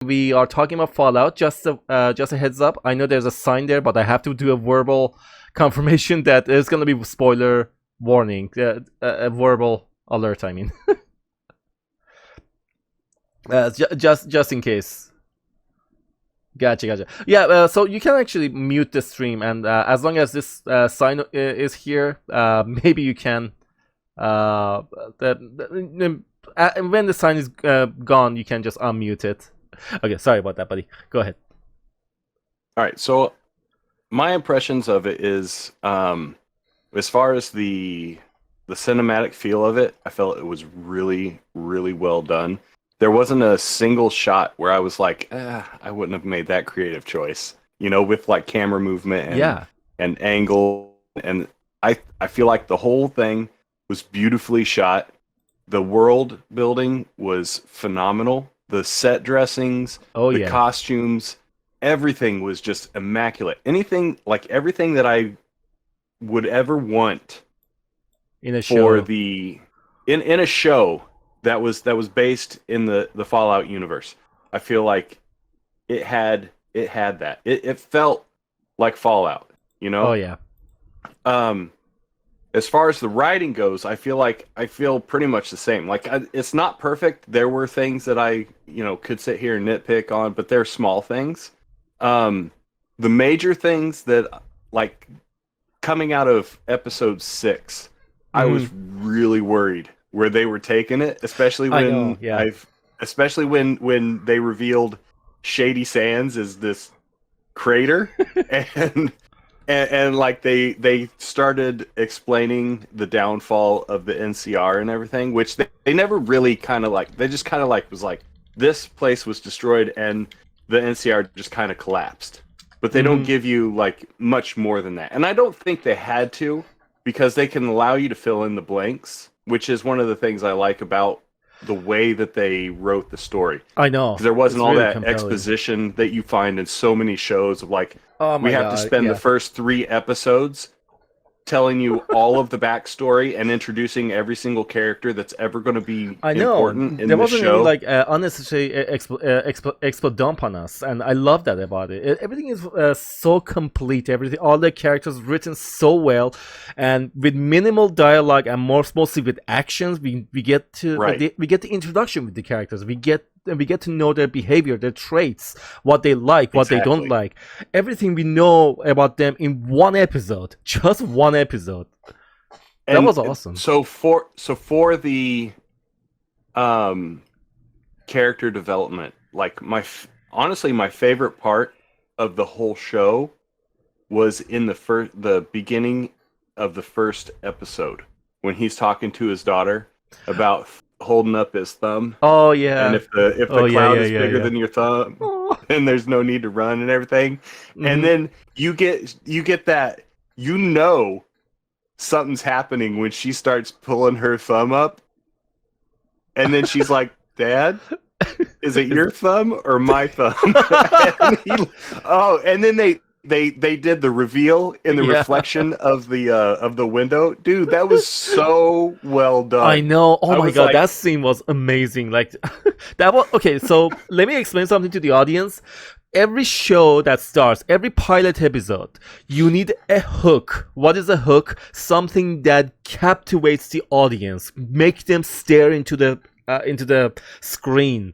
we are talking about Fallout, just a heads up. I know there's a sign there, but I have to do a verbal confirmation that it's gonna be spoiler warning, a verbal alert. I mean, just in case. Gotcha. Yeah, so you can actually mute the stream, and as long as this sign is here, maybe you can. Uh, when the sign is gone, you can just unmute it. Okay, sorry about that, buddy. Go ahead. All right, so my impressions of it is, as far as the cinematic feel of it, I felt it was really, really well done. There wasn't a single shot where I was like, I wouldn't have made that creative choice. With like camera movement and Yeah. and angle, and I feel like the whole thing was beautifully shot. The world building was phenomenal. The set dressings, Oh the yeah. costumes, everything was just immaculate. Everything that I would ever want In a for show. the in a show that was based in the Fallout universe. I feel like it had that. It felt like Fallout, you Oh know? yeah. Um as far as the writing goes, I feel pretty much the same. It's not perfect. There were things that I, could sit here and nitpick on, but they're small things. Um, the major things that, like, coming out of episode 6, I was Mhm. really worried where they were taking it, especially I know. Yeah. when they revealed Shady Sands as this crater, and and like they started explaining the downfall of the NCR and everything, which they never really kind of like. They just kind of like was like, this place was destroyed and the NCR just kind of collapsed. But they don't Mhm. give you like much more than that. And I don't think they had to, because they can allow you to fill in the blanks, which is one of the things I like about the way that they wrote the story, I because know. there wasn't It's all really that compelling. exposition that you find in so many shows of like, Oh we my have to god. spend the Yeah. first 3 episodes telling you all of the backstory and introducing every single character that's ever going to be I know important there in this wasn't any show. like unnecessary expo dump on us, and I love that about it. Everything is so complete. Everything, all the characters written so well, and with minimal dialogue and mostly with actions. We get to Right. we get the introduction with the characters. We get to know their behavior, their traits, what they like, what they don't Exactly. like. Everything we know about them in one episode, just one episode. That And was awesome. so for the um character development, like honestly my favorite part of the whole show was in the beginning of the first episode, when he's talking to his daughter about holding up his thumb, Oh and yeah. if the Oh yeah, cloud yeah, is yeah, bigger yeah. than your thumb, Oh. then there's no need to run and everything. And Hmm. then you get that, something's happening when she starts pulling her thumb up, and then she's like, Dad, is it Is your thumb or my thumb? and he, and then they did the reveal in the yeah. reflection of the window. Dude, that was so well I done. know. Oh I my was god, like, that scene was amazing. Like that was okay. So let me explain something to the audience. Every show that starts, every pilot episode, you need a hook. What is a hook? Something that captivates the audience, make them stare into the screen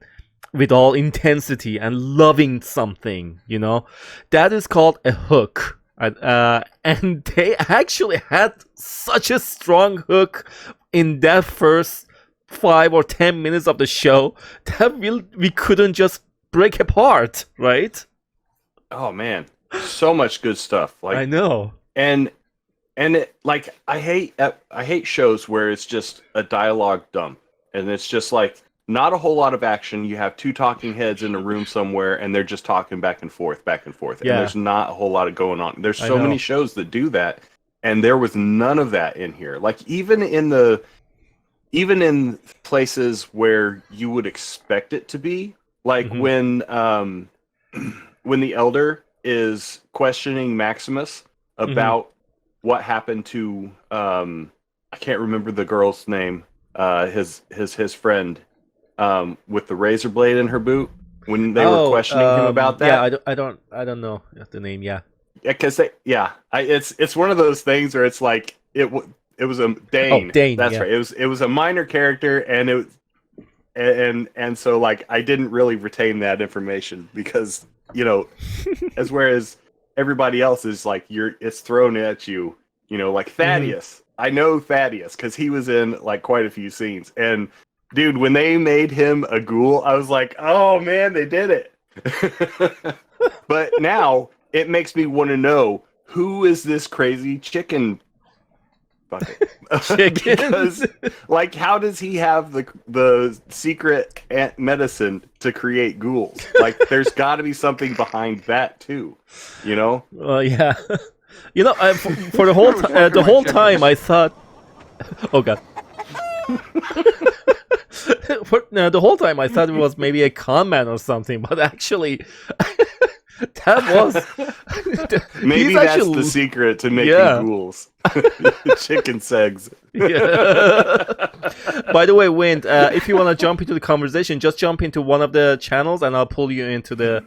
with all intensity and loving something. That is called a hook. And they actually had such a strong hook in that first 5 or 10 minutes of the show that we couldn't just break apart, right? oh man, so much good stuff. I Like, know. and like, I hate shows where it's just a dialogue dump, and it's just like not a whole lot of action. You have two talking heads in a room somewhere, and they're just talking back and forth, and Yeah, there's not a whole lot of going on. There's I so many know. shows that do that, and there was none of that in here. Like, even in places where you would expect it to be, like Hmm. when the elder is questioning Maximus Hmm. about what happened to, I can't remember the girl's name, his friend, with the razor blade in her boot. when they were questioning him about that. Yeah, I don't know the name. Yeah, Because it's one of those things where it's like it was a Dane. Oh, Dane. That's yeah. right. It was a minor character, and it and so like I didn't really retain that information because as whereas everybody else is like it's thrown at you, like Thaddeus. I know Thaddeus because he was in like quite a few scenes, and dude, when they made him a ghoul, I was like, oh man, they did it. But now it makes me want to know who is this crazy chicken bucket? Because, like, how does he have the secret medicine to create ghouls? Like, there's got to be something behind that too, Well, yeah. For the whole time I thought, oh god. The whole time I thought it was maybe a con man or something, but actually, that was maybe that's the secret to making ghouls. Chicken segs. Yeah. By the way, Wind, if you want to jump into the conversation, just jump into one of the channels, and I'll pull you into the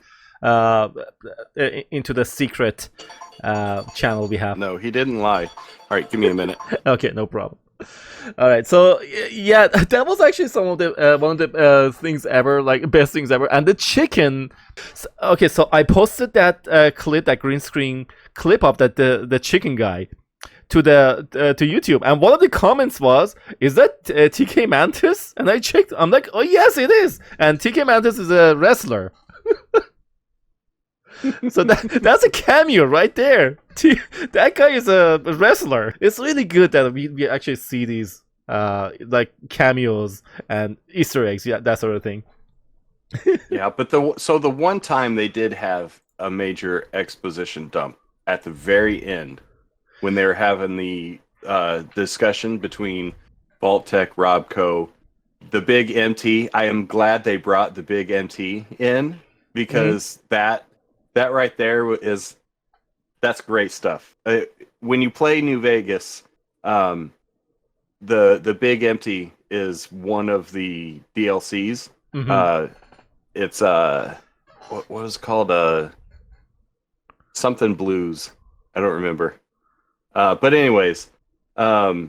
secret channel we have. No, he didn't lie. All right, give me a minute. Okay, no problem. All right, so yeah, that was actually some of the one of the things ever, like best things ever. And the chicken. Okay, so I posted that clip, that green screen clip of the chicken guy to to YouTube, and one of the comments was, "Is that TK Mantis?" And I checked. I'm like, "Oh yes, it is." And TK Mantis is a wrestler. So that's a cameo right there. That guy is a wrestler. It's really good that we actually see these like cameos and Easter eggs, that sort of thing. Yeah, but the one time they did have a major exposition dump at the very end when they were having the discussion between Vault-Tec, Robco, the big MT. I am glad they brought the big MT in because that right there that's great stuff. When you play New Vegas, the big empty is one of the DLCs. It's what was it called? Something Blues. I don't remember. But anyways, that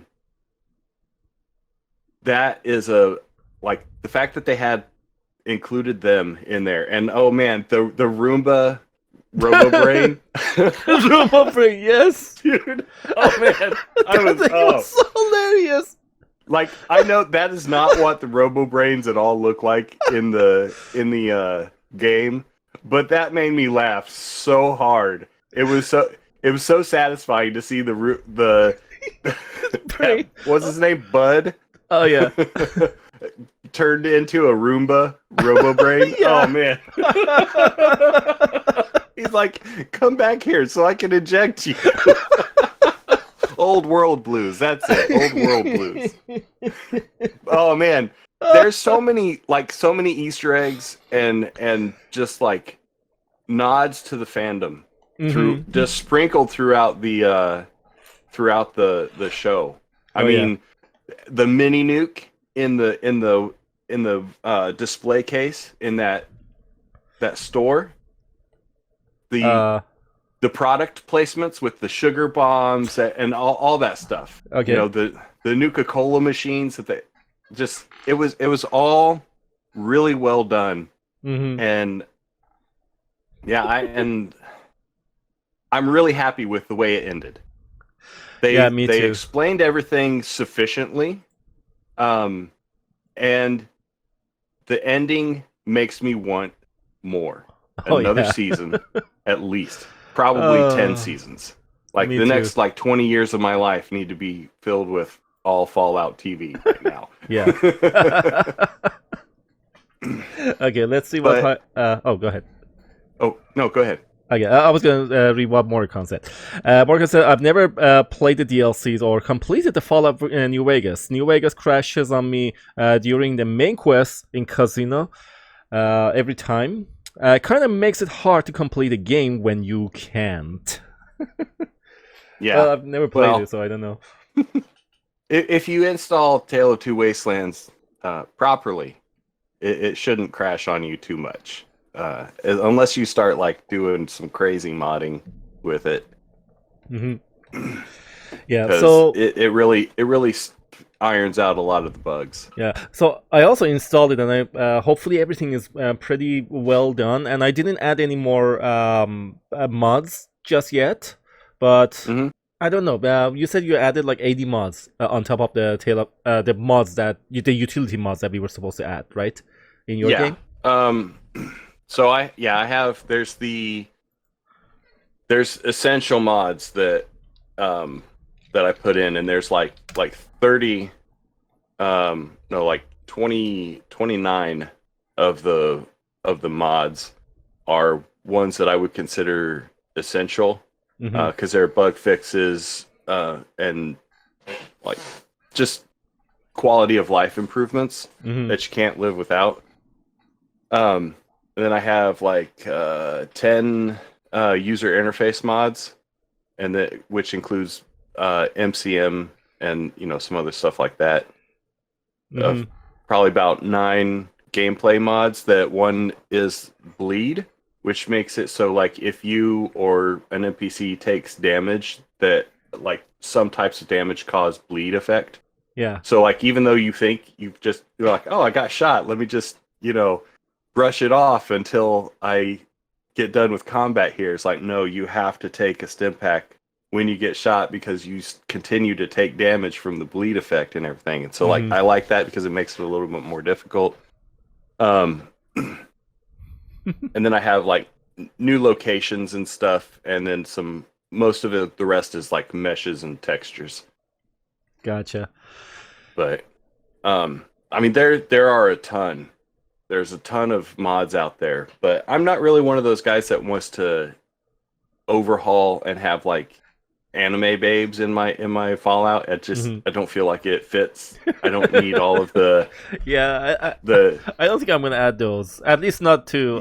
is the fact that they had included them in there, and oh man, the Roomba. Robo-Brain? Robo-Brain, yes. Dude. Oh man. It was so hilarious. Like, I know that is not what the Robo-Brains at all look like in the game, but that made me laugh so hard. It was so satisfying to see the what's his name? Bud? Oh yeah. Turned into a Roomba Robo-Brain. Yeah. Oh man. He's like, come back here so I can eject you. Old world blues. That's it. Old world blues. Oh man, there's so many Easter eggs and just like nods to the fandom through just sprinkled throughout the show. I mean, the mini nuke in the display case in that store. The product placements with the sugar bombs and all that stuff. Okay. The Nuka-Cola machines that they just it was all really well done. And yeah, I'm really happy with the way it ended. Me they too. explained everything sufficiently. And the ending makes me want more. Another season, at least. Probably 10 seasons. Like, the next, 20 years of my life need to be filled with all Fallout TV right now. Yeah. Okay, let's see what... go ahead. Oh, no, go ahead. Okay, I was going to read what Morgan said. Morgan said, I've never played the DLCs or completed the Fallout in New Vegas. New Vegas crashes on me during the main quest in Casino every time. Kind of makes it hard to complete a game when you can't. Yeah. Well, I've never played it, so I don't know. If you install Tale of Two Wastelands properly, it shouldn't crash on you too much. unless you start like doing some crazy modding with it. Hmm. Yeah. Because So it really irons out a lot of the bugs. yeah. So I also installed it, and I hopefully everything is pretty well done. And I didn't add any more mods just yet, but Hmm. I don't know. You said you added like 80 mods on top of the mods the utility mods that we were supposed to add, right? In your Yeah. game. So I have there's essential mods that that I put in, and there's like 30 no, like 29 of the mods are ones that I would consider essential Hmm. because they're bug fixes and like just quality of life improvements Hmm. that you can't live without. And then I have like 10 user interface mods, and that which includes MCM and some other stuff like that. Hmm. Probably about 9 gameplay mods. That one is bleed, which makes it so like if you or an NPC takes damage, that like some types of damage cause bleed effect. Yeah. So like even though you think you're like, oh, I got shot, let me just brush it off until I get done with combat here. It's like, no, you have to take a stim pack when you get shot because you continue to take damage from the bleed effect and everything. And so like Hmm. I like that because it makes it a little bit more difficult. Um, and then I have like new locations and stuff, and then most of it, the rest is like meshes and textures. Gotcha. But I mean there are a ton. There's a ton of mods out there, but I'm not really one of those guys that wants to overhaul and have like anime babes in my Fallout. Hmm. I don't feel like it fits. I don't need all of the Yeah, the I don't think I'm gonna add those. At least not to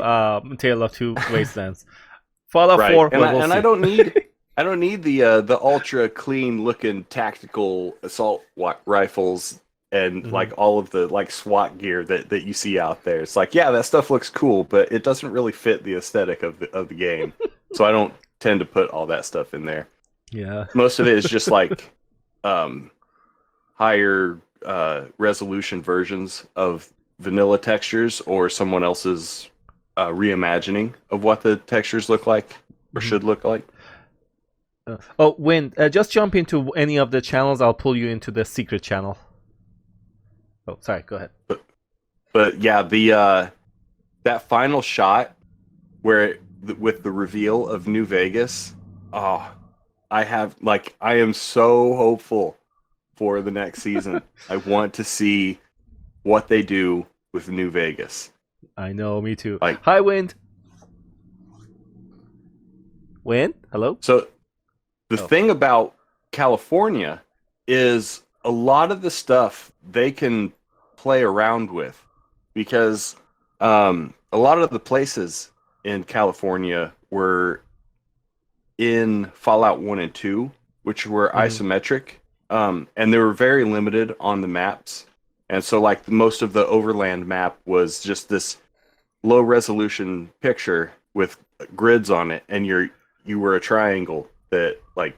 Tale of Two Wastelands. Fallout right. 4, well, we'll I see. don't need the ultra clean looking tactical assault rifles and Hmm. like all of the like SWAT gear that you see out there. It's like, yeah, that stuff looks cool, but it doesn't really fit the aesthetic of the game. So I don't tend to put all that stuff in there. Yeah. Most of it is just like um, higher resolution versions of vanilla textures or someone else's reimagining of what the textures look like or Mhm. should look like. Oh, Win, just jump into any of the channels. I'll pull you into the secret channel. Oh, sorry. Go ahead. But yeah, the that final shot with the reveal of New Vegas, oh, I am so hopeful for the next season. I want to see what they do with New Vegas. I know, me too. Like, Hi, Wind. Wind? Hello? so the Oh. thing about California is a lot of the stuff they can play around with because a lot of the places in California were in Fallout 1 and 2, which were Hmm. isometric, and they were very limited on the maps. And so, like, most of the overland map was just this low resolution picture with grids on it, and you were a triangle that, like,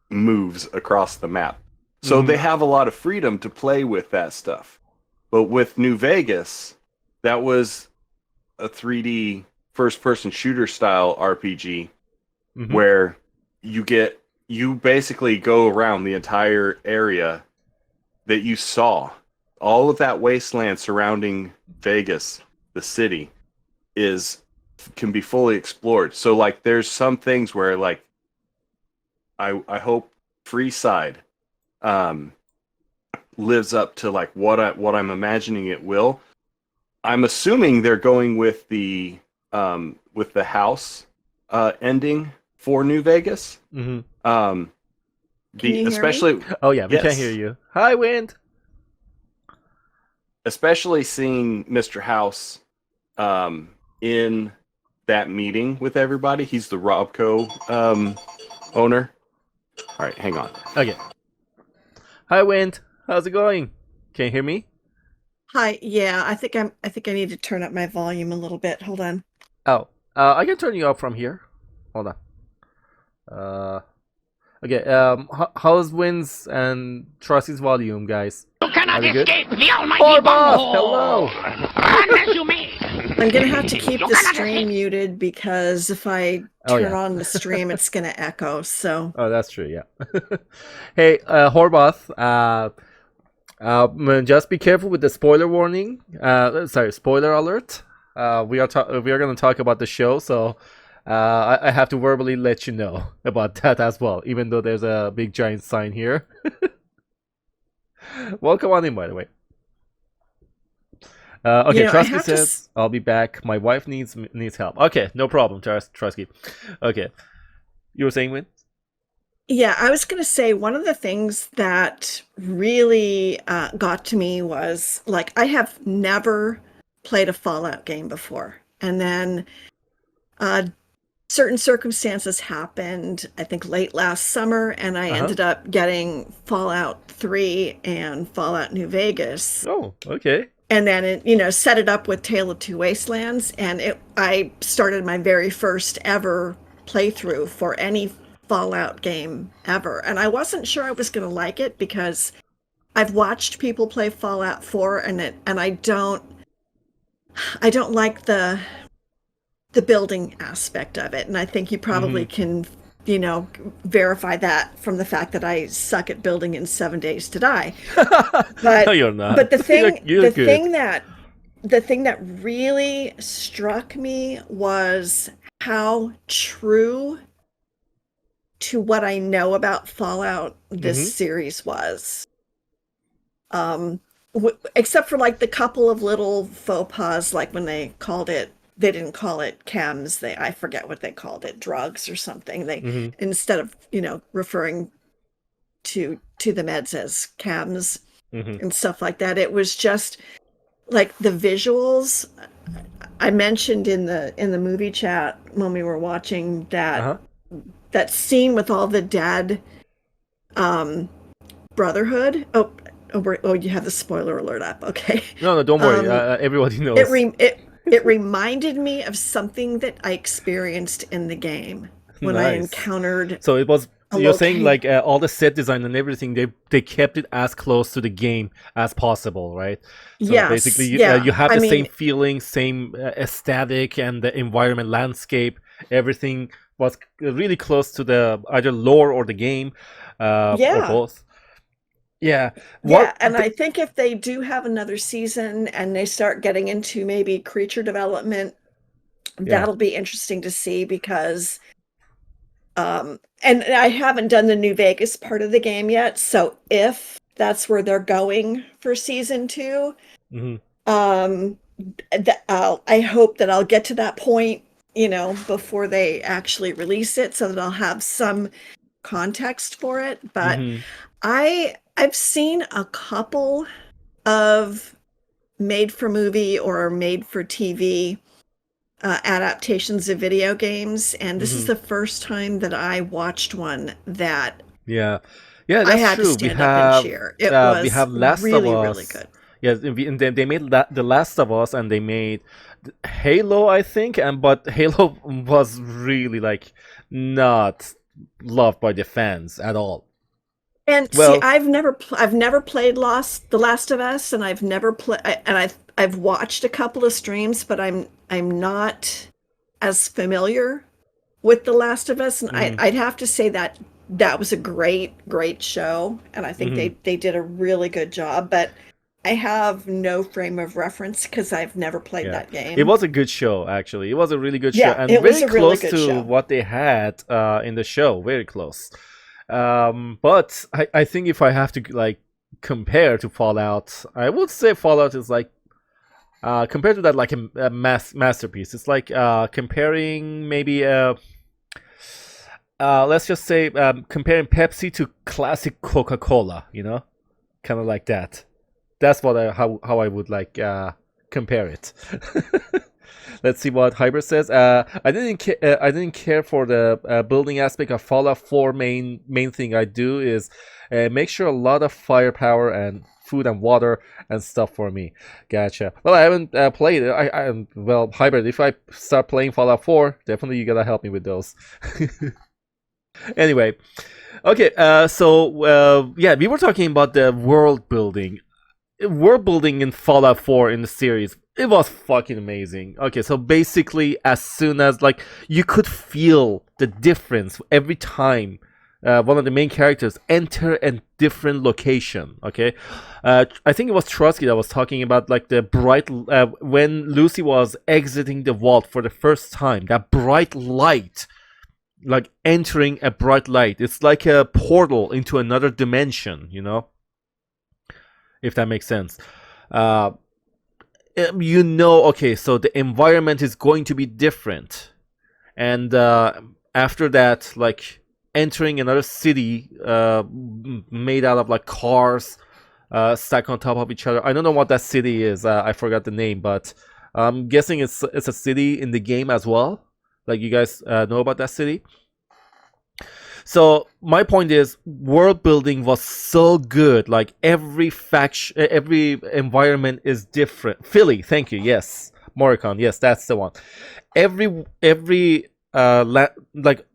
moves across the map. So Hmm. they have a lot of freedom to play with that stuff. But with New Vegas, that was a 3D first person shooter style RPG Hmm. where you basically go around the entire area that you saw. All of that wasteland surrounding Vegas, the city, is can be fully explored. So like there's some things where like I hope Freeside um lives up to like what I'm imagining it will. I'm assuming they're going with the house ending for New Vegas. Hmm. Um, Can you hear me? especially Oh, yeah, we can hear yes, you. Hi, Wind. especially seeing Mr. House in that meeting with everybody. He's the Robco owner. All right, hang on. Okay. Hi, Wind. How's it going? Can you hear me? Hi. Yeah, I think I need to turn up my volume a little bit. Hold on. Oh, I can turn you up from here. Hold on. Uh, okay. How's Wins and Troski's volume, guys? You cannot Are they good? escape the almighty Horbath, bunghole. hello. Run as you may. I'm gonna have to keep You the cannot stream escape. muted because if I Oh, turn yeah. on the stream, it's gonna echo. So Oh, that's true. Yeah. Hey, Horbath. Just be careful with the spoiler warning. Sorry, spoiler alert. We are going to talk about the show, so I have to verbally let you know about that as well. Even though there's a big giant sign here. Welcome on in, by the way. Okay, I Trosky have to. says I'll be back. My wife needs help. Okay, no problem, Trosky. Okay, you were saying, Win? Yeah, I was going to say one of the things that really got to me was like I have never played a Fallout game before, and then certain circumstances happened. I think late last summer, and I ended up getting Fallout 3 and Fallout New Vegas. Oh, okay. And then it, set it up with Tale of Two Wastelands, and I started my very first ever playthrough for any Fallout game ever. And I wasn't sure I was going to like it because I've watched people play Fallout 4 and I don't like the building aspect of it. And I think you probably can, verify that from the fact that I suck at building in 7 days to die. But no, you're not. But the thing you're the thing that really struck me was how true to what I know about Fallout this series was. Except for like the couple of little faux pas, like when they didn't call it chems, I forget what they called it, drugs or something. They instead of, referring to the meds as chems and stuff like that, it was just like the visuals. I mentioned in the movie chat when we were watching that that scene with all the dead brotherhood. Oh, you have the spoiler alert up. Okay. No, don't worry. Everybody knows. It reminded me of something that I experienced in the game when I encountered. So it was. You're saying like all the set design and everything, they kept it as close to the game as possible, right? So yes, basically, you have the same feeling, same aesthetic, and the environment, landscape, everything was really close to the either lore or the game, or both. Yeah. And I think if they do have another season and they start getting into maybe creature development, that'll be interesting to see because and I haven't done the New Vegas part of the game yet, so if that's where they're going for season 2, I hope that I'll get to that point, before they actually release it, so that I'll have some context for it. But I've seen a couple of made for movie or made for TV adaptations of video games, and this is the first time that I watched one that that's I had true. to stand up and cheer. It was we have Last really, of Us. really good. Yes, and they made The Last of Us, and they made Halo, I think, but Halo was really like not loved by the fans at all. And see, I've never played The Last of Us, and I've never played, and I've watched a couple of streams, but I'm not as familiar with The Last of Us, and I'd have to say that was a great show, and I think they did a really good job, but I have no frame of reference because I've never played that game. It was a good show, actually. It was a really good show, and it was very a really close good to show. what they had in the show. Very close. But I think if I have to like compare to Fallout, I would say Fallout is like compared to that like a masterpiece. It's like comparing maybe let's just say comparing Pepsi to classic Coca-Cola, kind of like that. That's what how I would like compare it. Let's see what Hyber says. I didn't care for the building aspect of Fallout 4. Main thing I do is make sure a lot of firepower and food and water and stuff for me. Gotcha. Well, I haven't played it. Well, Hybrid, if I start playing Fallout 4, definitely you gotta help me with those. Anyway, okay, yeah, we were talking about the world building. World building in Fallout 4 in the series, it was fucking amazing. Okay, so basically, as soon as, like, you could feel the difference every time one of the main characters enter a different location. Okay, I think it was Trosski that was talking about, like, the bright when Lucy was exiting the vault for the first time, that bright light, like entering a bright light. It's like a portal into another dimension, you know, if that makes sense. You know, okay, so the environment is going to be different, and after that, like, entering another city made out of, like, cars stacked on top of each other. I don't know what that city is. I forgot the name, but I'm guessing it's a city in the game as well. Like, you guys know about that city? So my point is, world building was so good. Like, every faction, every environment is different. Philly, thank you. Yes, Morricon. Yes, that's the one. Every like,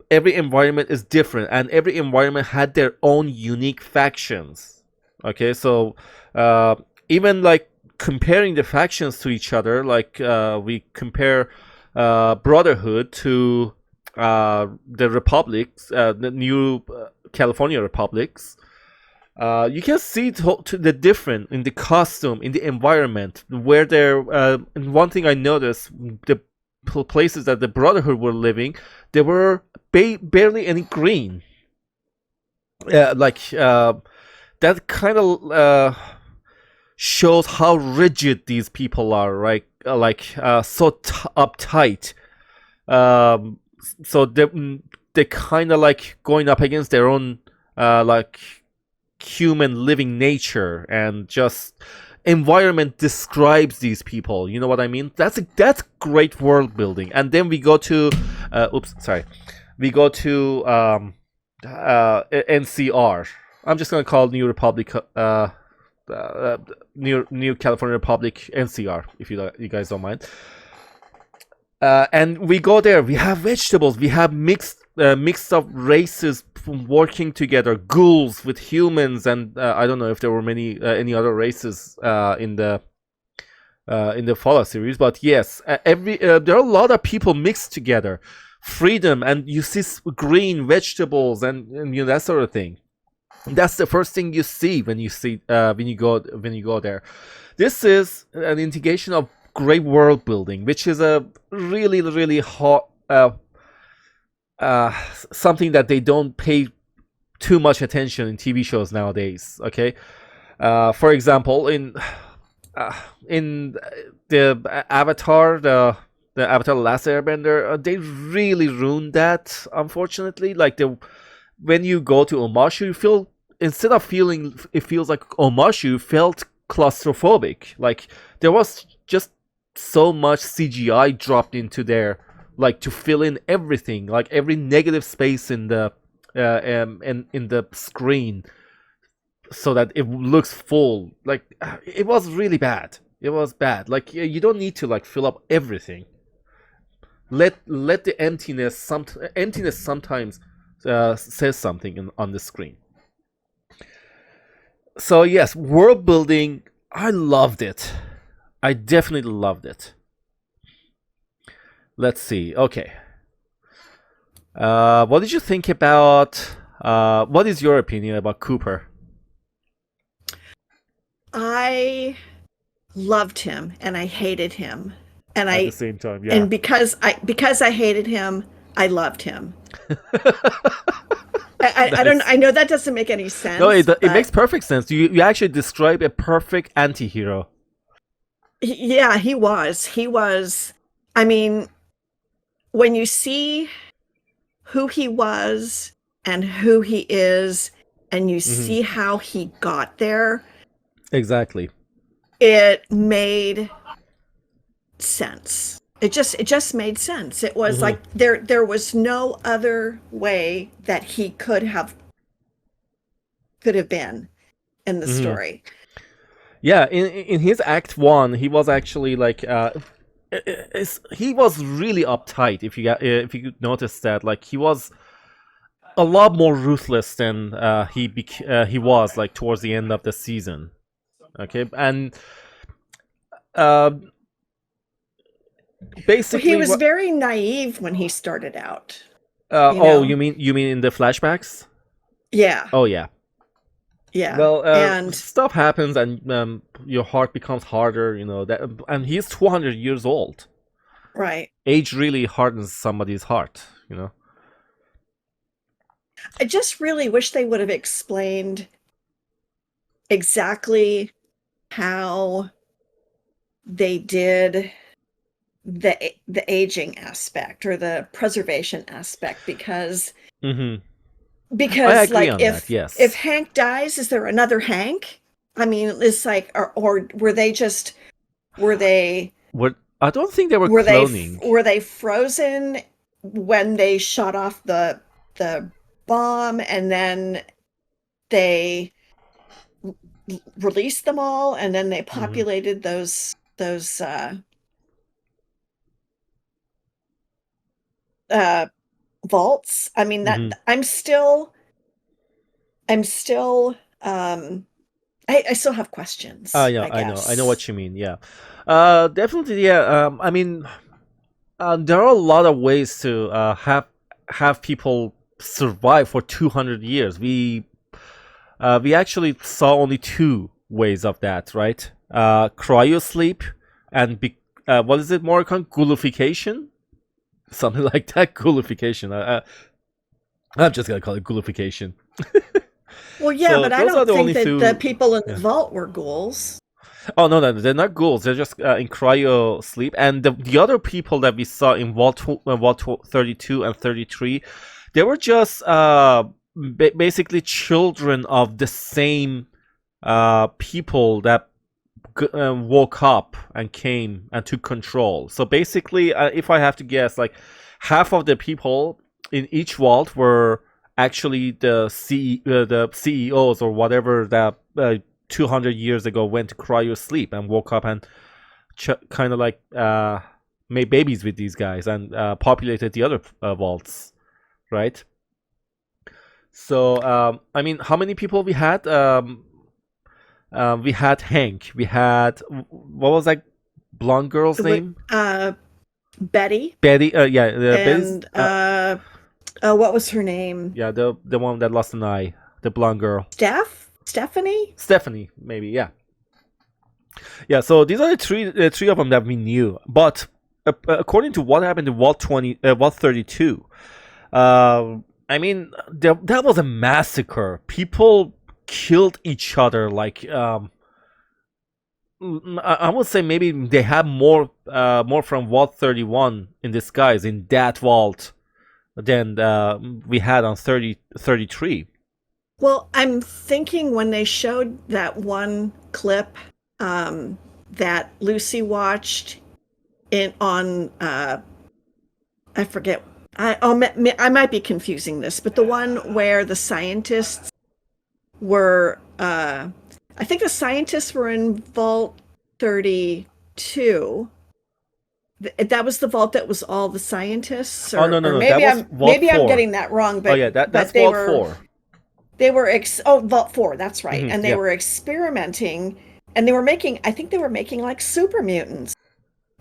every environment is different, and every environment had their own unique factions. Okay, so even, like, comparing the factions to each other, like, we compare Brotherhood to the republics, the new California republics. You can see to the difference in the costume, in the environment, where they're. And one thing I noticed, the places that the Brotherhood were living, there were barely any green. That kind of shows how rigid these people are, right? So uptight. So they kind of, like, going up against their own like, human living nature, and just environment describes these people. You know what I mean? That's great world building. And then we go to we go to NCR. I'm just gonna call New Republic New California Republic NCR, if you guys don't mind. And we go there. We have vegetables. We have mixed of races working together. Ghouls with humans, and I don't know if there were any other races in the Fallout series, but yes, there are a lot of people mixed together. Freedom, and you see green vegetables, and you know, that sort of thing. That's the first thing you see when you go there. This is an indication of great world building, which is a really, really hot something that they don't pay too much attention in TV shows nowadays. Okay, for example, in the Avatar, the Avatar: The Last Airbender, they really ruined that. Unfortunately, like, when you go to Omashu, you feel, instead of feeling it feels like Omashu, you felt claustrophobic. Like, there was just so much CGI dropped into there, like, to fill in everything, like every negative space in the in the screen, so that it looks full. Like, it was really bad. It was bad. Like, you don't need to, like, fill up everything. Let the emptiness sometimes says something on the screen. So yes, world building, I loved it. I definitely loved it. Let's see. Okay. What did you think about? What is your opinion about Cooper? I loved him and I hated him, and at the same time, yeah. And because I hated him, I loved him. I don't. I know that doesn't make any sense. No, it makes perfect sense. You actually describe a perfect anti-hero. Yeah, he was. He was. I mean, when you see who he was and who he is, and you see how he got there, exactly, it made sense. It just made sense. It was like there was no other way that he could have been. in the story. Yeah, in his act 1, he was actually like he was really uptight. If you notice that, like he was a lot more ruthless than he was like towards the end of the season. Okay, and basically he was very naive when he started out. You mean in the flashbacks? Yeah. Oh yeah. Yeah. Well, and stuff happens, and your heart becomes harder. That, and he's 200 years old. Right. Age really hardens somebody's heart. I just really wish they would have explained exactly how they did the aging aspect or the preservation aspect, because I agree like on if that, yes. if Hank dies, is there another Hank? I mean, it's like, or were they I don't think they were cloning. Were they frozen when they shot off the bomb, and then they released them all, and then they populated those vaults? I mean, that I'm still I still have questions. Yeah, I guess. I know what you mean. Yeah, definitely. Yeah. I mean, there are a lot of ways to have people survive for 200 years. We actually saw only 2 ways of that, right? Cryosleep and what is it, Morricone? Ghoulification? Something like that. Ghoulification. I'm just gonna call it ghoulification. Well, yeah, but I don't think that the people in the vault were ghouls. Oh, no, they're not ghouls. They're just in cryo sleep. And the other people that we saw in Vault 32 and 33, they were just basically children of the same people that woke up and came and took control. So basically, if I have to guess, like half of the people in each vault were actually the CEOs or whatever that 200 years ago went to cryo sleep and woke up and kind of like made babies with these guys and populated the other vaults, right? So I mean, how many people we had? We had Hank. We had, what was that blonde girl's name? Betty. Betty. Yeah. And what was her name? Yeah, the one that lost an eye, the blonde girl. Stephanie, maybe. Yeah. Yeah. So these are the three of them that we knew. But according to what happened in Vault 32, I mean, that was a massacre. People killed each other. Like, I would say maybe they had more from Vault 31 in disguise in that vault than we had on 33. Well, I'm thinking when they showed that one clip that Lucy watched on I forget. I might be confusing this, but the one where the scientists were, I think the scientists were in Vault 32. That was the vault that was all the scientists. No. Maybe that was Vault 4. I'm getting that wrong. But that's Vault 4. They were Vault 4. That's right, and they were experimenting, and they were making. I think they were making like super mutants.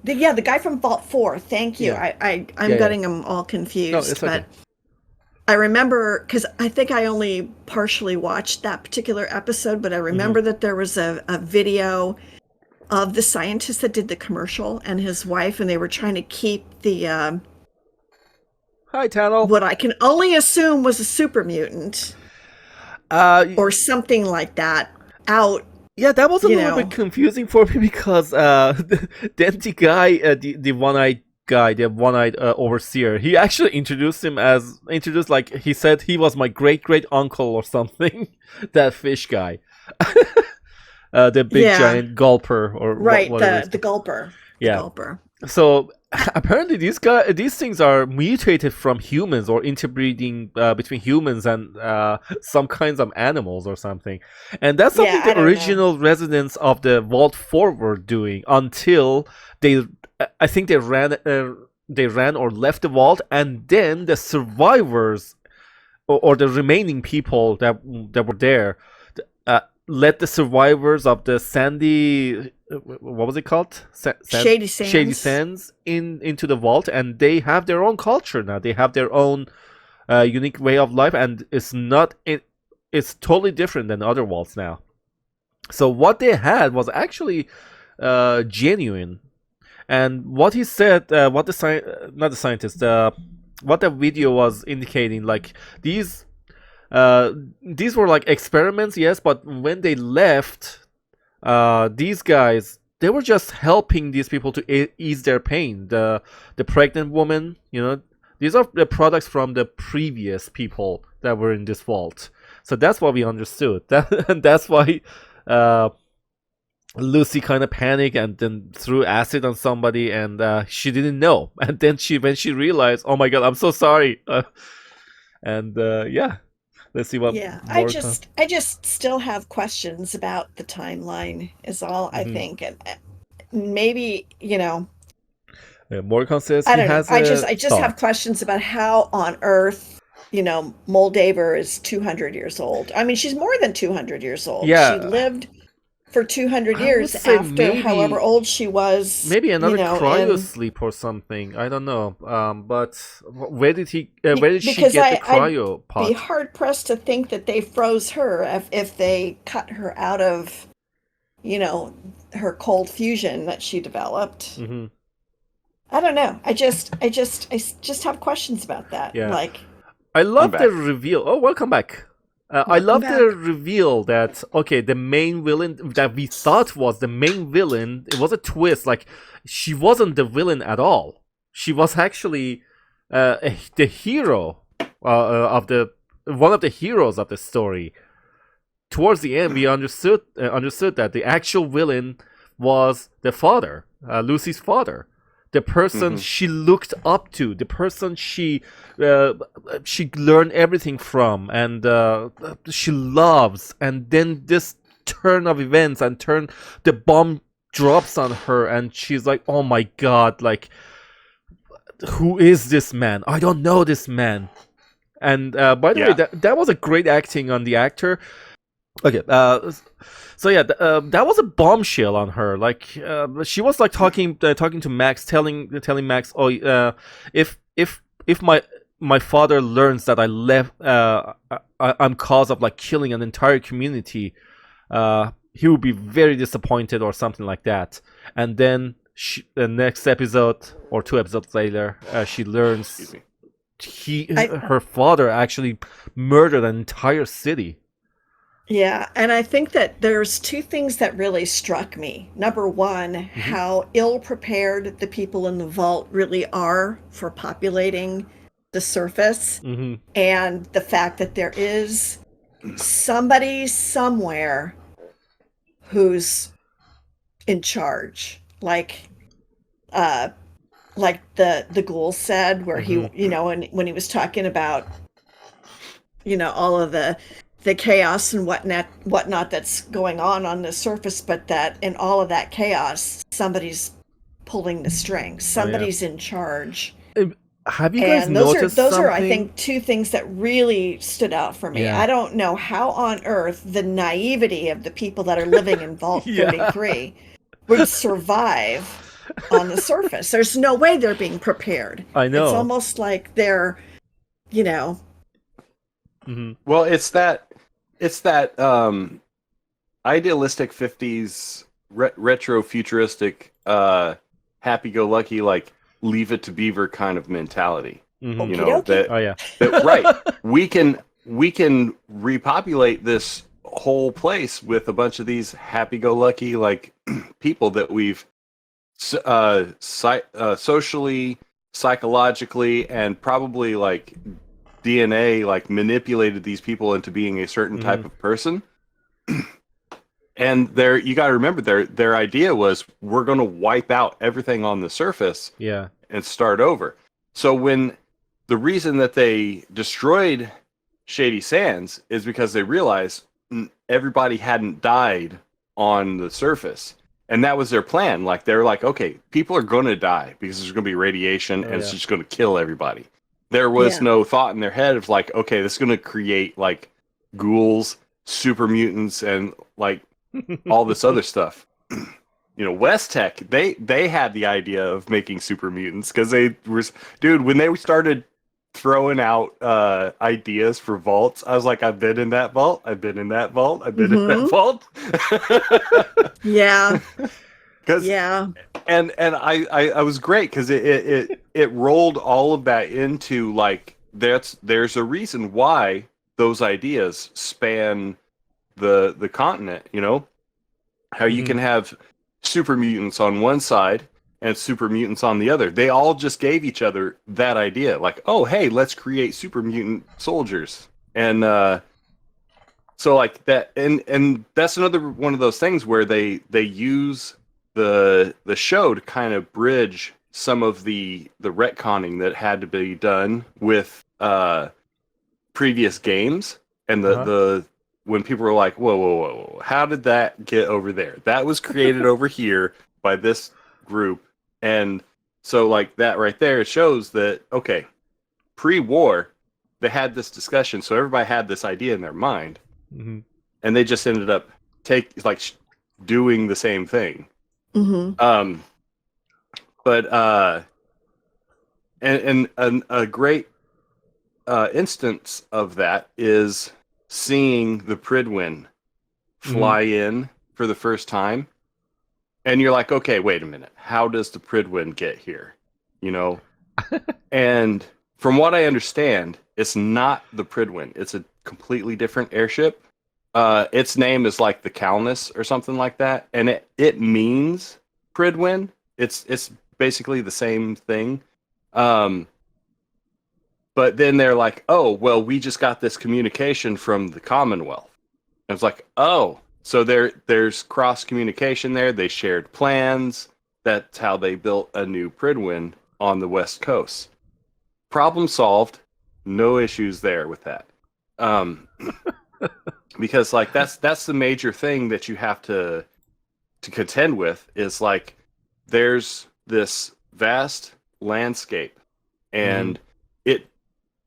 The guy from Vault 4. Thank you. Yeah. I'm getting them all confused. No, it's okay. But I remember, because I think I only partially watched that particular episode, but I remember that there was a video of the scientist that did the commercial and his wife, and they were trying to keep the hi, Tannel. What I can only assume was a super mutant, or something like that, out. Yeah, that was a little bit confusing for me because then the guy, the one-eyed guy, the one-eyed overseer, he actually introduced like he said he was my great uncle or something. That fish guy, the big giant gulper or right, the gulper. Yeah. The gulper. So apparently these things are mutated from humans or interbreeding between humans and some kinds of animals or something, and that's something Yeah, I the don't know. original residents of the Vault 4 were doing until they, I think they ran or left the vault, and then the survivors or the remaining people that were there let the survivors of the Sandy, what was it called? Shady Shady Sands. Sands into the vault, and they have their own culture now. They have their own unique way of life, and it's totally different than other vaults now. So what they had was actually genuine, and what he said, what the not the scientist, what the video was indicating, like these were like experiments, yes, but when they left, these guys, they were just helping these people to ease their pain. The pregnant woman, these are the products from the previous people that were in this vault. So that's what we understood. And that's why Lucy kind of panicked and then threw acid on somebody, and she didn't know. And then when she realized, oh my god, I'm so sorry. And yeah. Let's see what. Yeah, I just still have questions about the timeline. Is all I think, and maybe Morgan says I he don't know. has I just have questions about how on earth Moldaver is 200 years old. I mean, she's more than 200 years old. Yeah. She lived for 200 I would years say after maybe- however old she was. Maybe another cryo and sleep or something. I don't know. But where did she get because the cryo I'd pod? be hard pressed to think that they froze her if they cut her out of, her cold fusion that she developed. Hmm. I don't know. I just have questions about that. Yeah. Like, I love I'm the back. reveal. Oh, welcome back. I Welcome love back. the reveal that, okay, the main villain that we thought was the main villain, it was a twist. Like, she wasn't the villain at all. She was actually the hero one of the heroes of the story. Towards the end, we understood that the actual villain was the father, Lucy's father. The person she looked up to, the person she learned everything from, and she loves. And then this turn of events and the bomb drops on her, and she's like, "Oh my god! Like, who is this man? I don't know this man." And by the way, that was a great acting on the actor. Okay, so yeah, that was a bombshell on her. Like, she was like talking to Max, telling Max, "Oh, if my father learns that I left, I'm cause of like killing an entire community, he will be very disappointed," or something like that. And then the next episode or 2 episodes later, she learns her father actually murdered an entire city. Yeah, and I think that there's 2 things that really struck me. Number 1, how ill-prepared the people in the vault really are for populating the surface, and the fact that there is somebody somewhere who's in charge, like the ghoul said, where he, when he was talking about, all of the chaos and whatnot that's going on the surface, but that in all of that chaos, somebody's pulling the strings, somebody's in charge. Have you guys noticed those something? are, I think, 2 things that really stood out for me. Yeah. I don't know how on earth the naivety of the people that are living in Vault 33 would survive on the surface. There's no way they're being prepared. I know. It's almost like they're, Well, it's that idealistic 50s retro futuristic happy-go-lucky, like Leave It to Beaver kind of mentality. That right. we can repopulate this whole place with a bunch of these happy-go-lucky like people that we've socially, psychologically, and probably like DNA like manipulated these people into being a certain type of person. And you got to remember their idea was we're going to wipe out everything on the surface Yeah. and start over. So when the reason that they destroyed Shady Sands is because they realized everybody hadn't died on the surface. And that was their plan. Like they were like, okay, people are going to die because there's going to be radiation and it's just going to kill everybody. There was no thought in their head of like, okay, this is going to create like ghouls, super mutants, and like all this other stuff. You know, West Tech, they had the idea of making super mutants because they were, dude, when they started throwing out ideas for vaults, I was like, I've been in that vault, I've been in that vault, I've been in that vault. Yeah. And I was great because it rolled all of that into like there's a reason why those ideas span the continent, you know, how you can have super mutants on one side and super mutants on the other. They all just gave each other that idea, like, oh hey, let's create super mutant soldiers. And so like that, and that's another one of those things where they use the show to kind of bridge some of the retconning that had to be done with previous games, and the when people were like, whoa, how did that get over there? That was created over here by this group. And so like that right there shows that, okay, pre-war, they had this discussion, so everybody had this idea in their mind, and they just ended up doing the same thing. But and a great instance of that is seeing the Pridwin fly in for the first time, and you're like, okay, wait a minute, how does the Pridwin get here? You know, and from what I understand, it's not the Pridwin; it's a completely different airship. Its name is like the Calnus or something like that, and it means Pridwin. It's basically the same thing. But then they're like, oh, well, we just got this communication from the Commonwealth. And it's like, oh, so there's cross communication there. They shared plans. That's how they built a new Pridwin on the West Coast. Problem solved. No issues there with that. Because like that's the major thing that you have to contend with is like there's this vast landscape, and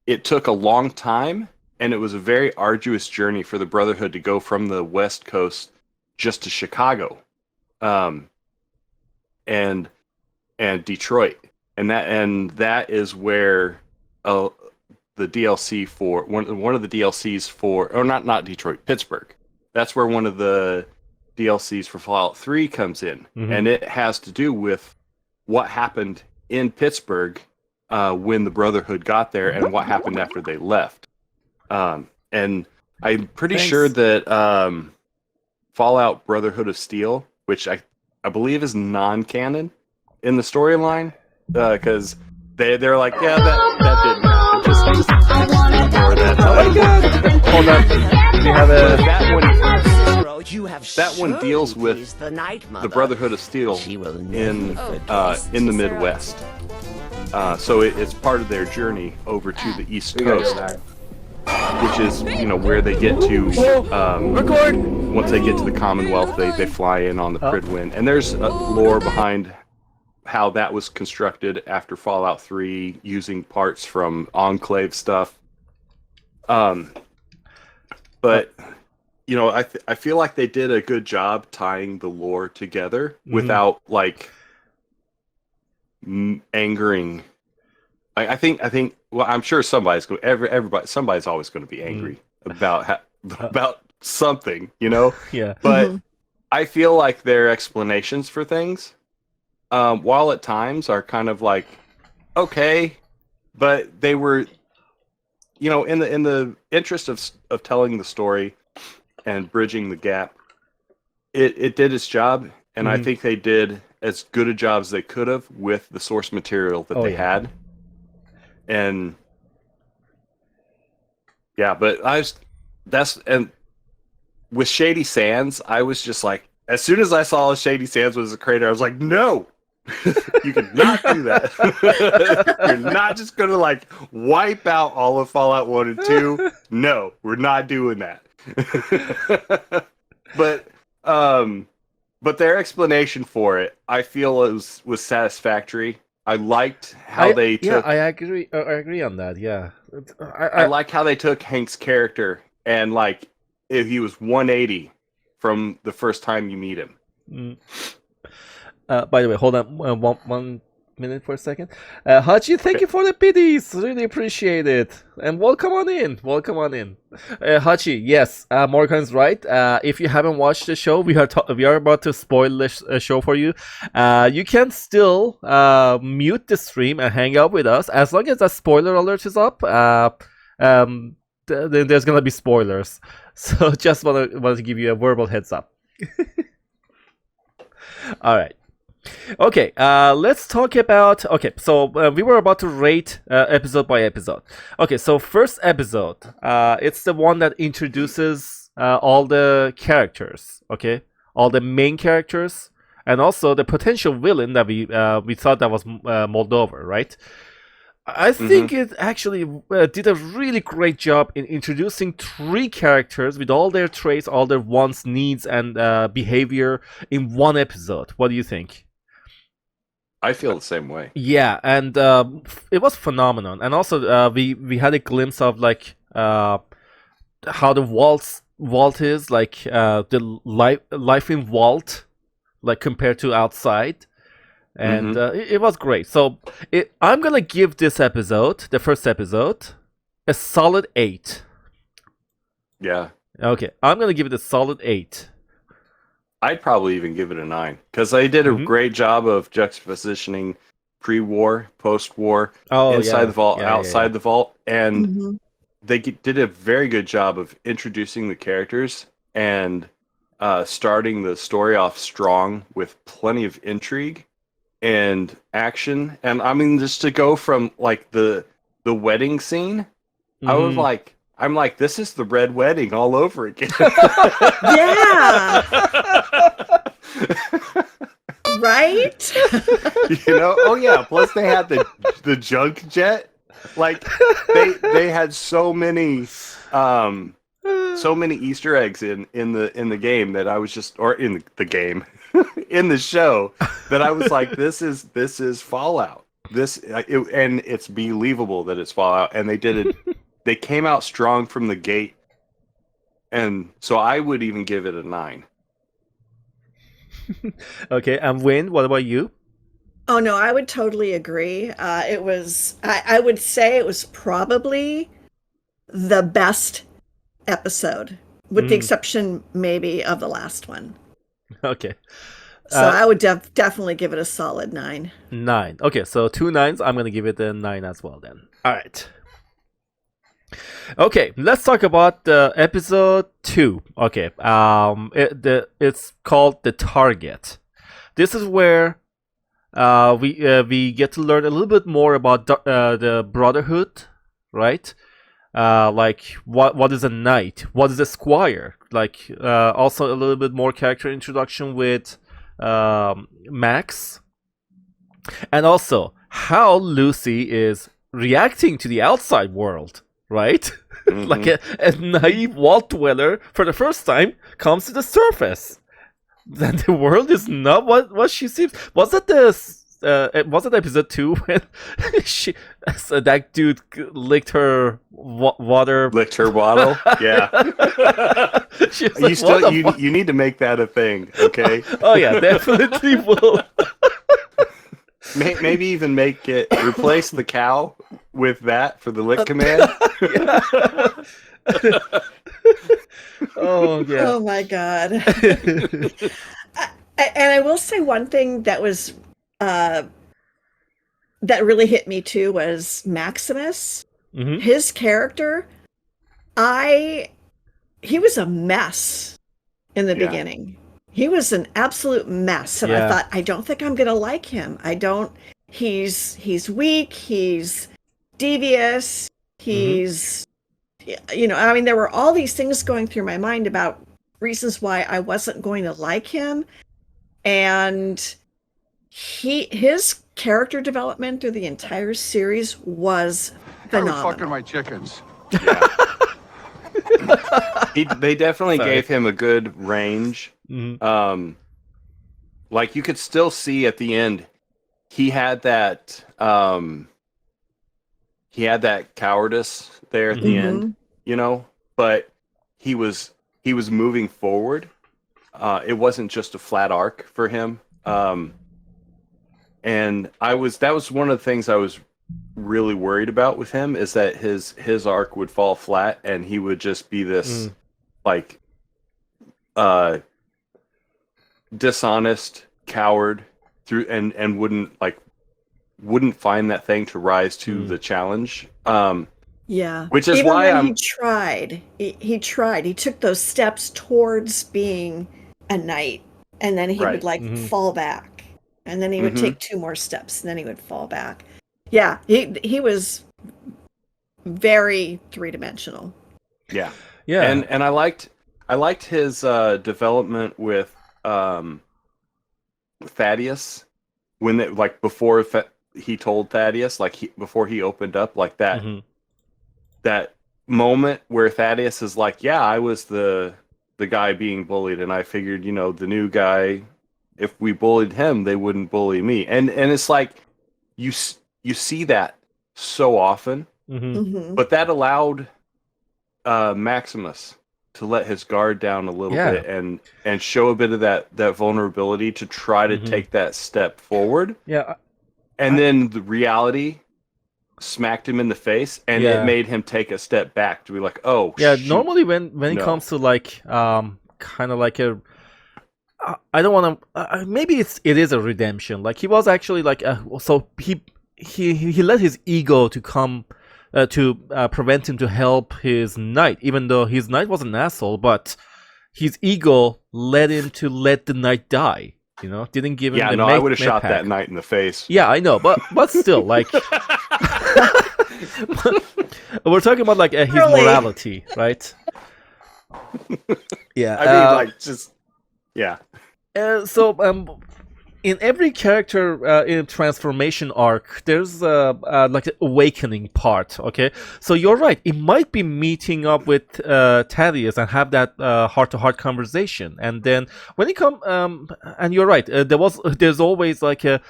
it took a long time, and it was a very arduous journey for the Brotherhood to go from the West Coast just to Chicago, and Detroit, and that is where the DLC for one of the DLCs for, or not Detroit, Pittsburgh. That's where one of the DLCs for Fallout 3 comes in, and it has to do with what happened in Pittsburgh when the Brotherhood got there and what happened after they left. And I'm pretty sure that Fallout Brotherhood of Steel, which I believe is non-canon in the storyline, because they're like, yeah, that didn't happen. Just ignore that. Oh my god! Hold on. We have that one deals with the Brotherhood of Steel in the Midwest. So it's part of their journey over to the East Coast, which is, you know, where they get to once they get to the Commonwealth, they fly in on the Pridwin, and there's lore behind how that was constructed after Fallout 3 using parts from Enclave stuff. But you know, I feel like they did a good job tying the lore together without like angering. I think. Well, I'm sure somebody's always going to be angry about something, you know. Yeah. But I feel like their explanations for things, while at times are kind of like okay, but they were, you know, in the interest of telling the story and bridging the gap, it did its job, and I think they did as good a job as they could have with the source material that they had. And yeah, but with Shady Sands, I was just like, as soon as I saw Shady Sands was a creator, I was like, no, you cannot do that. You're not just gonna like wipe out all of Fallout 1 and 2. No, we're not doing that. but their explanation for it, I feel was satisfactory. I liked how they took. Yeah, I agree. I agree on that. Yeah, I like how they took Hank's character and like if he was 180 from the first time you meet him. Mm. By the way, hold on 1 minute for a second. Hachi, thank you for the biddies. Really appreciate it. And welcome on in. Welcome on in. Hachi, yes, Morgan's right. If you haven't watched the show, we are about to spoil this show for you. You can still mute the stream and hang out with us as long as that spoiler alert is up. Then there's gonna be spoilers. So just want to give you a verbal heads up. All right. Okay, let's talk about. Okay, so we were about to rate episode by episode. Okay, so first episode, it's the one that introduces all the characters. Okay, all the main characters, and also the potential villain that we thought that was Moldova, right? I think it actually did a really great job in introducing 3 characters with all their traits, all their wants, needs, and behavior in one episode. What do you think? I feel the same way. Yeah, and it was phenomenal. And also, we had a glimpse of like how the vault is, like the life in vault, like compared to outside. And it was great. So I'm gonna give this episode, the first episode, a solid 8. Yeah. Okay, I'm gonna give it a solid 8. I'd probably even give it a 9 because they did a great job of juxtapositioning pre-war, post-war, inside the vault, outside the vault, and they did a very good job of introducing the characters and starting the story off strong with plenty of intrigue and action. And I mean, just to go from like the wedding scene, I'm like, this is the Red Wedding all over again. Yeah. Right? You know? Oh yeah. Plus they had the junk jet. Like they had so many Easter eggs in the game that I was just, or in the game, in the show, that I was like, this is Fallout. And it's believable that it's Fallout, and they did it. They came out strong from the gate, and so I would even give it a 9. Okay, and Wayne, what about you? Oh no, I would totally agree. It was, I would say it was probably the best episode, with the exception maybe of the last one. Okay. So I would definitely give it a solid 9. 9. Okay, so 2 9s. I'm gonna give it a 9 as well then. All right. Okay, let's talk about episode 2. Okay, it's called The Target. This is where we get to learn a little bit more about the Brotherhood, right? Like what is a knight? What is a squire? Like also a little bit more character introduction with Max, and also how Lucy is reacting to the outside world. Right? Like a naive vault dweller for the first time comes to the surface. Then the world is not what she seems. Was it episode 2 when that dude licked her water? Licked her bottle? Yeah. Like, you need to make that a thing, okay? Oh yeah, definitely will. Maybe even replace the cow with that for the lick command. Oh yeah. Oh my god. And I will say one thing that was that really hit me too was Maximus. His character, he was a mess in the beginning. He was an absolute mess, and I thought, I don't think I'm gonna like him. He's weak, he's devious, he's, you know, I mean, there were all these things going through my mind about reasons why I wasn't going to like him. And his character development through the entire series was phenomenal. Fucking my chickens. Yeah. They definitely Sorry. gave him a good range. Mhm. Like you could still see at the end, he had that cowardice there at the end, you know, but he was moving forward. It wasn't just a flat arc for him. And that was one of the things I was really worried about with him, is that his arc would fall flat and he would just be this like dishonest coward through and wouldn't find that thing to rise to the challenge. Yeah. Which is even why when he tried. He tried. He took those steps towards being a knight, and then he would like fall back, and then he would take 2 more steps, and then he would fall back. Yeah, he was very 3-dimensional. Yeah. Yeah. And I liked his development with Thaddeus, when before he told Thaddeus, before he opened up, like that that moment where Thaddeus is like, yeah, I was the guy being bullied, and I figured, you know, the new guy, if we bullied him, they wouldn't bully me. And it's like you see that so often, but that allowed Maximus to let his guard down a little bit and show a bit of that vulnerability to try to take that step forward. Yeah. And then the reality smacked him in the face, and it made him take a step back to be like, oh, yeah. shoot. Normally, when it comes to like kind of like a, I don't want to. Maybe it is a redemption. Like he was actually like so he let his ego to come to prevent him to help his knight, even though his knight was an asshole, but his ego led him to let the knight die. You know, didn't give him. Yeah, no, I would have shot that knight in the face. Yeah, I know, but still, like, we're talking about like his morality, right? Yeah, I mean, like, just yeah. So, in every character in transformation arc, there's like an awakening part. Okay, so you're right. It might be meeting up with Thaddeus and have that heart-to-heart conversation, and then when it come, and you're right. There's always like a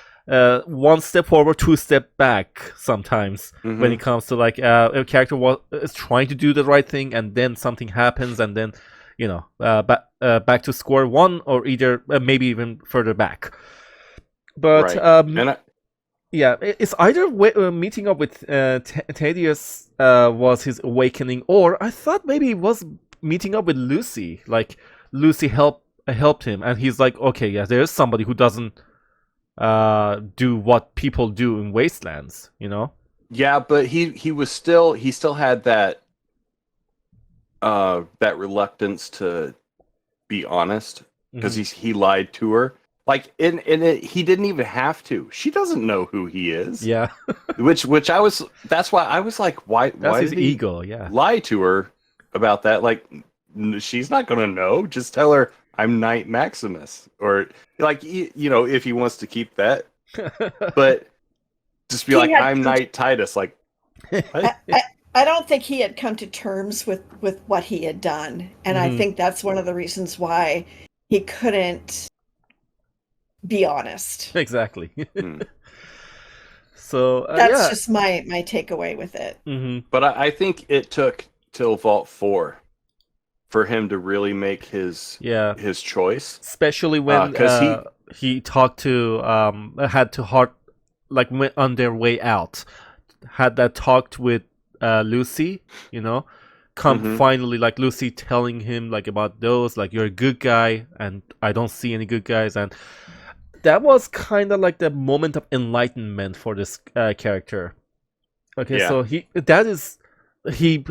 1 step forward, 2 step back. Sometimes when it comes to like a character is trying to do the right thing, and then something happens, and then you know back to square one, or either maybe even further back. But it's either meeting up with Thaddeus was his awakening, or I thought maybe it was meeting up with Lucy. Like Lucy helped him, and he's like, okay, yeah, there's somebody who doesn't do what people do in Wastelands, you know? Yeah, but he still had that reluctance to be honest, because he lied to her. Like he didn't even have to. She doesn't know who he is. Yeah. That's why I was like, why That's his did he ego, yeah. lie to her about that? Like, she's not gonna know. Just tell her I'm Knight Maximus, or like, you know, if he wants to keep that. But just be like, I'm Knight Titus. Like, I don't think he had come to terms with what he had done, and I think that's one of the reasons why he couldn't be honest. Exactly. So that's just my takeaway with it. But I think it took till Vault 4 for him to really make his choice, especially when he talked to had to heart, like, went on their way out, had that talked with Lucy, you know, finally, like, Lucy telling him like about those, like, you're a good guy and I don't see any good guys, and that was kind of like the moment of enlightenment for this character. Okay, so he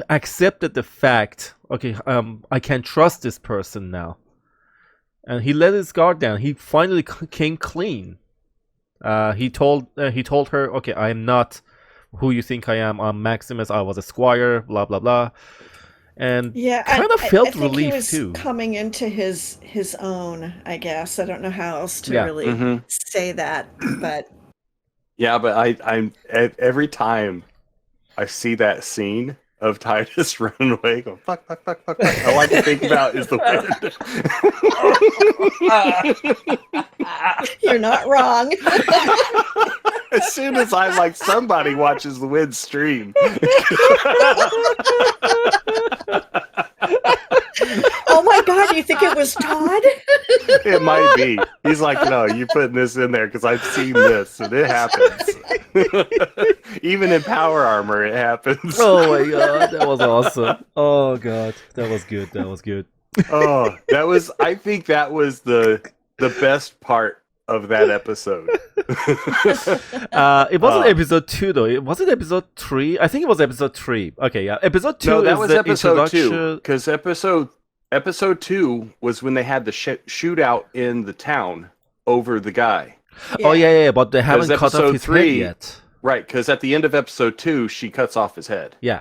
accepted the fact, okay, I can trust this person now, and he let his guard down. He finally came clean. He told her, okay, I am not who you think I am. I'm Maximus. I was a squire. Blah blah blah. and Yeah, kind of I felt think he relief was too. coming into his own, I guess. I don't know how else to Yeah. really Mhm. say that, but Yeah, but I'm every time I see that scene of Titus running away, going fuck, fuck, fuck, fuck, fuck. All I can think about is the wind. you're not wrong. As soon as I'm like, somebody watches the wind stream. Oh my God, you think it was Todd? It might be. He's like, no, you putting this in there because I've seen this and it happens. Even in Power Armor, it happens. Oh my god, that was awesome. Oh god, that was good. That was good. Oh, that was. I think that was the best part of that episode. It wasn't episode 2 though. It was it episode 3? I think it was episode 3. Okay, yeah. Episode 2 No, that is was the episode 2. introduction. Because episode 2 was when they had the shootout in the town over the guy. Oh yeah, but they haven't cut off episode his 3 head yet. Right, because at the end of episode 2, she cuts off his head. Yeah.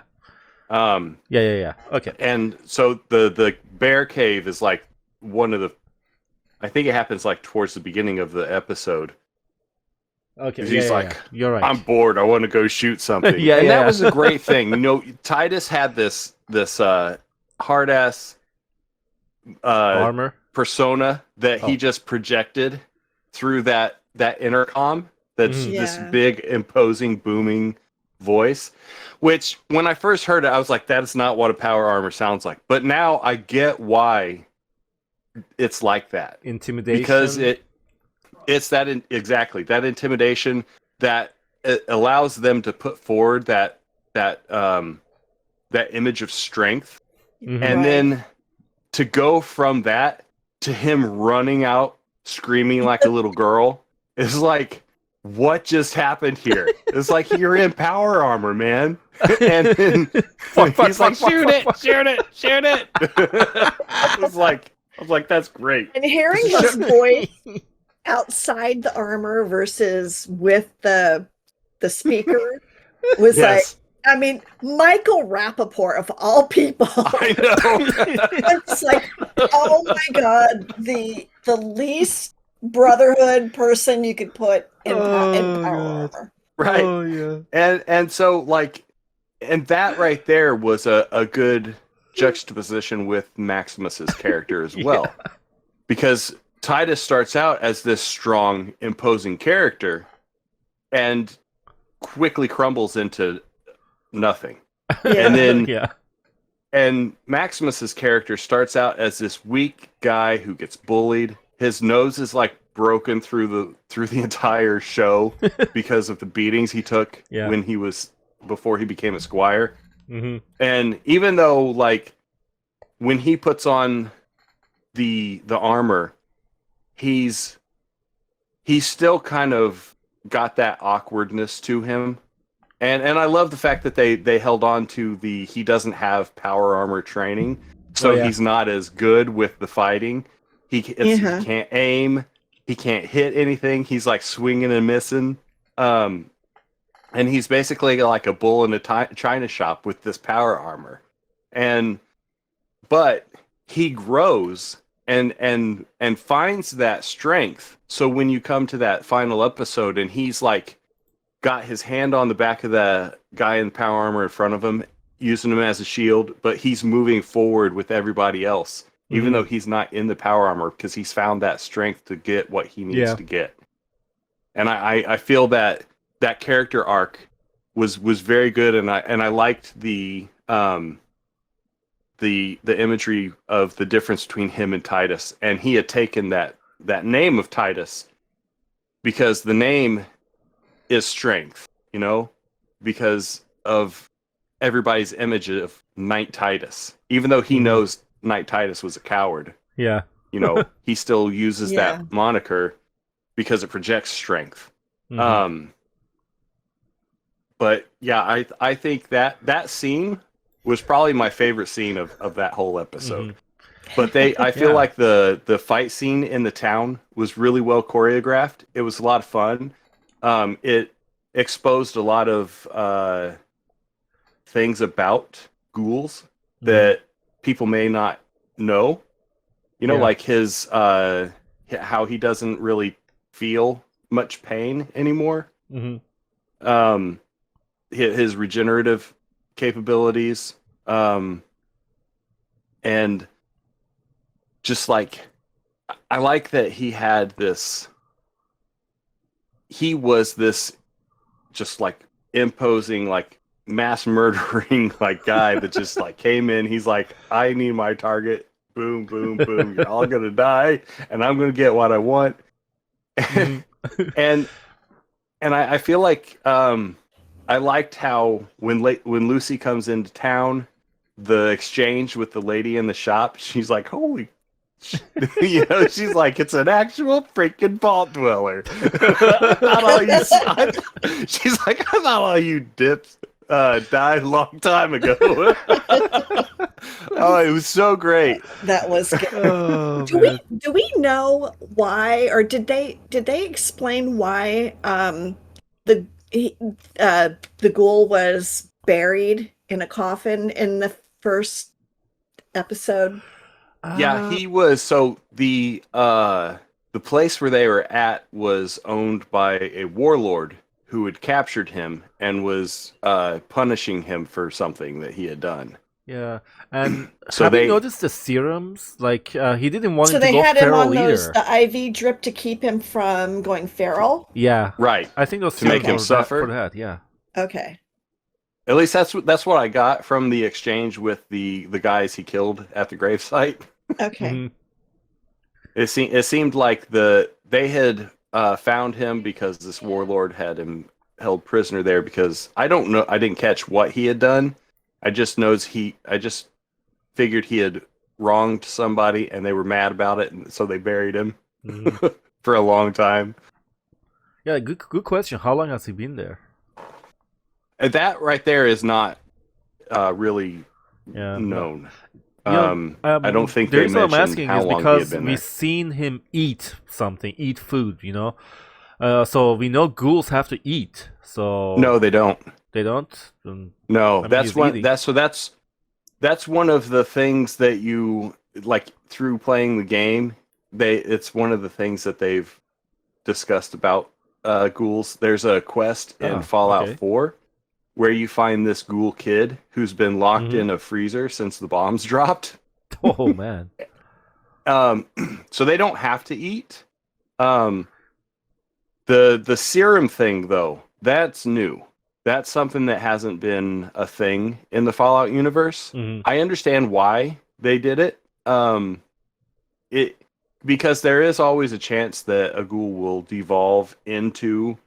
Yeah. Okay. And so the bear cave is like one of the. I think it happens like towards the beginning of the episard. Okay. He's like, you're right. I'm bored. I want to go shoot something. Yeah, and yeah. that was a great thing. You know, Titus had this hard ass Armor persona that he just projected through that intercom. That's this big, imposing, booming voice. Which, when I first heard it, I was like, that is not what a power armor sounds like. But now I get why it's like that. Intimidation. Because it's that exactly that intimidation that it allows them to put forward that image of strength, and then to go from that to him running out screaming like a little girl is like, what just happened here? It's like, you're in power armor, man. And then he's like, shoot it. I was like, that's great. And hearing his voice outside the armor versus with the speaker was like, I mean, Michael Rappaport of all people. I know. It's like, oh my God, the least brotherhood person you could put in power armor. Right. Oh yeah. And so like, and that right there was a good juxtaposition with Maximus's character as well. Because Titus starts out as this strong, imposing character and quickly crumbles into nothing. And then and Maximus's character starts out as this weak guy who gets bullied. His nose is like broken through the entire show because of the beatings he took when he was before he became a squire. And even though like when he puts on the armor, he's still kind of got that awkwardness to him. And I love the fact that they held on to he doesn't have power armor training, so he's not as good with the fighting. He can't aim, he can't hit anything. He's like swinging and missing, and he's basically like a bull in a china shop with this power armor. But he grows and finds that strength. So when you come to that final episode and he's like got his hand on the back of the guy in power armor in front of him, using him as a shield, but he's moving forward with everybody else, even though he's not in the power armor, because he's found that strength to get what he needs to get. And I feel that character arc was very good, and I liked the imagery of the difference between him and Titus. And he had taken that name of Titus because the name is strength, you know, because of everybody's image of Knight Titus. Even though he knows Knight Titus was a coward, you know, he still uses that moniker because it projects strength. But yeah, I think that scene was probably my favorite scene of that whole episode. But I feel like the fight scene in the town was really well choreographed. It was a lot of fun. It exposed a lot of things about ghouls that people may not know. You know, Yeah. like his how he doesn't really feel much pain anymore. Mm-hmm. His regenerative capabilities, and just like I like that he had this. He was this just like imposing, like mass murdering like guy that just like came in. He's like, I need my target. Boom, boom, boom. You're all gonna die, and I'm gonna get what I want. Mm-hmm. and I feel like I liked how when Lucy comes into town, the exchange with the lady in the shop. She's like, "Holy." You know, she's like, it's an actual freaking vault dweller. I thought all you, she's like, I thought all you dips died a long time ago. Oh, it was so great. That was good. Oh, Do man. we know why, or did they explain why the the ghoul was buried in a coffin in the first episode? Yeah, he was. So the place where they were at was owned by a warlord who had captured him and was punishing him for something that he had done. Yeah, and So have you they- noticed the serums? Like he didn't want So him to they go had him feral on those either. the IV drip to keep him from going feral. Yeah, Right. I think those To make serums him were suffer? for that. Yeah. Okay. At least that's what I got from the exchange with the guys he killed at the gravesite. Okay. Mhm. It seemed like they had found him because this warlord had him held prisoner there, because I don't know, I didn't catch what he had done. I just figured he had wronged somebody and they were mad about it, and so they buried him Mhm. for a long time. Yeah, good question. How long has he been there? And that right there is not really Yeah. known. You know, I don't think the they reason I'm mentioned asking how is long he had because been we've there. seen him eat something, eat food. You know, so we know ghouls have to eat. So No, they don't. they don't. Then, No, I mean, that's he's one. eating. That's one of the things that you like through playing the game. It's one of the things that they've discussed about ghouls. There's a quest in Oh, Fallout okay. 4 where you find this ghoul kid who's been locked Mhm. in a freezer since the bombs dropped. Oh man. So they don't have to eat. The serum thing though, that's new. That's something that hasn't been a thing in the Fallout universe. Mhm. I understand why they did it. It because there is always a chance that a ghoul will devolve into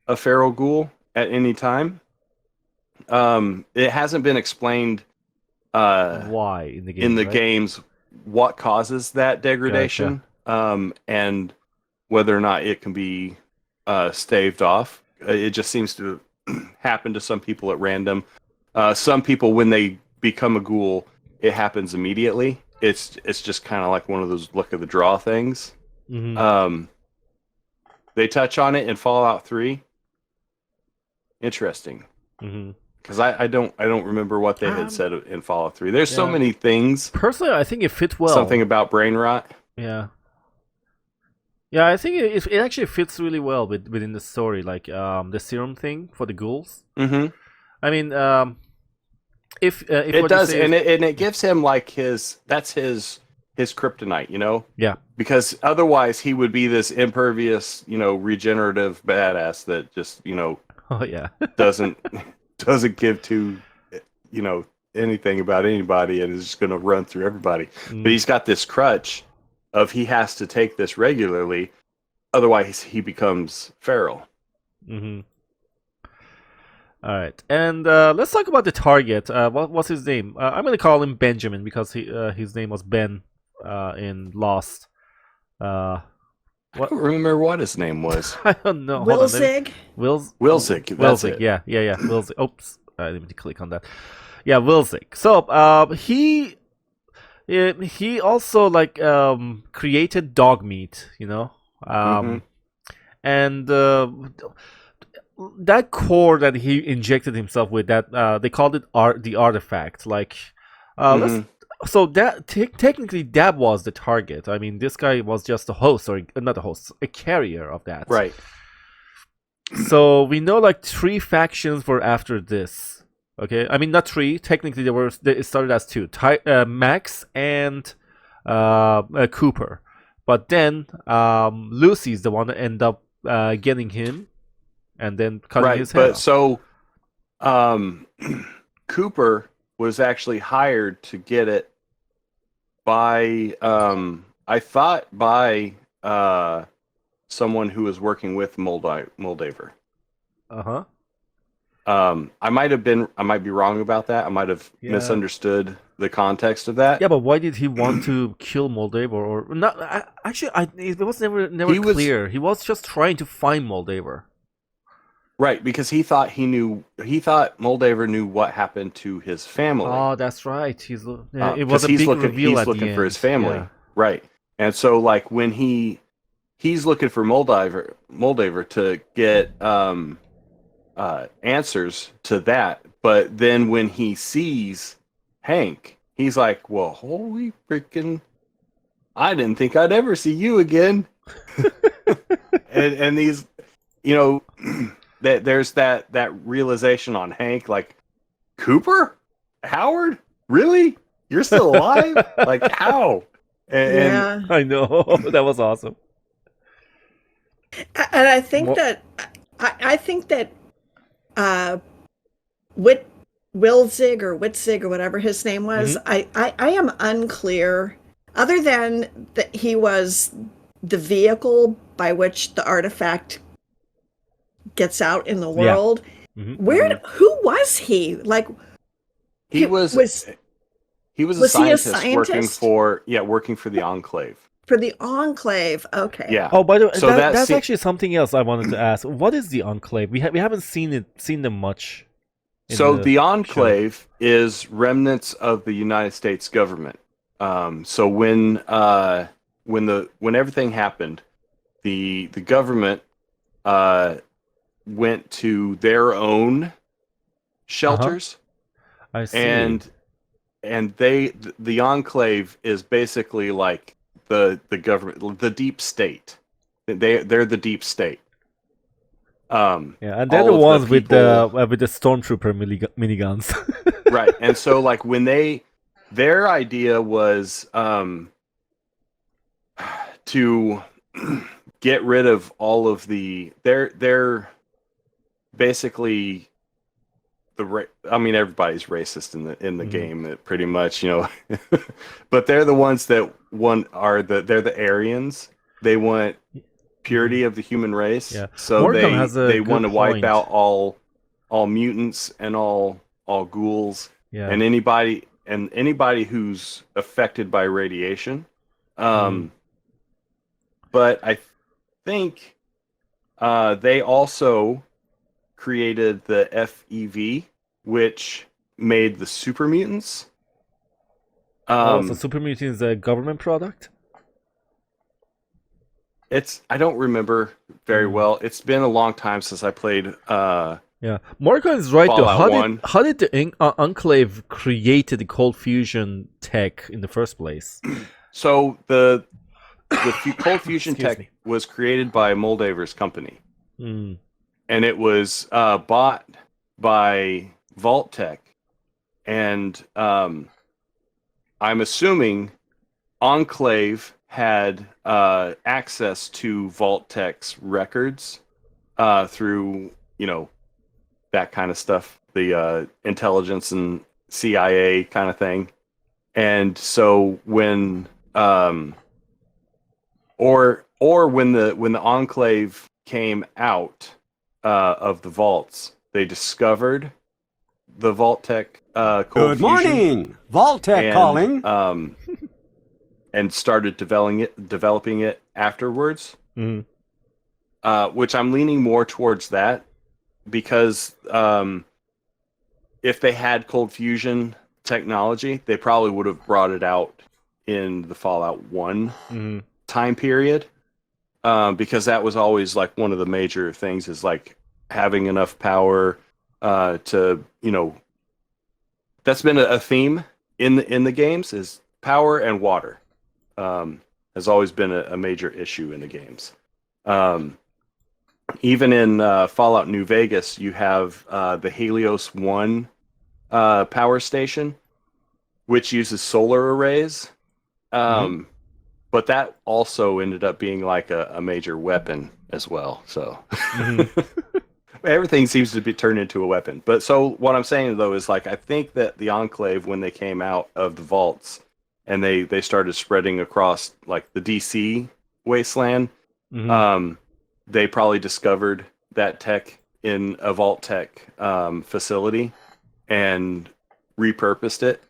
a feral ghoul at any time. It hasn't been explained Why in the game? in the right? games what causes that degradation, and whether or not it can be staved off. It just seems to happen to some people at random. Some people, when they become a ghoul, it happens immediately. It's just kind of like one of those luck of the draw things. Mhm. They touch on it in Fallout 3. Interesting, Mhm. because I don't remember what they had said in Fallout 3. There's so yeah. many things. Personally, I think it fit well. Something about brain rot. Yeah. Yeah, I think it actually fits really well within the story, like the serum thing for the ghouls. Mm-hmm. I mean, if It what does, you say and is, it gives him like his kryptonite, you know, yeah, because otherwise he would be this impervious, regenerative badass that just oh yeah, doesn't give to anything about anybody and is just going to run through everybody. Mm. But he's got this crutch of he has to take this regularly, otherwise he becomes feral. Mm-hmm. All right, and let's talk about the target. What's his name? I'm gonna call him Benjamin because his name was Ben in Lost. I don't remember what his name was. I don't know. Hold on, Wilzig. Wilzig. That's Wilzig. it. Yeah. Wilzig. Oops, I didn't mean to click on that. Yeah, Wilzig. So he also like created dog meat, you know, and that core that he injected himself with, that they called it the artifact. Like, let's so that technically that was the target. I mean, this guy was just a host, or not a host, a carrier of that. Right. So we know like 3 factions were after this. Okay, I mean not 3. Technically, it started as 2. Max and Cooper, but then Lucy's the one that ended up getting him, and then cutting his head But off. so Cooper was actually hired to get it by I thought by someone who was working with Moldaver. Uh-huh. I might be wrong about that. I might have misunderstood the context of that. Yeah, but why did he want to kill Moldaver? Or not? It was never clear. He was just trying to find Moldaver. Right, because he thought Moldaver knew what happened to his family. Oh, that's right. It was a big reveal at the end. He's looking for his family. Yeah. Right. And so like when he's looking for Moldaver to get answers to that, but then when he sees Hank, he's like, well, holy freaking, I didn't think I'd ever see you again. and these, that there's that realization on Hank, like, Cooper? Howard? Really? You're still alive? Like, how? Yeah. I know. That was awesome. And I think that Wilzig or Witzig or whatever his name was, I am unclear, other than that he was the vehicle by which the artifact gets out in the world. Who was he? Like, he was a scientist working for the Enclave. For the Enclave, okay. Yeah. Oh, by the way, so that's actually something else I wanted to ask. What is the Enclave? We haven't seen them much. So the Enclave is remnants of the United States government. So when everything happened, the government went to their own shelters. I see. And the Enclave is basically like the government, the deep state. They're the deep state. And they're the ones with the stormtrooper miniguns. Right. And so like when their idea was to get rid of all of they're basically everybody's racist in the game pretty much, but they're the ones that they're the Aryans. They want purity of the human race. Yeah. So Morgan they want to wipe out all mutants and all ghouls and anybody who's affected by radiation. But I think they also created the FEV, which made the super mutants. So super mutants is a government product? I don't remember very well. It's been a long time since I played. Morgan is right though. How did the Enclave create the cold fusion tech in the first place? So the cold fusion tech was created by Moldaver's company, and it was bought by Vault-Tec, and I'm assuming Enclave had access to Vault-Tec's records through that kind of stuff, the intelligence and CIA kind of thing. And so when when the Enclave came out of the vaults, they discovered the Vault-Tec cold Good morning, Vault-Tec calling. And started developing it afterwards, which I'm leaning more towards that, because if they had cold fusion technology, they probably would have brought it out in the Fallout 1 time period, because that was always like one of the major things, is like having enough power to, that's been a theme in the games is power and water. Has always been a major issue in the games. Even in Fallout New Vegas, you have the Helios 1 power station, which uses solar arrays. But that also ended up being like a major weapon as well. So everything seems to be turned into a weapon. But so what I'm saying, though, is like I think that the Enclave, when they came out of the vaults and they started spreading across like the DC wasteland, they probably discovered that tech in a Vault Tech facility and repurposed it.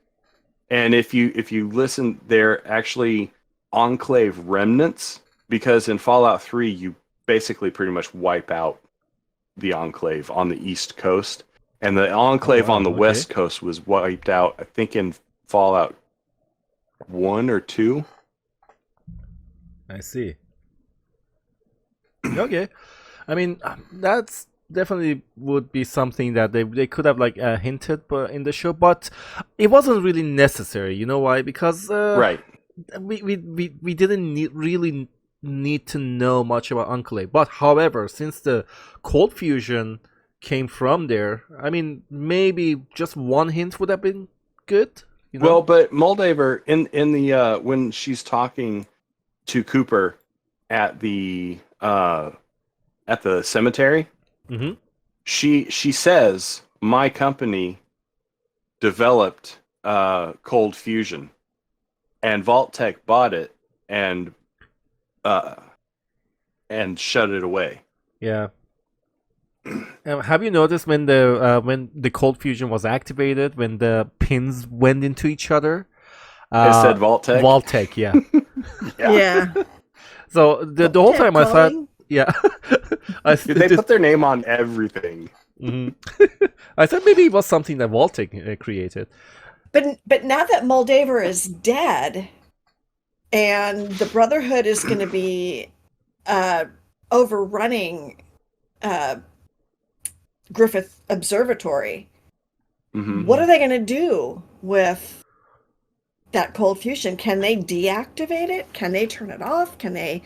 And if you listen, they're actually Enclave remnants, because in Fallout 3 you basically pretty much wipe out the Enclave on the East Coast, and the Enclave on the West Coast was wiped out, I think, in Fallout 1 or 2. I see. Okay. I mean, that's definitely would be something that they could have like hinted in the show, but it wasn't really necessary. You know why? Because Right. we didn't really need to know much about Enclave. But however, since the cold fusion came from there, I mean, maybe just one hint would have been good. You know? Well, but Moldaver in the when she's talking to Cooper at the cemetery, she says, "My company developed cold fusion, and Vault Tech bought it and shut it away." Yeah. Have you noticed when the cold fusion was activated, when the pins went into each other? It said Vault Tech. Vault Tech, yeah. Yeah. So the whole time I thought, yeah, They put their name on everything. I thought maybe it was something that Vault Tech created. But now that Moldaver is dead, and the Brotherhood is going to be overrunning Griffith Observatory, what are they going to do with that cold fusion? Can they deactivate it? Can they turn it off? Can they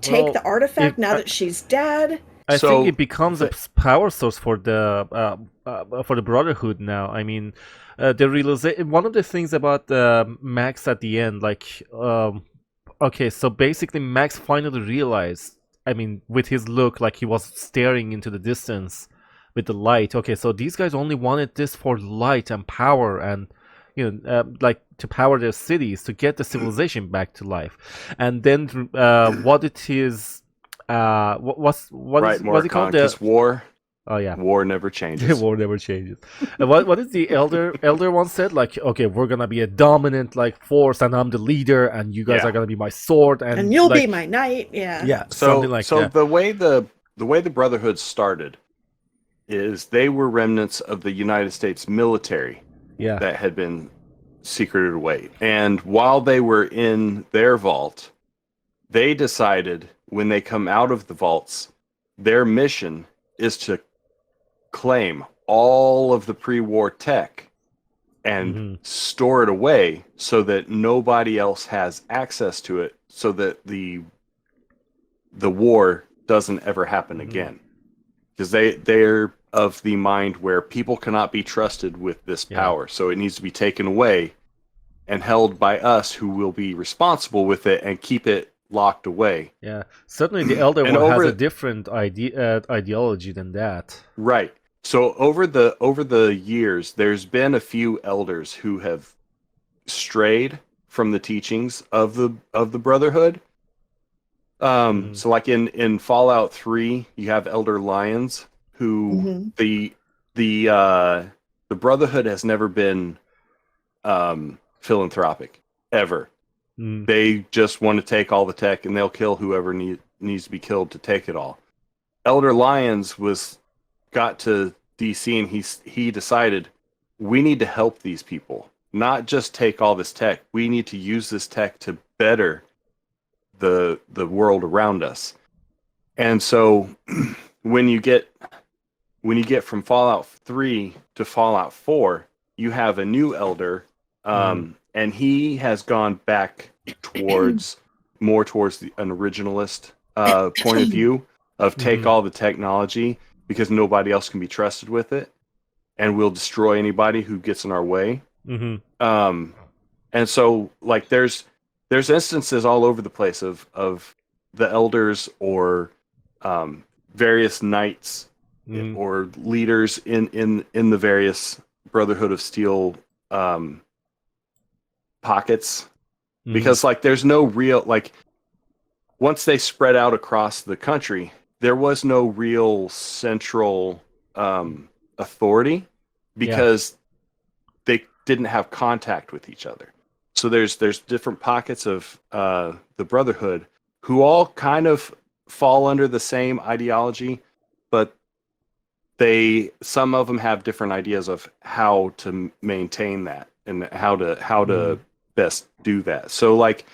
take the artifact now that she's dead? I think it becomes a power source for the Brotherhood now. I mean, the realization. One of the things about Max at the end, like, okay, so basically Max finally realized. I mean, with his look, like he was staring into the distance with the light. Okay, so these guys only wanted this for light and power, and like to power their cities, to get the civilization back to life. And then what it is. What's it called? The war. Oh yeah, war never changes. War never changes. What is the elder one said? Like, okay, we're gonna be a dominant like force, and I'm the leader, and you guys are gonna be my sword, and you'll like, be my knight. Yeah. Yeah. Something like that. So the way the Brotherhood started is they were remnants of the United States military. Yeah. That had been secreted away, and while they were in their vault, they decided, when they come out of the vaults, their mission is to claim all of the pre-war tech and store it away so that nobody else has access to it, so that the war doesn't ever happen again. Because they're of the mind where people cannot be trusted with this power, so it needs to be taken away and held by us, who will be responsible with it and keep it locked away. Yeah, certainly the elder one has a different ideology than that. Right. So over the years, there's been a few elders who have strayed from the teachings of the Brotherhood. So like in Fallout 3, you have Elder Lions, who the Brotherhood has never been philanthropic ever. They just want to take all the tech, and they'll kill whoever needs to be killed to take it all. Elder Lyons got to DC, and he decided, we need to help these people, not just take all this tech. We need to use this tech to better the world around us. And so when you get from Fallout 3 to Fallout 4, you have a new elder, And he has gone back towards an originalist point of view of take all the technology because nobody else can be trusted with it, and we'll destroy anybody who gets in our way. And so like there's instances all over the place of the elders or various knights or leaders in the various Brotherhood of Steel pockets, because like there's no real, like once they spread out across the country, there was no real central authority because they didn't have contact with each other. So there's different pockets of the Brotherhood who all kind of fall under the same ideology, but some of them have different ideas of how to maintain that and how to best do that. So like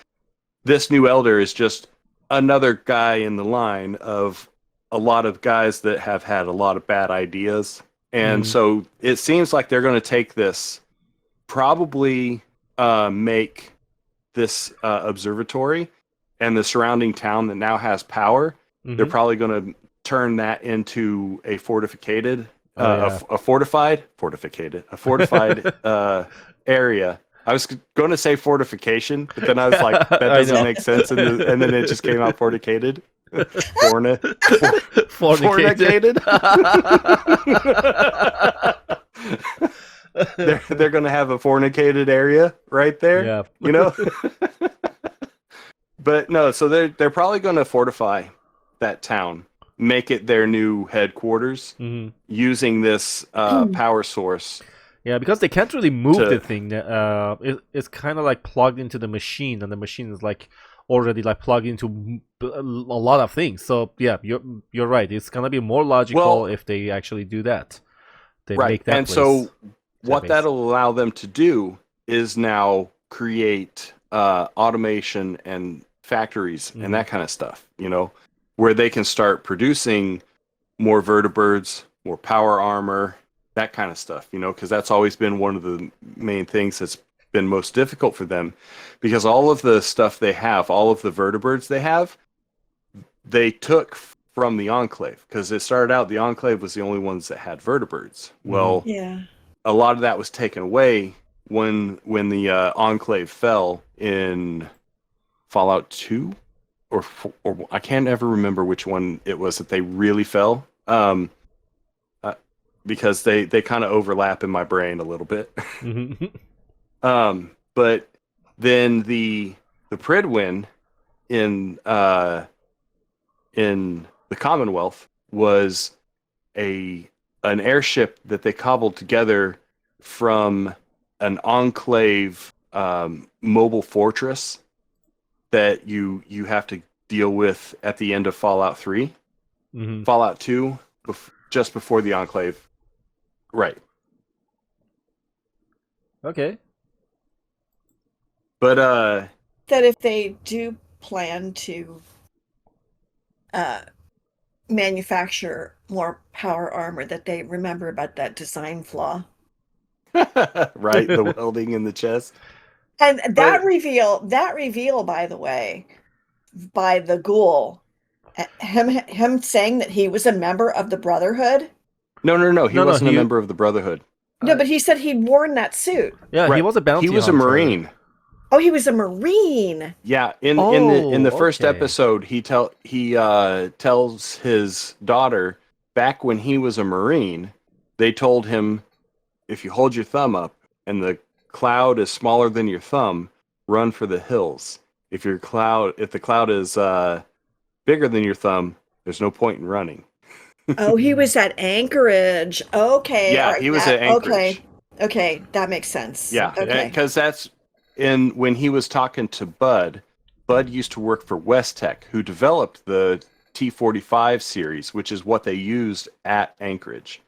this new elder is just another guy in the line of a lot of guys that have had a lot of bad ideas. And so it seems like they're going to take this, probably make this observatory and the surrounding town that now has power. They're probably going to turn that into a fortified area. I was going to say fortification, but then I was like, that doesn't make sense. And then it just came out forticated. Fornicated. They're going to have a fornicated area right there. Yeah. You know? But no, so they're probably going to fortify that town, make it their new headquarters, using this power source. Yeah, because they can't really move the thing. It's kind of like plugged into the machine, and the machine is like already like plugged into a lot of things. So yeah, you're right. It's gonna be more logical if they actually do that. They make that. And so what that'll allow them to do is now create automation and factories and that kind of stuff. You know, where they can start producing more vertibirds, more power armor, that kind of stuff, you know, because that's always been one of the main things that's been most difficult for them, because all of the stuff they have, all of the vertibirds they have, they took from the Enclave, because it started out the Enclave was the only ones that had vertibirds. Well, a lot of that was taken away when the Enclave fell in Fallout 2 or I can't ever remember which one it was that they really fell. Because they kind of overlap in my brain a little bit. But then the Pridwin in the Commonwealth was an airship that they cobbled together from an Enclave mobile fortress that you have to deal with at the end of Fallout 3. Fallout 2, just before the Enclave. Right. Okay. But that if they do plan to manufacture more power armor, that they remember about that design flaw. Right, the welding in the chest. And that reveal, by the way, by the ghoul, him saying that he was a member of the Brotherhood. No. He wasn't a member of the Brotherhood. No, but he said he'd worn that suit. Yeah, right. He was a bounty hunter. He was a Marine. Oh, he was a Marine. Yeah, in the first episode, he tells his daughter, back when he was a Marine, they told him, if you hold your thumb up and the cloud is smaller than your thumb, run for the hills. If the cloud is bigger than your thumb, there's no point in running. Oh, he was at Anchorage. Okay. Yeah, he was at Anchorage. Okay, that makes sense. Yeah, okay. Because that's when he was talking to Bud. Bud used to work for Westech, who developed the T-45 series, which is what they used at Anchorage.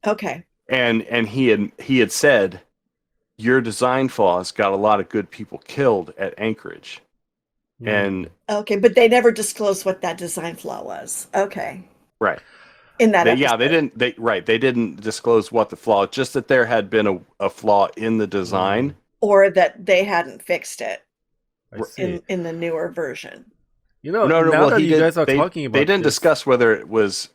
Okay. And he had said, your design flaws got a lot of good people killed at Anchorage. And okay, but they never disclosed what that design flaw was. Okay. Right. In that they didn't disclose what the flaw, just that there had been a flaw in the design or that they hadn't fixed it I see. in the newer version. You know, No, now well, that he you did. guys are talking about They didn't this, discuss whether it was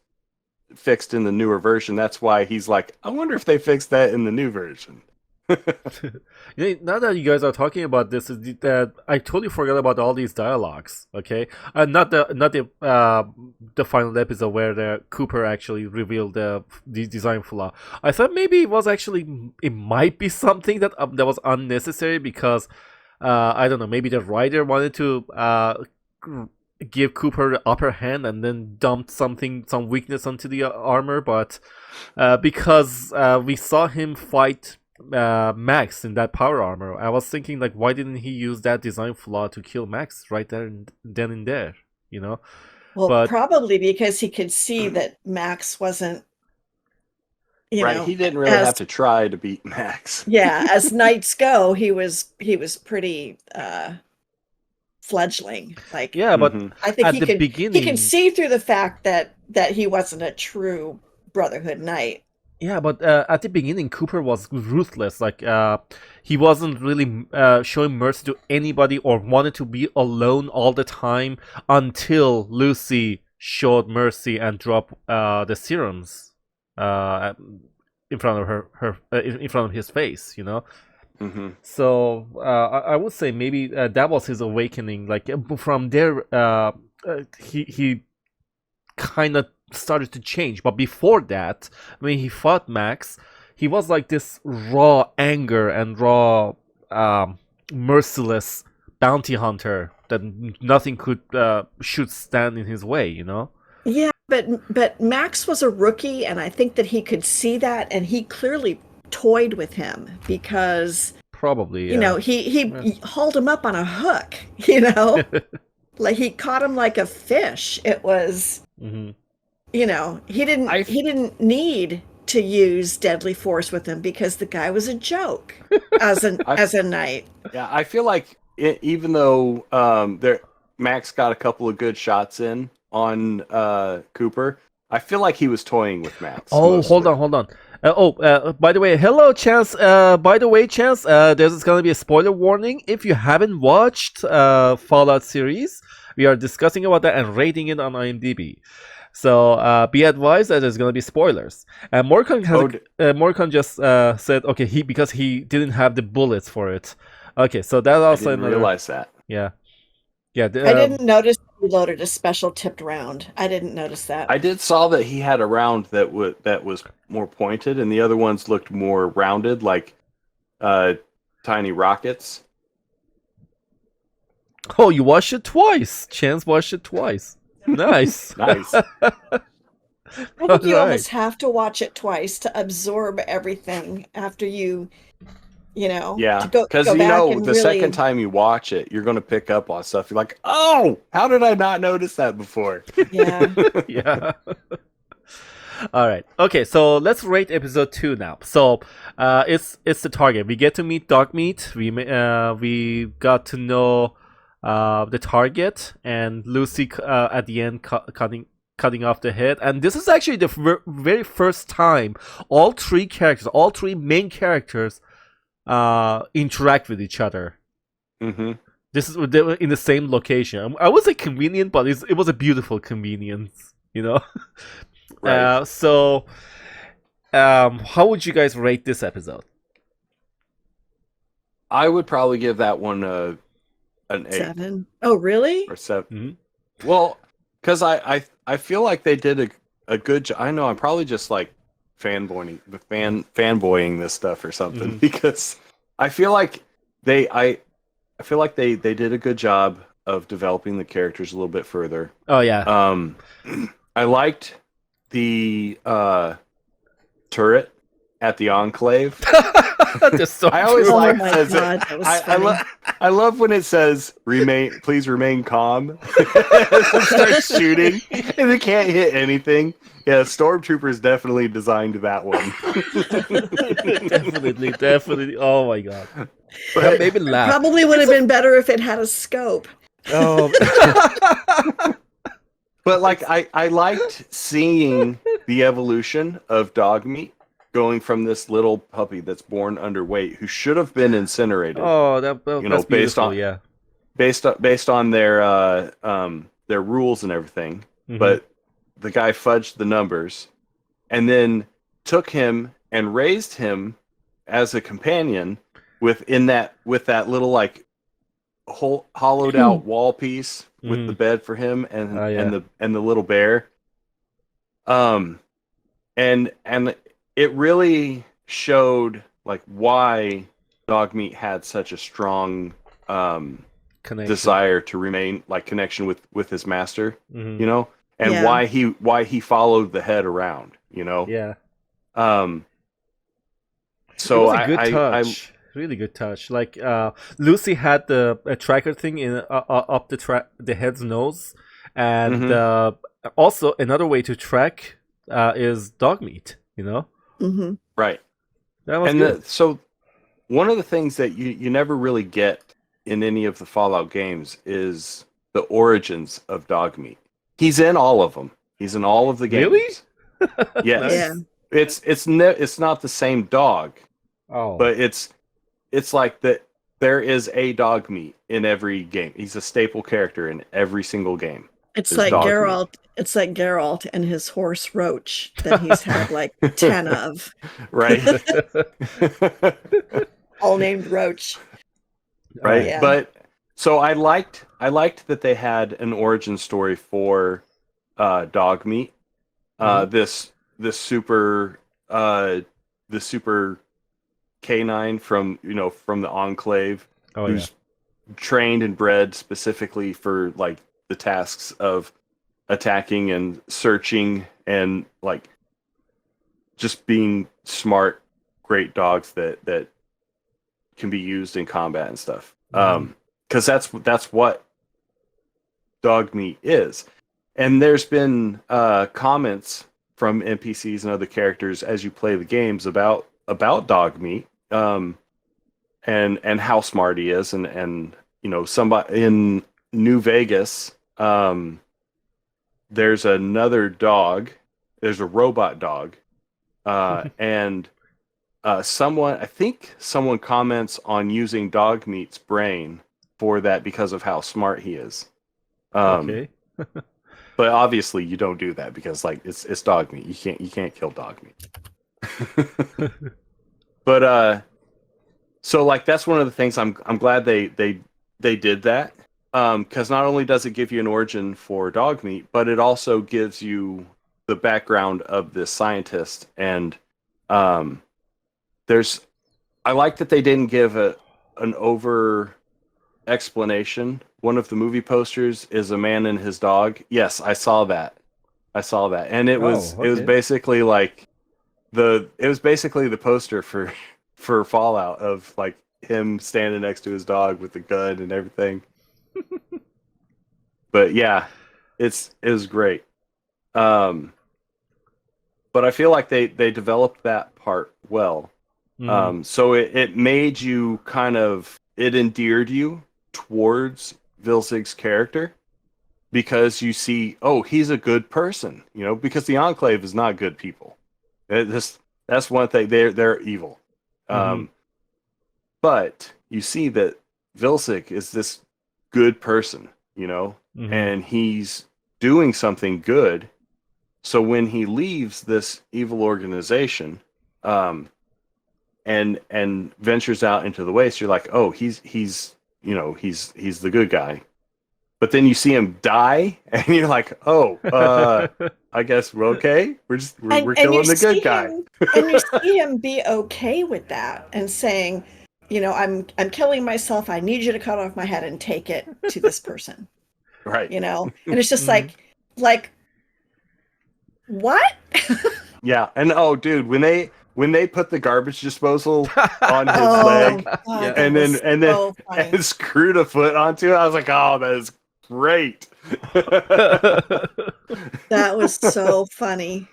fixed in the newer version. That's why he's like, I wonder if they fixed that in the new version. Now that you guys are talking about this, that I totally forgot about all these dialogues. Okay, not the final episode where the Cooper actually revealed the design flaw. I thought maybe it might be something that was unnecessary because I don't know, maybe the writer wanted to give Cooper the upper hand and then dumped some weakness onto the armor, but because we saw him fight Max in that power armor, I was thinking like, why didn't he use that design flaw to kill Max right there and then and there? You know, Well, probably because he could see that Max wasn't, he didn't really have to try to beat Max. Yeah, as nights go, he was pretty fledgling. Like, yeah, but I think at he the could beginning, he can see through the fact that he wasn't a true Brotherhood Knight. Yeah, but at the beginning, Cooper was ruthless. Like, he wasn't really showing mercy to anybody or wanted to be alone all the time until Lucy showed mercy and dropped the serums in front of in front of his face. You know. Mm-hmm. So I would say maybe that was his awakening. Like from there, he kind of started to change. But before that, when he fought Max, he was like this raw anger and raw merciless bounty hunter that nothing should stand in his way, you know. Yeah, but Max was a rookie, and I think that he could see that, and he clearly toyed with him because probably he hauled him up on a hook, you know. Like he caught him like a fish. It was he didn't need to use deadly force with him because the guy was a joke as a knight. Yeah, I feel like even though Max got a couple of good shots in on Cooper, I feel like he was toying with Max. Oh, mostly. Hold on. By the way, hello, Chance. By the way, Chance, there's going to be a spoiler warning. If you haven't watched Fallout series, we are discussing about that and rating it on IMDb. So be advised that there's going to be spoilers. And Morkan just said, okay, because he didn't have the bullets for it. Okay, so that also I didn't realize that. Yeah. I didn't notice he loaded a special tipped round. I didn't notice that. I did saw that he had a round that was more pointed, and the other ones looked more rounded, like tiny rockets. Oh, you watched it twice. Chance watched it twice. Nice. Nice. I think you almost have to watch it twice to absorb everything after you know. Yeah, because the second time you watch it, you're going to pick up on stuff. You're like, oh, how did I not notice that before? Yeah. Yeah. All right. Okay, so let's rate episode 2 now. So it's the target. We get to meet Dogmeat. We got to know the target and Lucy at the end cutting off the head. And this is actually the very first time all three main characters interact with each other. This is they were in the same location. I would say convenient, but it was a beautiful convenience, you know. Right. So how would you guys rate this episode? I would probably give that one an 8. 7. Oh, really? Or 7. Well, because I feel like they did a good job. I know I'm probably just like fanboying this stuff or something because I feel like they did a good job of developing the characters a little bit further. Oh yeah. I liked the turret at the Enclave. I always like I love when it says please remain calm. It starts shooting and it can't hit anything. Yeah, Stormtroopers definitely designed that one. definitely. Oh my god. That made me laugh. Probably would have been better if it had a scope. Oh. But like I liked seeing the evolution of Dogmeat going from this little puppy that's born underweight who should have been incinerated. Oh, that's beautiful. Based on their rules and everything. Mhm. But the guy fudged the numbers, and then took him and raised him as a companion with that little like hollowed out wall piece with the bed for him and the little bear. And it really showed like why Dogmeat had such a strong desire to remain like connection with his master, you know, and why he followed the head around, you know. Yeah. So it was a good touch. Really good touch. Like Lucy had the tracker thing in up the head's nose, and also another way to track is Dogmeat. You know, right? That was good. So one of the things that you never really get in any of the Fallout games is the origins of Dogmeat. He's in all of them. He's in all of the games. Really? Yes. Yeah. It's not the same dog. Oh. But it's like that there is a Dogmeat in every game. He's a staple character in every single game. It's like Geralt. It's like Geralt and his horse Roach that he's had like 10 of. Right. All named Roach. Right. Yeah. But so I liked that they had an origin story for Dogmeat. This super canine from the Enclave, who's trained and bred specifically for like the tasks of attacking and searching and like just being smart, great dogs that can be used in combat and stuff. Because that's what Dogmeat is. And there's been comments from NPCs and other characters as you play the games about Dogmeat, and how smart he is, and somebody in New Vegas, there's another dog. There's a robot dog, and someone comments on using Dogmeat's brain for that because of how smart he is. Okay. But obviously you don't do that because like it's Dogmeat. You can't kill Dogmeat. But so like that's one of the things I'm glad they did that, because not only does it give you an origin for Dogmeat, but it also gives you the background of this scientist. And I like that they didn't give an over explanation. One of the movie posters is a man and his dog. Yes, I saw that, and it was basically like the poster for Fallout of like him standing next to his dog with the gun and everything. But yeah, it was great. But I feel like they developed that part well. So it made you it endeared you towards Vilsig's character, because you see, oh, he's a good person, because the Enclave is not good people. That's one thing. They're evil. But you see that Vilsig is this good person, and he's doing something good. So when he leaves this evil organization, and ventures out into the waste, you're like, oh, he's the good guy. But then you see him die, and you're like, oh, I guess we're okay. We're killing the good guy. And you see him be okay with that and saying, I'm killing myself. I need you to cut off my head and take it to this person. Right. And it's just like what? Yeah. And oh, dude, when they put the garbage disposal on his leg, God, and then screwed a foot onto it, I was like, oh, that is great. That was so funny.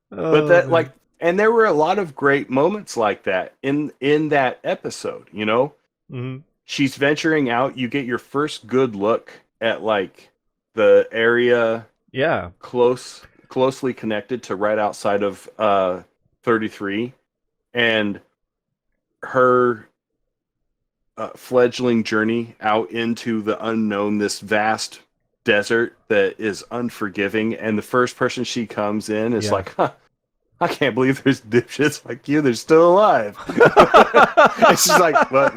But that and there were a lot of great moments like that in that episode. She's venturing out. You get your first good look at like the area, closely connected to right outside of 33, and her fledgling journey out into the unknown, this vast desert that is unforgiving, and the first person she comes in is like, huh, I can't believe there's dipshits like you. They're still alive. And she's like, what?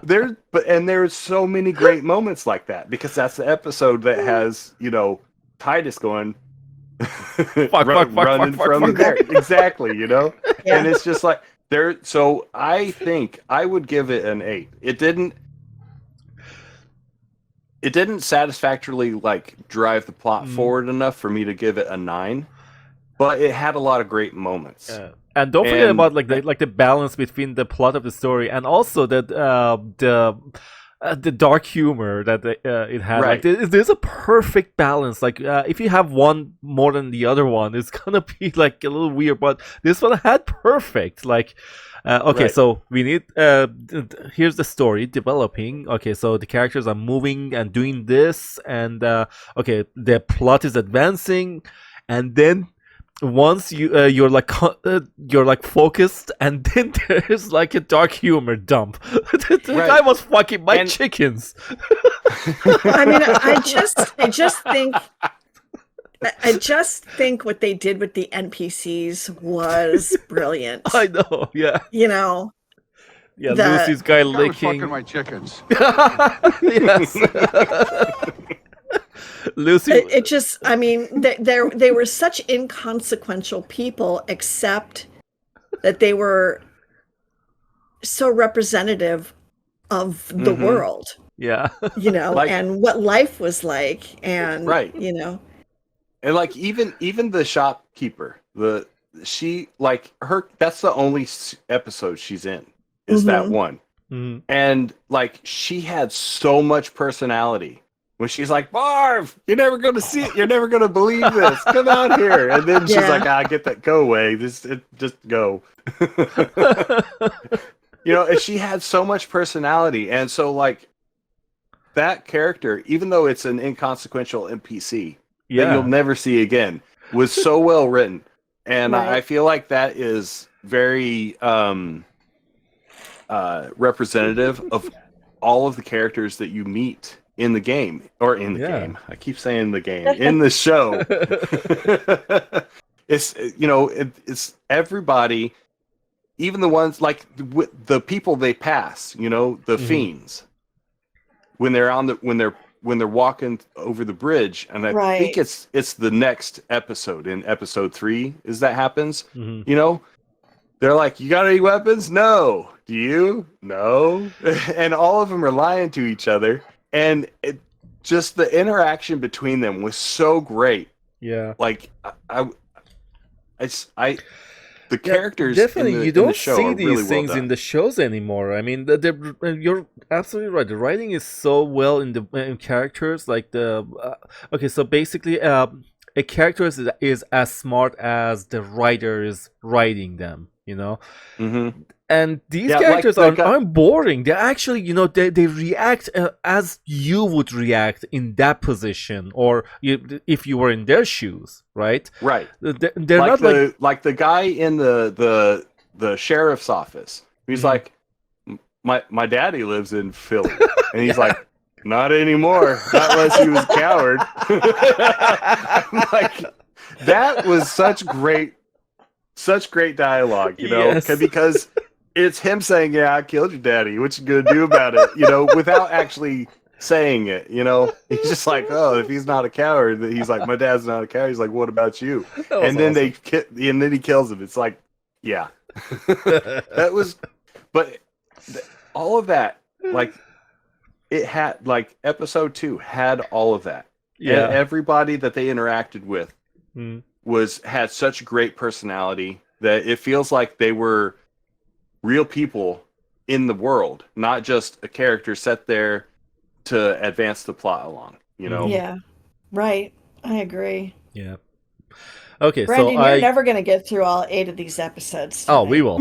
There's so many great moments like that, because that's the episode that has, Titus going running from there. Exactly, Yeah. And it's just like there. So I think I would give it an 8. It didn't satisfactorily drive the plot forward enough for me to give it a 9, but it had a lot of great moments. And don't forget about the balance between the plot of the story and also the dark humor that it had. Right. There's a perfect balance. If you have one more than the other one, it's gonna be a little weird. But this one had perfect. Okay, so we need. Here's the story developing. Okay, so the characters are moving and doing this, and okay, the plot is advancing, and then once you're focused, and then there's a dark humor dump. The guy was fucking my chickens. I mean, I just think what they did with the NPCs was brilliant. I know, yeah. Yeah, Lucy's guy licking. Fucking my chickens. Yes. Lucy. It just, I mean, they were such inconsequential people, except that they were so representative of the world. Yeah. And what life was like, and and even the shopkeeper, that's the only episode she's in is that one. Mm-hmm. And she had so much personality. When she's like, Marv, you're never going to see it. You're never going to believe this. Come out here. And then she's like, get that. Go away. Just go. And she had so much personality. And so, that character, even though it's an inconsequential NPC that you'll never see again, was so well written. And I feel like that is very representative of all of the characters that you meet in the game, or in the game. I keep saying the game. In the show. It's everybody, even the ones the people they pass, the fiends. When they're walking over the bridge, and I think it's the next episode, in episode 3 is that happens. They're like, you got any weapons? No. Do you? No. And all of them are lying to each other. And just the interaction between them was so great. Yeah. The characters definitely in you don't the show see these really things in the shows anymore. I mean, you're absolutely right. The writing is so well in characters. Okay, so basically, a character is as smart as the writer is writing them. Mm-hmm. And these characters aren't boring. They're actually, they react as you would react in that position, or if you were in their shoes, right? Right. They're not like the guy in the sheriff's office. He's like, my daddy lives in Philly, and he's like, not anymore. Not unless he was a coward. I'm like, that was such great dialogue, because it's him saying, yeah, I killed your daddy. What you gonna do about it? Without actually saying it, he's just like, oh, if he's not a coward, he's like, my dad's not a coward. He's like, what about you? And then and then he kills him. It's like, yeah, that was, but all of that, it had, episode 2 had all of that. Yeah. And everybody that they interacted with had such great personality that it feels like they were real people in the world, not just a character set there to advance the plot along, Yeah, right. I agree. Yeah. Okay, Brandon, so you're never going to get through all 8 of these episodes tonight. Oh, we will.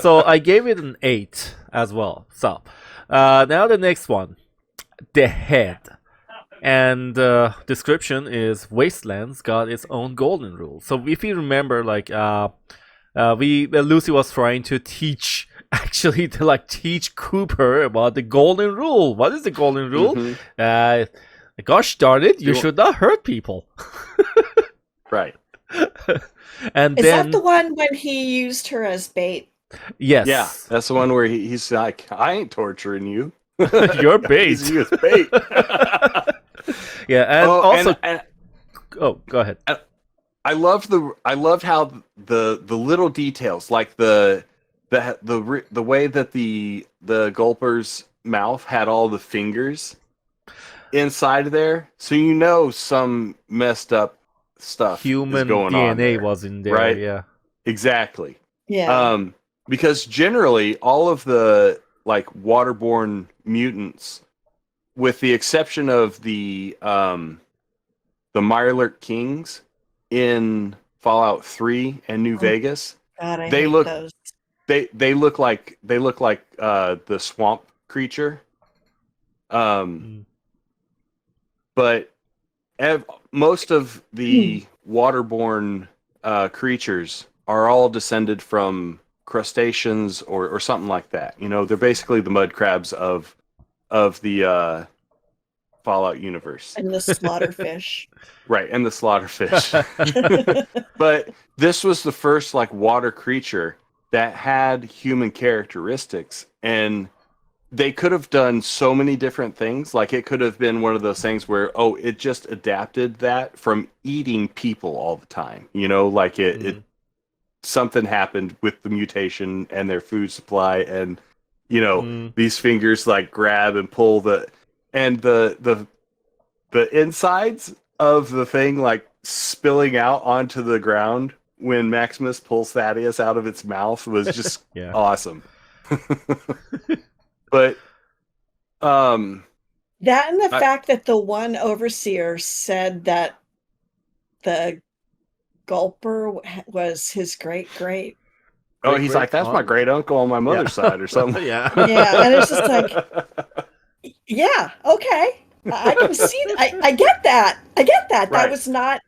So I gave it an 8 as well. So now the next one, The Head. And description is Wastelands got its own golden rule. So if you remember, like Lucy was trying to teach teach Cooper about the golden rule. What is the golden rule? Gosh darn it, you should not hurt people. Right. And Is then that the one when he used her as bait? yes. Yeah, that's the one where he's like, I ain't torturing you. You're bait. He's you as bait. Yeah, and also and go ahead. I loved how the little details, like the way that the gulper's mouth had all the fingers inside there, so some messed up stuff Human is going DNA on there, was in there, right? Yeah. Exactly. Yeah. Because generally all of the like waterborne mutants, with the exception of the Mirelurk Kings in Fallout 3 and New Vegas, God, I they hate look those. they look like the swamp creature. But most of the waterborne creatures are all descended from crustaceans or something like that. They're basically the mud crabs of the Fallout universe. And the slaughterfish. Right, and the slaughterfish. But this was the first like water creature that had human characteristics, and they could have done so many different things. Like it could have been one of those things where it just adapted that from eating people all the time. Like it something happened with the mutation and their food supply, and these fingers like grab and pull the insides of the thing like spilling out onto the ground when Maximus pulls Thaddeus out of its mouth was just awesome. But that and the fact that the one overseer said that the Gulper was his great. Oh, he's like, that's my great uncle on my mother's side or something. Yeah. Yeah, and it's just like, yeah, okay. I can see. I get that. I get that. Right.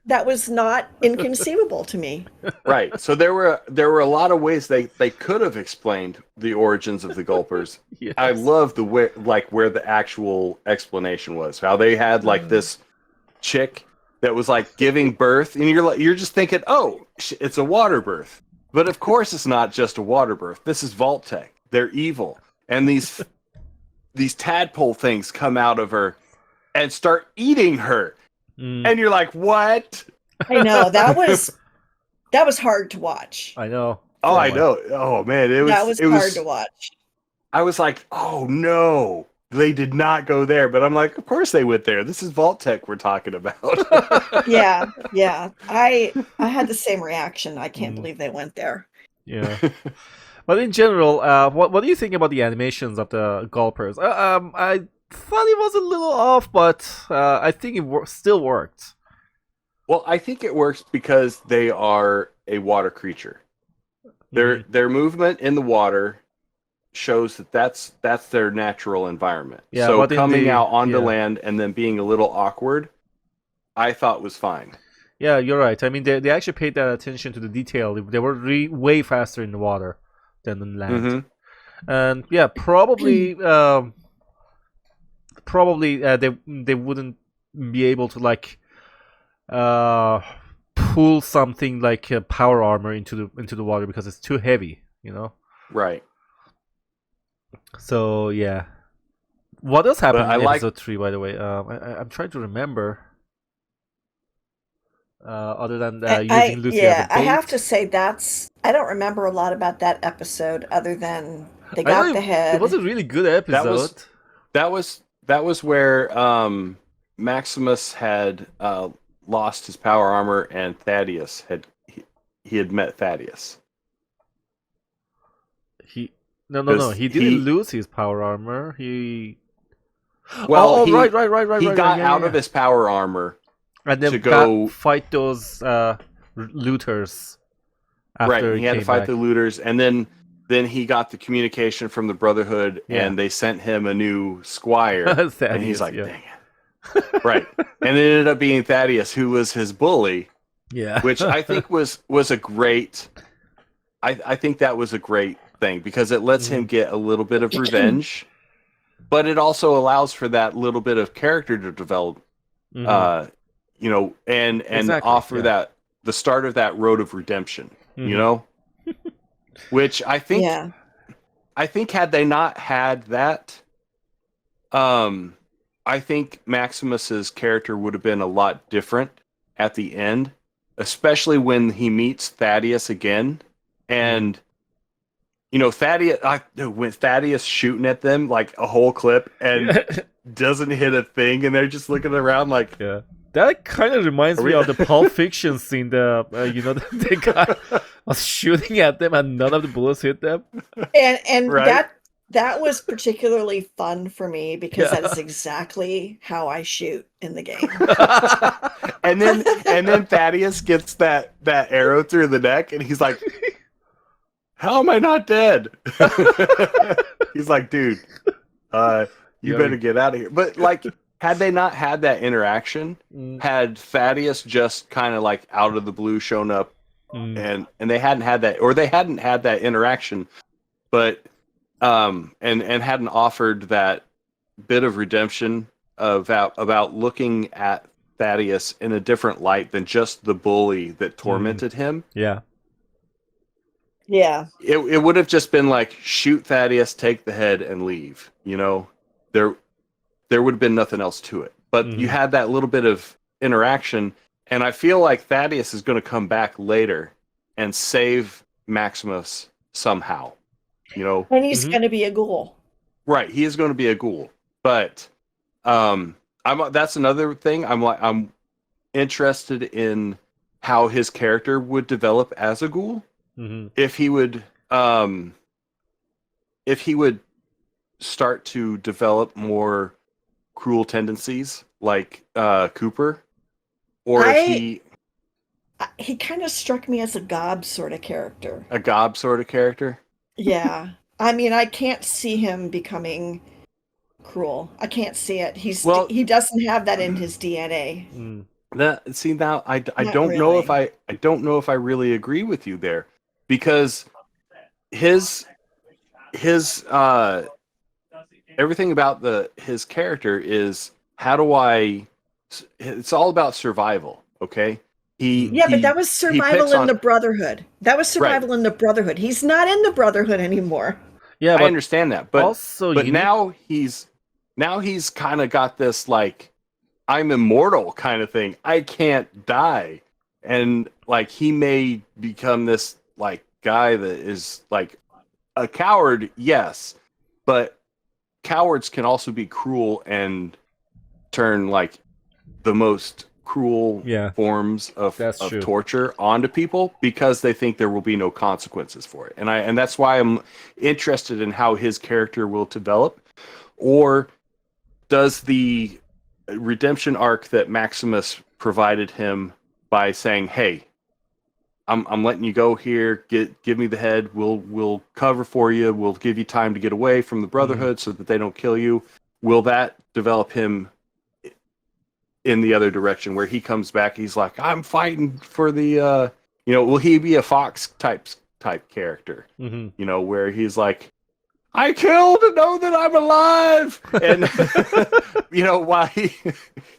That was not inconceivable to me. Right. So there were a lot of ways they could have explained the origins of the Gulpers. Yes. I love where the actual explanation was. How they had like this chick that was like giving birth, and you're just thinking, oh, it's a water birth. But of course, it's not just a water birth. This is Vault-Tec. They're evil, and these tadpole things come out of her and start eating her. And you're like, what? I know that was hard to watch. I know. Oh, I know. Oh man, it was hard to watch. I was like, oh no, they did not go there. But I'm like, of course they went there. This is Vault-Tec we're talking about. Yeah. I had the same reaction. I can't believe they went there. Yeah. But in general, what do you think about the animations of the Gulpers? I thought it was a little off, but I think it still worked. Well, I think it works because they are a water creature. Their movement in the water shows that's their natural environment. Yeah, so but coming out onto land and then being a little awkward, I thought was fine. Yeah, you're right. I mean, they actually paid that attention to the detail. They were way faster in the water than on land. And yeah, probably they wouldn't be able to like pull something like power armor into the water because it's too heavy, Right. So yeah, what else happened in like episode 3? By the way, I'm trying to remember. Other than using Lucy as a bait. I have to say I don't remember a lot about that episode other than they got the head. It was a really good episode. That was where Maximus had lost his power armor, and Thaddeus had met Thaddeus. No. He didn't lose his power armor. He right. He got out of his power armor and then to go fight those looters. Right, he had to fight the looters, and then he got the communication from the Brotherhood, and they sent him a new squire. Thaddeus, and he's like, dang it. Right. And it ended up being Thaddeus, who was his bully, Yeah. which I think was a great. I think that was a great thing because it lets him get a little bit of revenge, but it also allows for that little bit of character to develop. You know, and Exactly, offer yeah. that the start of that road of redemption. You know, which I think had they not had that, I think Maximus's character would have been a lot different at the end, especially when he meets Thaddeus again, and you know when Thaddeus shooting at them like a whole clip and doesn't hit a thing, and they're just looking around like, Yeah. That kind of reminds me of the Pulp Fiction scene. The guy was shooting at them and none of the bullets hit them. And Right. that was particularly fun for me because that is exactly how I shoot in the game. and then Thaddeus gets that arrow through the neck, and he's like, "How am I not dead?" He's like, "Dude, you better get out of here." But like, had they not had that interaction, had Thaddeus just kind of like out of the blue shown up, and they hadn't had that, or they hadn't had that interaction, but and hadn't offered that bit of redemption about looking at Thaddeus in a different light than just the bully that tormented him. Yeah. Yeah. It would have just been like, shoot Thaddeus, take the head, and leave. You know, there would have been nothing else to it. But you had that little bit of interaction, and I feel like Thaddeus is going to come back later and save Maximus somehow. You know, And he's going to be a ghoul. Right, he is going to be a ghoul. But that's another thing. I'm interested in how his character would develop as a ghoul. If he would start to develop more cruel tendencies like Cooper, or if he kind of struck me as a gob sort of character. A gob sort of character? Yeah. I mean, I can't see him becoming cruel. I can't see it. He doesn't have that in his DNA. I don't know if I really agree with you there, because his everything about his character is, it's all about survival, okay? But that was survival in the Brotherhood. That was survival in the Brotherhood. He's not in the Brotherhood anymore. Yeah, I understand that, but also now he's kind of got this like, I'm immortal kind of thing. I can't die, and like he may become this like guy that is like a coward, yes, but cowards can also be cruel and turn like the most cruel forms of torture onto people because they think there will be no consequences for it. And that's why I'm interested in how his character will develop. Or does the redemption arc that Maximus provided him by saying, "Hey, I'm letting you go here. Give me the head. We'll cover for you. We'll give you time to get away from the Brotherhood so that they don't kill you." Will that develop him in the other direction, where he comes back? He's like, "I'm fighting for the," will he be a Fox type character? You know, where he's like, "I killed to know that I'm alive," and you know, why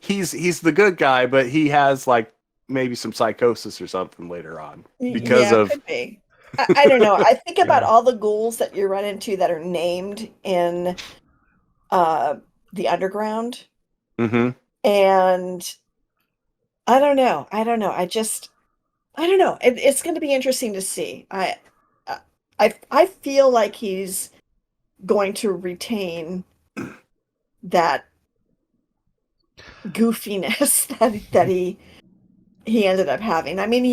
he's the good guy, but he has like maybe some psychosis or something later on because of. Could be. I don't know. I think about all the ghouls that you run into that are named in the underground, and I don't know. I don't know. It's going to be interesting to see. I feel like he's going to retain that goofiness that he ended up having. I mean,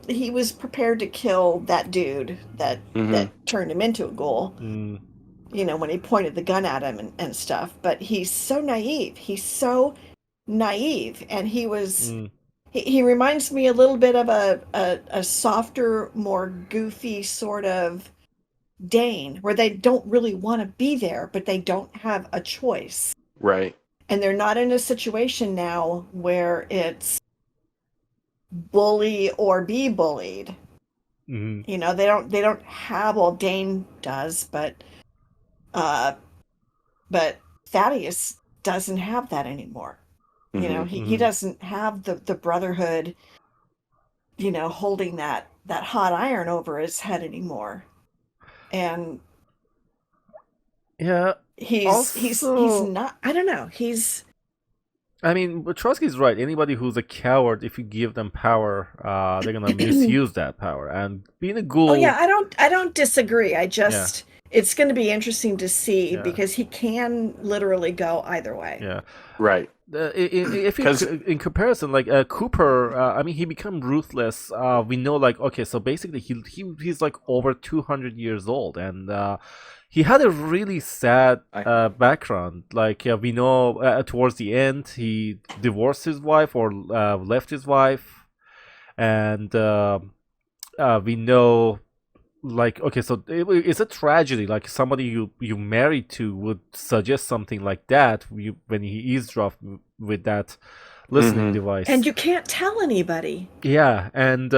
he was prepared to kill that dude that turned him into a ghoul. You know, when he pointed the gun at him and stuff. But he's so naive. And he was. He reminds me a little bit of a softer, more goofy sort of Dane, where they don't really want to be there, but they don't have a choice. Right. and they're not in a situation now where it's bully or be bullied. Mhm. You know, they don't have, well, Dane does, but Thaddeus doesn't have that anymore. You know, he doesn't have the brotherhood, you know, holding that hot iron over his head anymore. And Yeah. he's Also, not, I don't know. I mean, but Trotsky's right. Anybody who's a coward, if you give them power, they're gonna misuse that power. And being a Oh ghoul, yeah, I don't disagree. I yeah, just, it's going to be interesting to see yeah, because he can literally go either way. yeah. Right. If you 'Cause- in comparison, like Cooper, I mean, he become ruthless. We know, like, okay, so basically, he's like over 200 years old, and he had a really sad background. Like, we know towards the end, he divorced his wife or left his wife, and we know, like, okay, so it's a tragedy. Like, somebody you married to would suggest something like that when he eavesdropped with that listening device. And you can't tell anybody. Yeah, and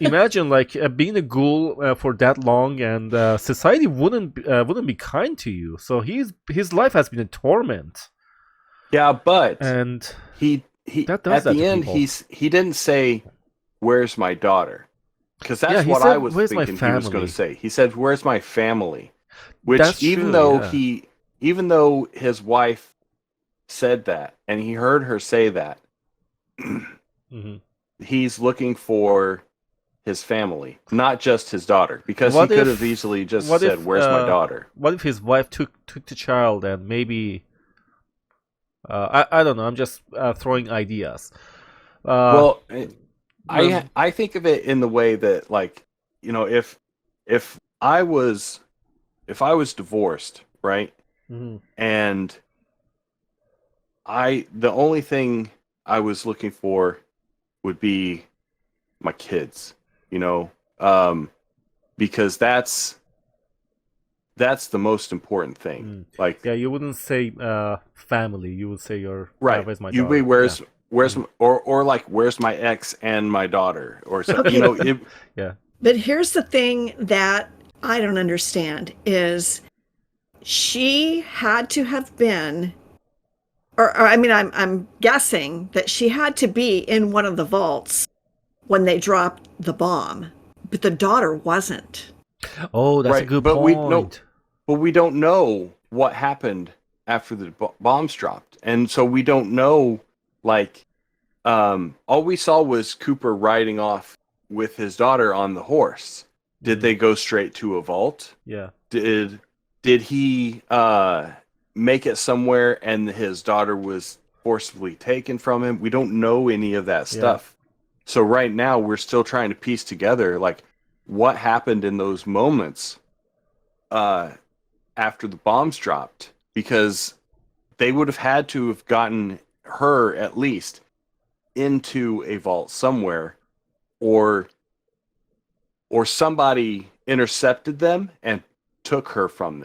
imagine, like, being a ghoul for that long, and society wouldn't be kind to you. So his life has been a torment. Yeah, but And he that does at that the to end people. he didn't say, "Where's my daughter?" Because that's Yeah, he what said, I was "Where's my thinking he was going family?" to say. He said, "Where's my family?" Which That's even true, though yeah. even though his wife said that and he heard her say that, Mhm. he's looking for his family, not just his daughter, because What he could if- have easily just what said, if, "Where's my daughter?" What if his wife took the child, and maybe I don't know. I'm just throwing ideas. Well, the- I think of it in the way that, like, you know, if I was divorced, right? Mhm. And the only thing I was looking for would be my kids, you know, because that's the most important thing. Like, yeah, you wouldn't say family. You would say your right, where's my you daughter? be where's or like, where's my ex and my daughter, or something, you Okay. know. Yeah. But here's the thing that I don't understand is she had to have been, or I mean, I'm guessing that she had to be in one of the vaults when they dropped the bomb, but the daughter wasn't. Oh, that's a Right, good but point. we don't know what happened after the bombs dropped, and so we don't know, like, all we saw was Cooper riding off with his daughter on the horse. Did they go straight to a vault? Yeah. Did he make it somewhere and his daughter was forcibly taken from him? We don't know any of that stuff. So right now we're still trying to piece together, like, what happened in those moments after the bombs dropped, because they would have had to have gotten her at least into a vault somewhere, or somebody intercepted them and took her from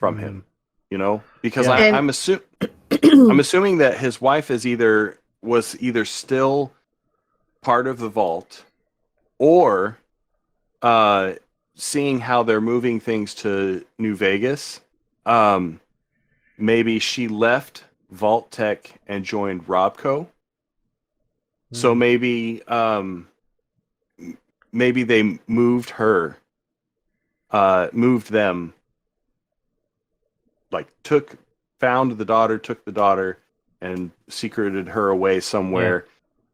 him, you know, because Yeah. And- I'm assuming that his wife was either still part of the vault, or seeing how they're moving things to New Vegas, maybe she left Vault Tech and joined Robco. So maybe they moved them, like, found the daughter, took the daughter, and secreted her away somewhere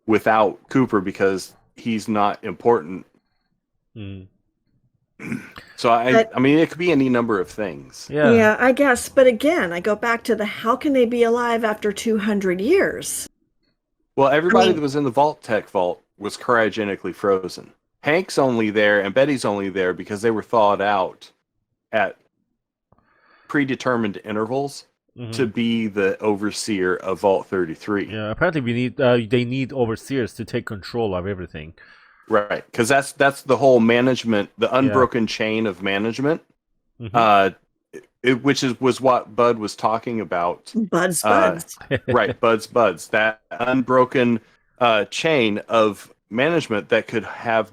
without Cooper, because he's not important. So I mean, it could be any number of things. Yeah, I guess. But again, I go back to how can they be alive after 200 years? Well, everybody that was in the Vault Tech vault was cryogenically frozen. Hank's only there and Betty's only there because they were thawed out at predetermined intervals to be the overseer of Vault 33. Yeah, apparently they need overseers to take control of everything. Right, because that's the whole management, the unbroken chain of management. was what Bud was talking about. Buds. Right, Buds. That unbroken chain of management that could have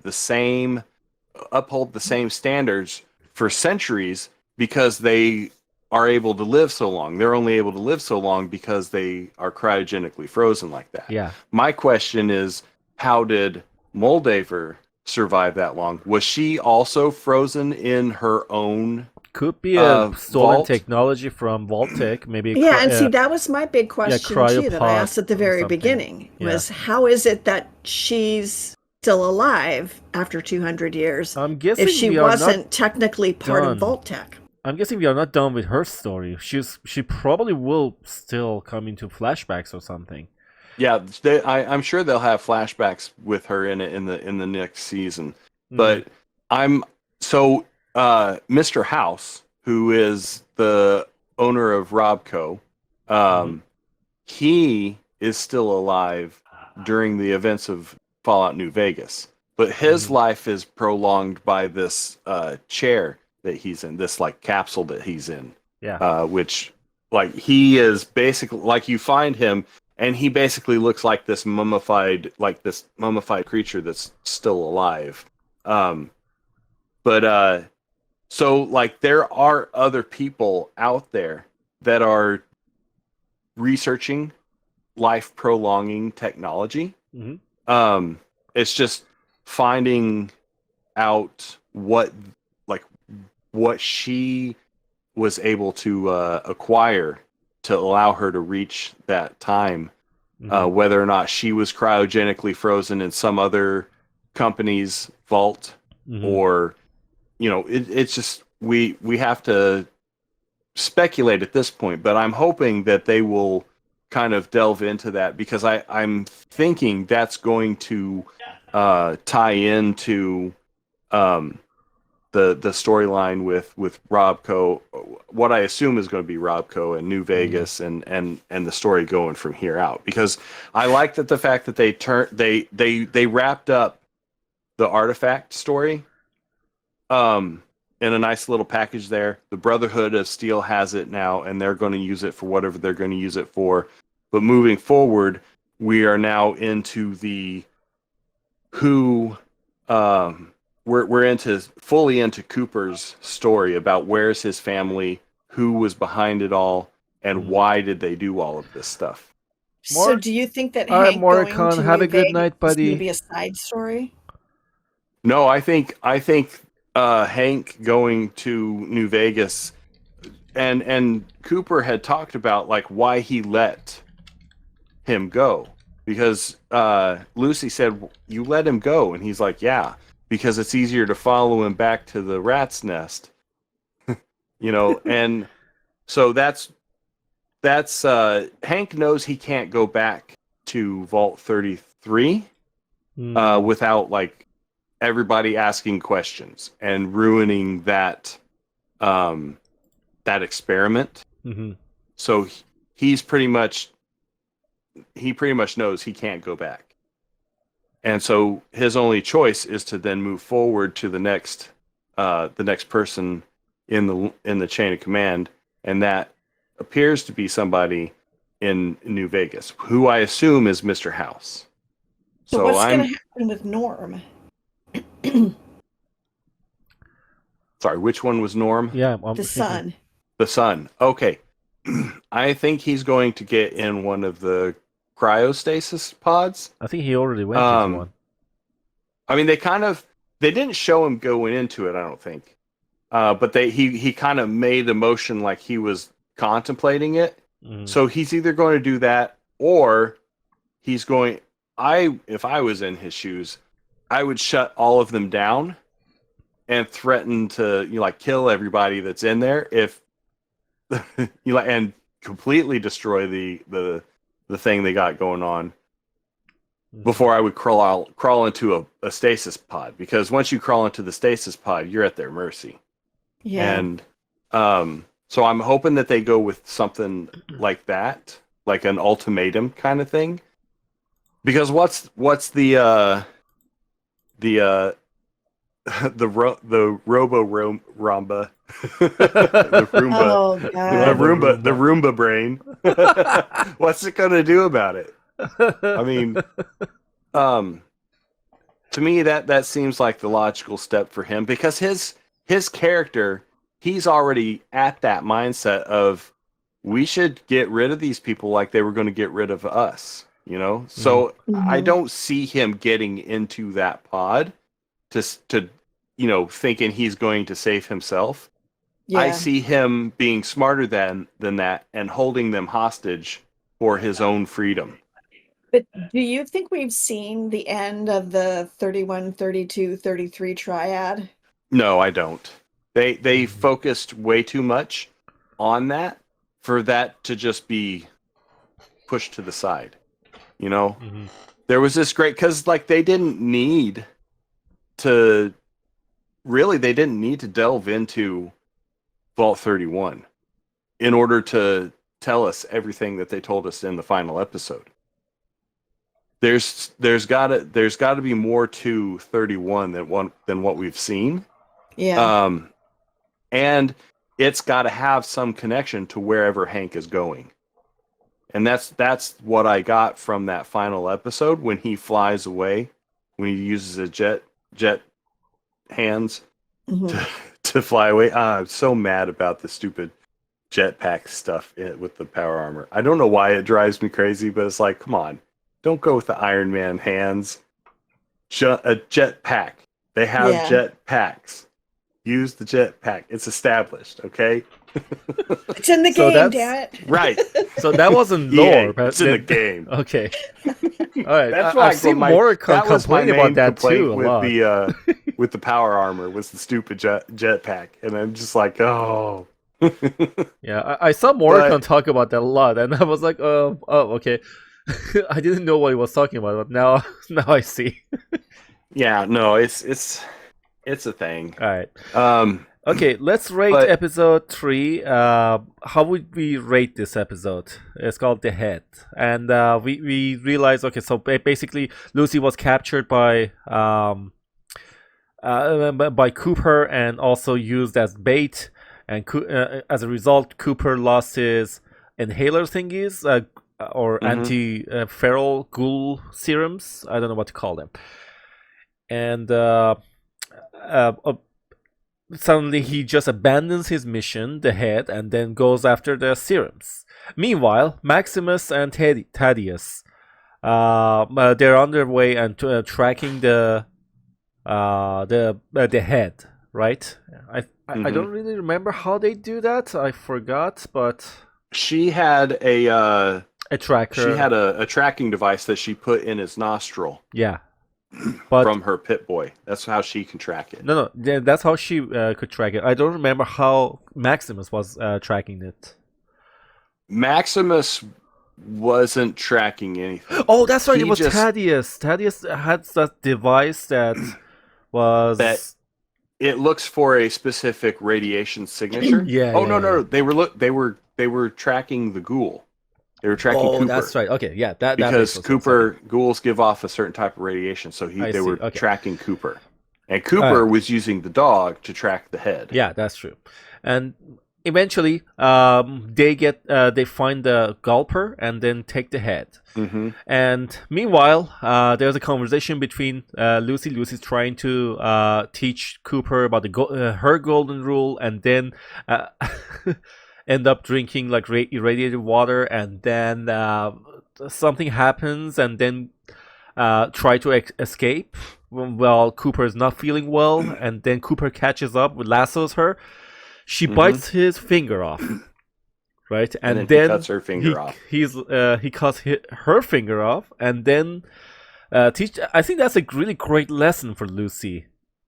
uphold the same standards for centuries because they are able to live so long. They're only able to live so long because they are cryogenically frozen like that. Yeah. My question is, how did Moldaver survive that long? Was she also frozen in her own? Could be a stolen vault? technology from Vault-Tec, maybe. Yeah, and see, that was my big question too that I cryopod asked at the or very something. beginning Yeah. was how is it that she's still alive after 200 years I'm guessing if she we are wasn't not technically part done. of Vault-Tec? I'm guessing we are not done with her story. She probably will still come into flashbacks or something. Yeah, I'm sure they'll have flashbacks with her in the next season. Mm. But Mr. House, who is the owner of Robco, he is still alive during the events of Fallout New Vegas. But his life is prolonged by this chair that he's in, this like capsule that he's in. Yeah. Which like he is basically like you find him and he basically looks like this mummified creature that's still alive. So like there are other people out there that are researching life prolonging technology. Mm-hmm. It's just finding out what she was able to acquire to allow her to reach that time. Whether or not she was cryogenically frozen in some other company's vault, or it's just we have to speculate at this point. But I'm hoping that they will kind of delve into that because I'm thinking that's going to tie into the storyline with Robco, what I assume is going to be Robco and New Vegas, and the story going from here out. Because I like the fact that they wrapped up the artifact story in a nice little package there. The Brotherhood of Steel has it now, and they're going to use it for whatever they're going to use it for. But moving forward, we are now into the who. We're fully into Cooper's story about where's his family, who was behind it all, and why did they do all of this stuff. So do you think that All right, Hank going Morricone, to have New a good Vegas night, is going buddy. to be a side story? No, I think Hank going to New Vegas, and Cooper had talked about like why he let him go, because Lucy said, "You let him go," and he's like, "Yeah, because it's easier to follow him back to the rat's nest." And so that's Hank knows he can't go back to Vault 33 without like everybody asking questions and ruining that experiment. So he pretty much knows he can't go back, and so his only choice is to then move forward to the next person in the chain of command, and that appears to be somebody in New Vegas, who I assume is Mr. House. So what's going to happen with Norm? Sorry, which one was Norm? Yeah, the son. The son. Okay. I think he's going to get in one of the cryostasis pods. I think he already went into one. I mean, they didn't show him going into it, I don't think. But he kind of made a motion like he was contemplating it. So he's either going to do that, or he's going. If I was in his shoes, I would shut all of them down and threaten to kill everybody that's in there if and completely destroy the thing they got going on before I would crawl into a stasis pod, because once you crawl into the stasis pod, you're at their mercy. Yeah. And so I'm hoping that they go with something like that, like an ultimatum kind of thing. Because what's the the Roomba, the Roomba, Oh the God. Roomba brain. What's it gonna do about it? I mean, to me that seems like the logical step for him, because his character, he's already at that mindset of, we should get rid of these people like they were going to get rid of us, you know? So I Mhm. don't see him getting into that pod to thinking he's going to save himself. I Yeah. see him being smarter than that and holding them hostage for his own freedom. But do you think we've seen the end of the 31, 32, 33 triad? No, I don't. They focused way too much on that for that to just be pushed to the side. You know, Mhm. there was this great, because like they didn't need to delve into Vault 31 in order to tell us everything that they told us in the final episode. There's gotta be more to 31 than what we've seen. Yeah. And it's got to have some connection to wherever Hank is going. And that's what I got from that final episode, when he flies away, when he uses his jet hands Mhm. to fly away. I'm so mad about the stupid jetpack stuff with the power armor. I don't know why it drives me crazy, but it's like, come on, don't go with the Iron Man hands. A jetpack. They have Yeah. jetpacks. Use the jetpack. It's established, okay? It's in the So game, that's damn it. Right. so that wasn't EA, lore, but it's in the game. Okay. All right. That's I've seen Morricone that was my complain main about that complaint too a with lot. with the power armor, was the stupid jetpack, and I'm just like, oh. Yeah, I saw Morricone talk about that a lot, and I was like, oh, okay. I didn't know what he was talking about, but now I see. Yeah, no, it's a thing. All right. Okay, let's rate but- episode 3. How would we rate this episode? It's called The Head. And we realized, okay, so basically Lucy was captured by Cooper and also used as bait. And as a result, Cooper lost his inhaler thingies, or anti-feral ghoul serums. I don't know what to call them. And suddenly he just abandons his mission, the head, and then goes after the serums. Meanwhile, Maximus and Thaddeus, they're on their way and tracking the head, right? I don't really remember how they do that. I forgot, but she had a tracker. She had a tracking device that she put in his nostril. Yeah. But from her Pit Boy. That's how she can track it. No, that's how she could track it. I don't remember how Maximus was tracking it. Maximus wasn't tracking anything. Oh, that's right. It was Thaddeus. Thaddeus had that device that was... That it looks for a specific radiation signature. Yeah. Oh, no. They were tracking the ghoul. They were tracking Cooper. Oh, that's right. Okay, yeah. Because Cooper, ghouls give off a certain type of radiation, so they were tracking Cooper. And Cooper was using the dog to track the head. Yeah, that's true. And eventually, they find the gulper and then take the head. Mm-hmm. And meanwhile, there's a conversation between Lucy. Lucy's trying to teach Cooper about her golden rule, and then end up drinking like irradiated water, and then something happens, and then try to escape. Well, Cooper is not feeling well, and then Cooper catches up, lassos her. She bites his finger off, right? And then he cuts her finger off. He cuts her finger off, and then I think that's a really great lesson for Lucy.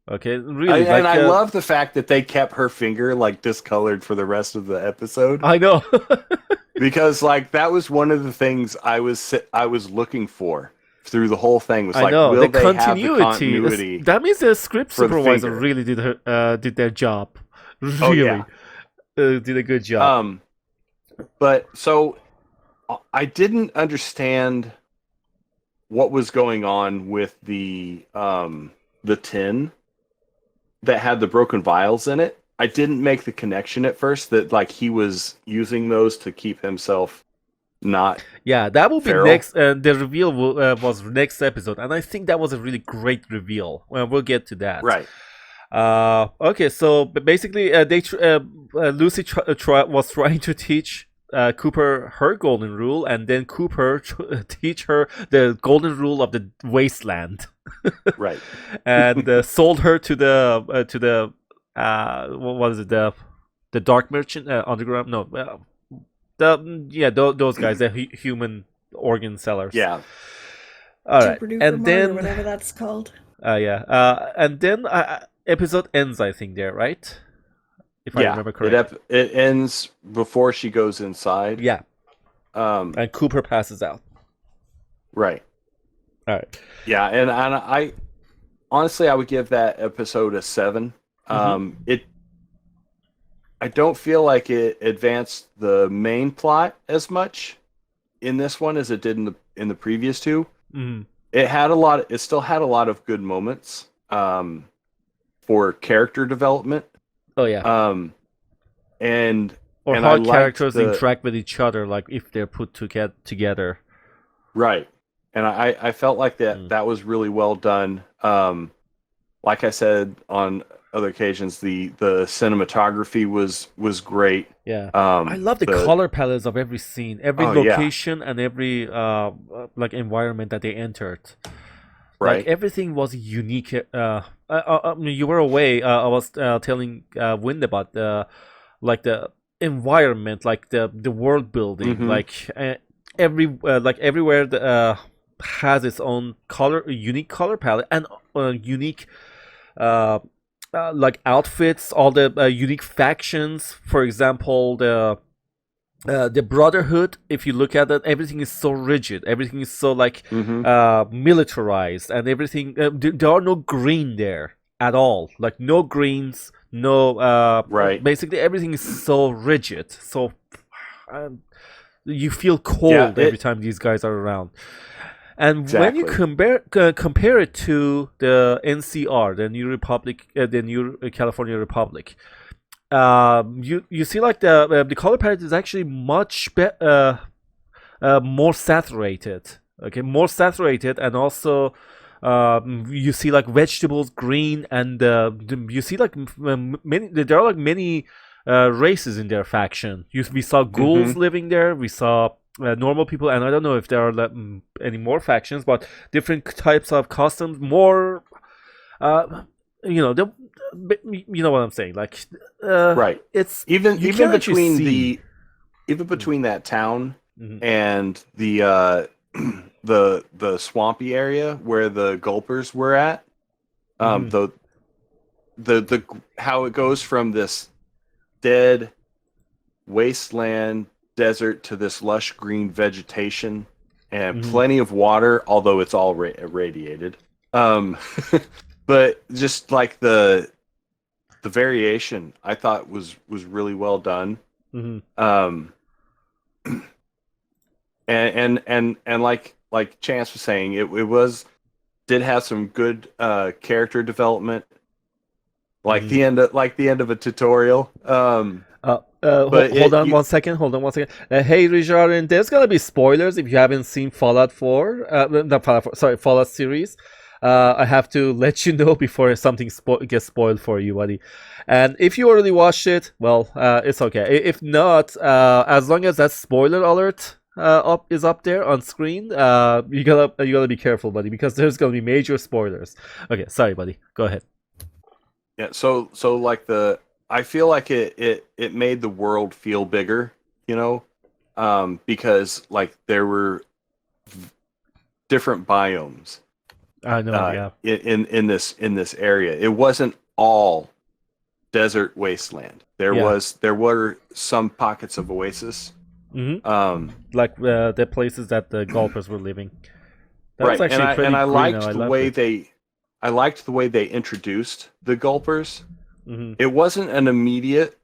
Okay, really. I love the fact that they kept her finger like discolored for the rest of the episode. I know. Because like that was one of the things I was looking for through the whole thing. Was like, will they have the continuity? That means the script supervisor really did their job. Really, did a good job. But so I didn't understand what was going on with the tin. that had the broken vials in it. I didn't make the connection at first that like he was using those to keep himself not. Yeah, that will be feral. next. The reveal was next episode, and I think that was a really great reveal. Well, we'll get to that. Right. Okay, so basically, Lucy was trying to teach Cooper her golden rule, and then Cooper teach her the golden rule of the wasteland. Right. And sold her to the what was it, the dark merchant, underground, no, those guys, the human organ sellers. Yeah. All right, Super Duper and Mart, then or whatever that's called. and then episode ends, I think, there, right? If I remember correctly. It ends before she goes inside. Yeah. And Cooper passes out. Right. All right. Yeah, and I honestly I would give that episode a 7. I don't feel like it advanced the main plot as much in this one as it did in the previous two. Mm-hmm. It still had a lot of good moments for character development. Oh yeah. And how characters interact with each other, like if they're put together. Right. And I felt like that was really well done. Like I said on other occasions, the cinematography was great. Yeah. I love the color palettes of every scene, every location, and every like environment that they entered. Right. Like everything was unique. I mean, you were away. I was telling Wind about the environment, like the world building, like everywhere has its own unique color palette, and unique like outfits, all the unique factions. For example, the Brotherhood, if you look at it, everything is so rigid, everything is so like militarized, and everything there are no green there at all, like no greens, no right. Basically everything is so rigid, so you feel cold every time these guys are around. And when you compare it to the NCR, the New Republic, the New California Republic, you see like the color palette is actually much more saturated. Okay, more saturated, and also you see like vegetables green, and you see like there are like many races in their faction. We saw ghouls living there. We saw normal people, and I don't know if there are any more factions, but different types of customs. More, you know what I'm saying. Like, right. It's even between between that town and the swampy area where the gulpers were at. The how it goes from this dead wasteland desert to this lush green vegetation and plenty of water, although it's all irradiated. But just like the variation, I thought was really well done. And like Chance was saying, it did have some good character development, like the end of a tutorial. Hold on one second. Hey, Richard, and there's gonna be spoilers if you haven't seen Fallout 4. Not Fallout 4, sorry, Fallout series. I have to let you know before something gets spoiled for you, buddy. And if you already watched it, well, it's okay. If not, as long as that spoiler alert is up there on screen, you gotta be careful, buddy, because there's gonna be major spoilers. Okay, sorry, buddy. Go ahead. Yeah. So like I feel like it made the world feel bigger, because like there were different biomes. I know, yeah. In this area, it wasn't all desert wasteland. There were some pockets of oasis. Like the places that the golfers were living. That right, was actually and I liked I liked the way they introduced the gulpers. It wasn't an immediate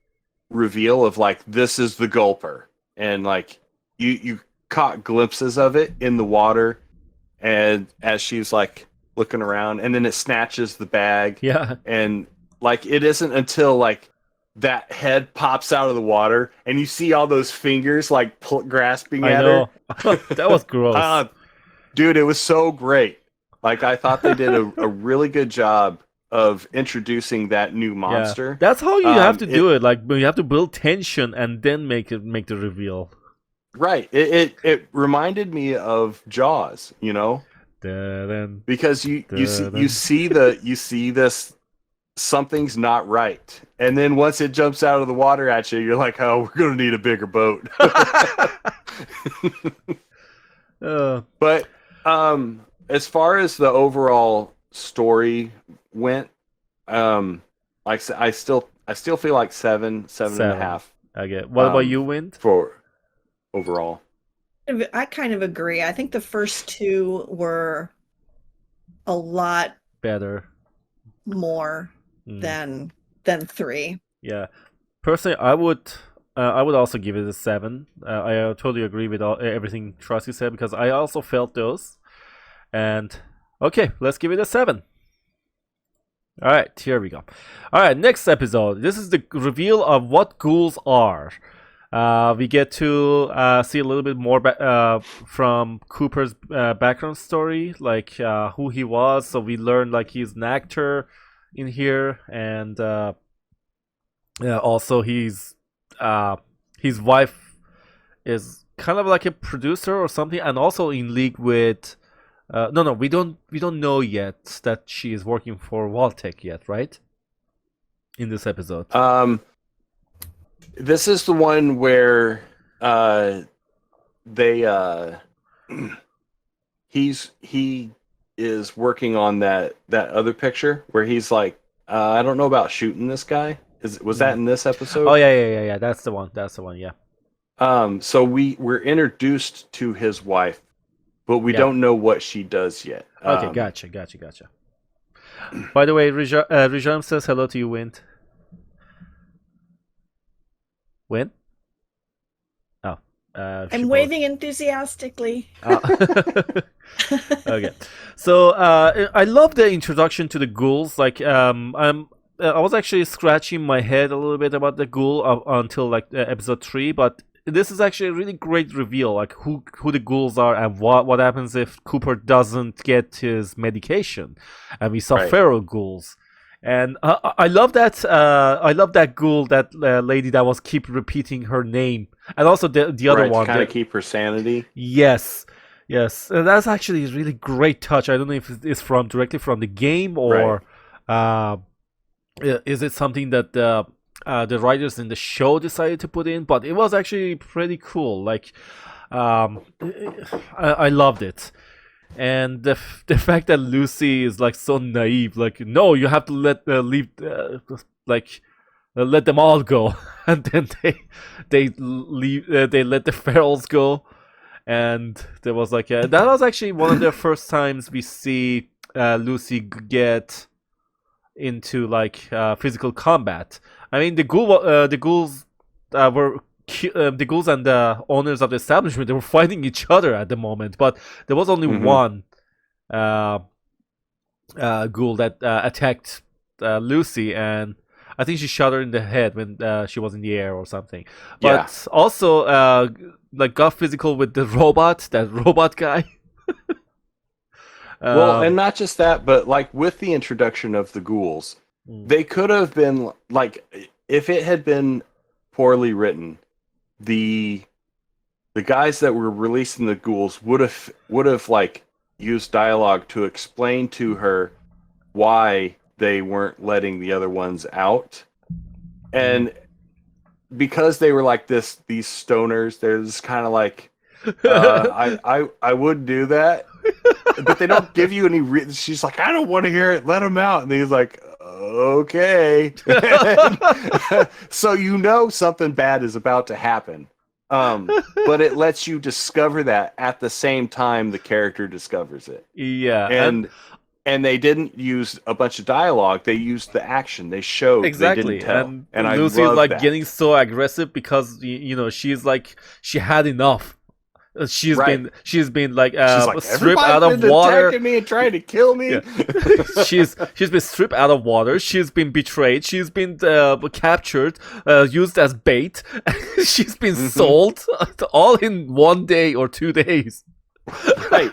reveal of like, this is the gulper, and like you caught glimpses of it in the water, and as she's like looking around, and then it snatches the bag, and like it isn't until like that head pops out of the water and you see all those fingers like grasping I at know. her. That was gross. Dude, it was so great. Like I thought they did a really good job of introducing that new monster. Yeah. That's how you have to do it. Like you have to build tension and then make the reveal. Right. It reminded me of Jaws, you know? Because you see this something's not right. And then once it jumps out of the water at you, you're like, "Oh, we're going to need a bigger boat." But as far as the overall story went, like I still feel like seven and a half. Okay. What about you, Wind? For overall, I kind of agree. I think the first two were a lot better, more than 3. Yeah, personally, I would also give it a 7. I totally agree with everything Trosski said because I also felt those. And okay, let's give it a 7. All right, here we go. All right, next episode. This is the reveal of what ghouls are. We get to see a little bit more from Cooper's background story, like who he was. So we learned like he's an actor in here, and also his wife is kind of like a producer or something, and also in league with. No, we don't know yet that she is working for Vault-Tec yet, right? In this episode. This is the one where he is working on that other picture where he's like, I don't know about shooting this guy. Was that in this episode? Oh yeah. That's the one. Yeah. So we're introduced to his wife, but we don't know what she does yet. Okay, gotcha. By the way, Rijam says hello to you, Wind. Win? Oh. I'm waving enthusiastically. Okay. So I love the introduction to the ghouls. Like I was actually scratching my head a little bit about the ghoul until like episode 3, but this is actually a really great reveal, like who the ghouls are and what happens if Cooper doesn't get his medication, and we saw feral ghouls. And I love that. I love that ghoul, that lady that was keep repeating her name, and also the other one. Kind of keep her sanity. Yes. And that's actually a really great touch. I don't know if it's directly from the game or is it something that the writers in the show decided to put in. But it was actually pretty cool. Like, I loved it. And the fact that Lucy is like so naive, like, no, you have to let them all go, and then they leave. They let the ferals go, and there was like that was actually one of the first times we see Lucy get into like physical combat. I mean, the ghouls were. The ghouls and the owners of the establishment, they were fighting each other at the moment, but there was only one ghoul that attacked Lucy, and I think she shot her in the head when she was in the air or something. But also like got physical with the robot guy. Well, and not just that, but like with the introduction of the ghouls, they could have been like, if it had been poorly written, the guys that were releasing the ghouls would have like used dialogue to explain to her why they weren't letting the other ones out, and because they were like these stoners, they're just kind of like I would do that, but they don't give you any she's like, I don't want to hear it, let them out, and he's like, okay. So you know something bad is about to happen, but it lets you discover that at the same time the character discovers it. And they didn't use a bunch of dialogue, they used the action, they showed exactly. They didn't tell. And Lucy I is love like that. getting so aggressive because she's like, she had enough. She's Right. been like She's like, stripped out of "Everybody's been water. attacking me and trying to kill me." Yeah. she's been stripped out of water. She's been betrayed. She's been captured, used as bait. She's been sold, all in 1 day or 2 days. Right.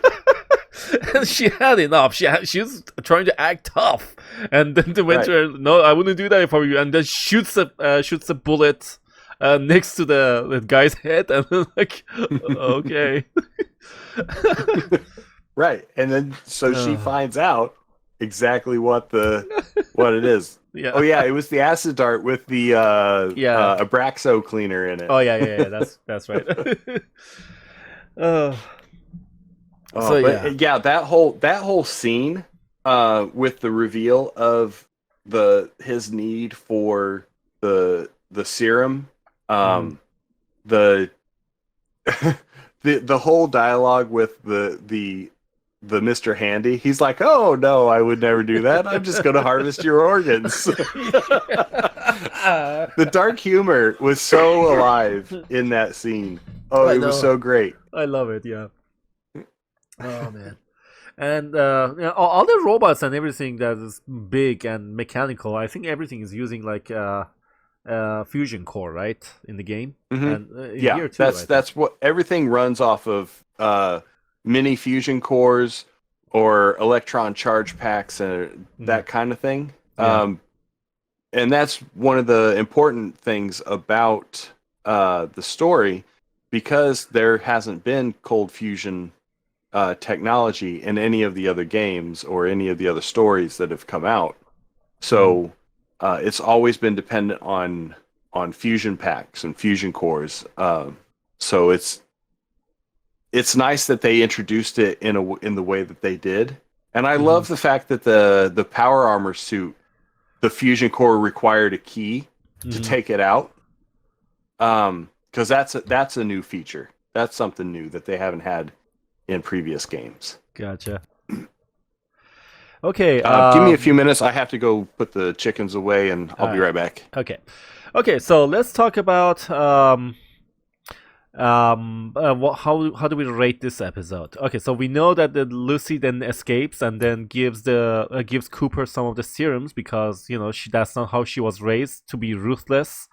And she had enough. She's trying to act tough, and then the Winter, no, I wouldn't do that for you, and then shoots a bullet next to the guy's head, and then like, okay. Right. And then so she finds out exactly what it is. Yeah. Oh yeah, it was the acid dart with the Abraxo cleaner in it. Oh yeah. That's right. That whole scene with the reveal of his need for the serum, the whole dialogue with the Mr. Handy, he's like, "Oh no, I would never do that. I'm just going to harvest your organs." The dark humor was so alive in that scene. Oh, it was so great. I love it. Yeah. Oh man. And all the robots and everything that is big and mechanical, I think everything is using like fusion core, right, in the game. Mm-hmm. And here too, that's what everything runs off of. Mini fusion cores or electron charge packs and that kind of thing. Yeah. And that's one of the important things about the story, because there hasn't been cold fusion technology in any of the other games or any of the other stories that have come out. So it's always been dependent on fusion packs and fusion cores. So it's nice that they introduced it in the way that they did. And I love the fact that the power armor suit, the fusion core required a key to take it out. Because that's a new feature. That's something new that they haven't had in previous games. Gotcha. Okay. Give me a few minutes. I have to go put the chickens away, and I'll be right back. Okay. So let's talk about how do we rate this episode? Okay, so we know that Lucy then escapes and then gives Cooper some of the serums, because that's not how she was raised, to be ruthless.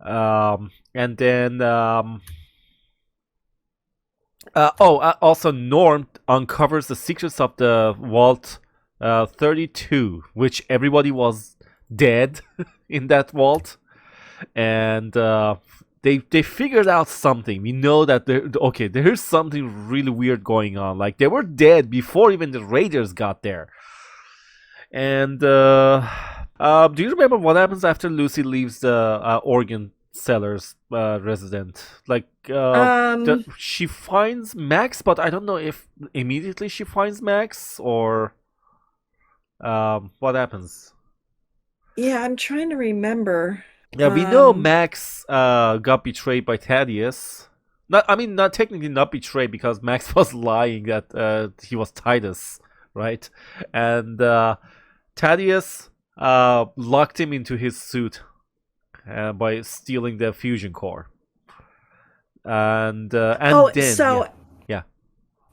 And then also Norm uncovers the secrets of the Vault 32, which everybody was dead in that vault, and they figured out something. We know that there's something really weird going on. Like, they were dead before even the Raiders got there. And do you remember what happens after Lucy leaves the organ seller's resident? Like, she finds Max, but I don't know if immediately she finds Max or what happens. Yeah, I'm trying to remember. Yeah, we know Max got betrayed by Thaddeus. Not technically not betrayed, because Max was lying that he was Titus, right? And Thaddeus locked him into his suit by stealing the fusion core.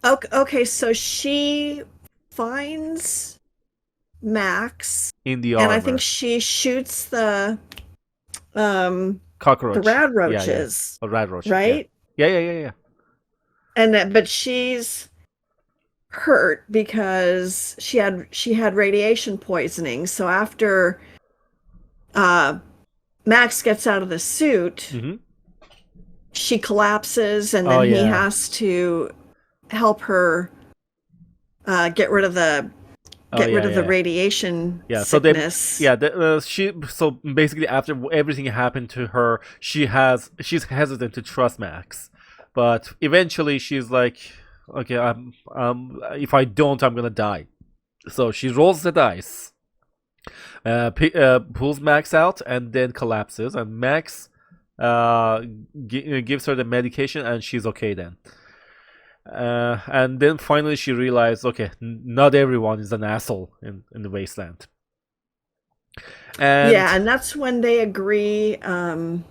Okay, so she finds Max in the armor, and I think she shoots the cockroach, the rad roaches. A rad roach, right? Yeah. And but she's hurt because she had radiation poisoning. So after Max gets out of the suit, she collapses, and then he has to help her get rid of the radiation sickness. So basically, after everything happened to her, she's hesitant to trust Max, but eventually she's like, okay, if I don't, I'm gonna die. So she rolls the dice, pulls Max out, and then collapses, and Max gives her the medication, and she's okay then. And then finally she realized, okay, not everyone is an asshole in the wasteland. And that's when they agree to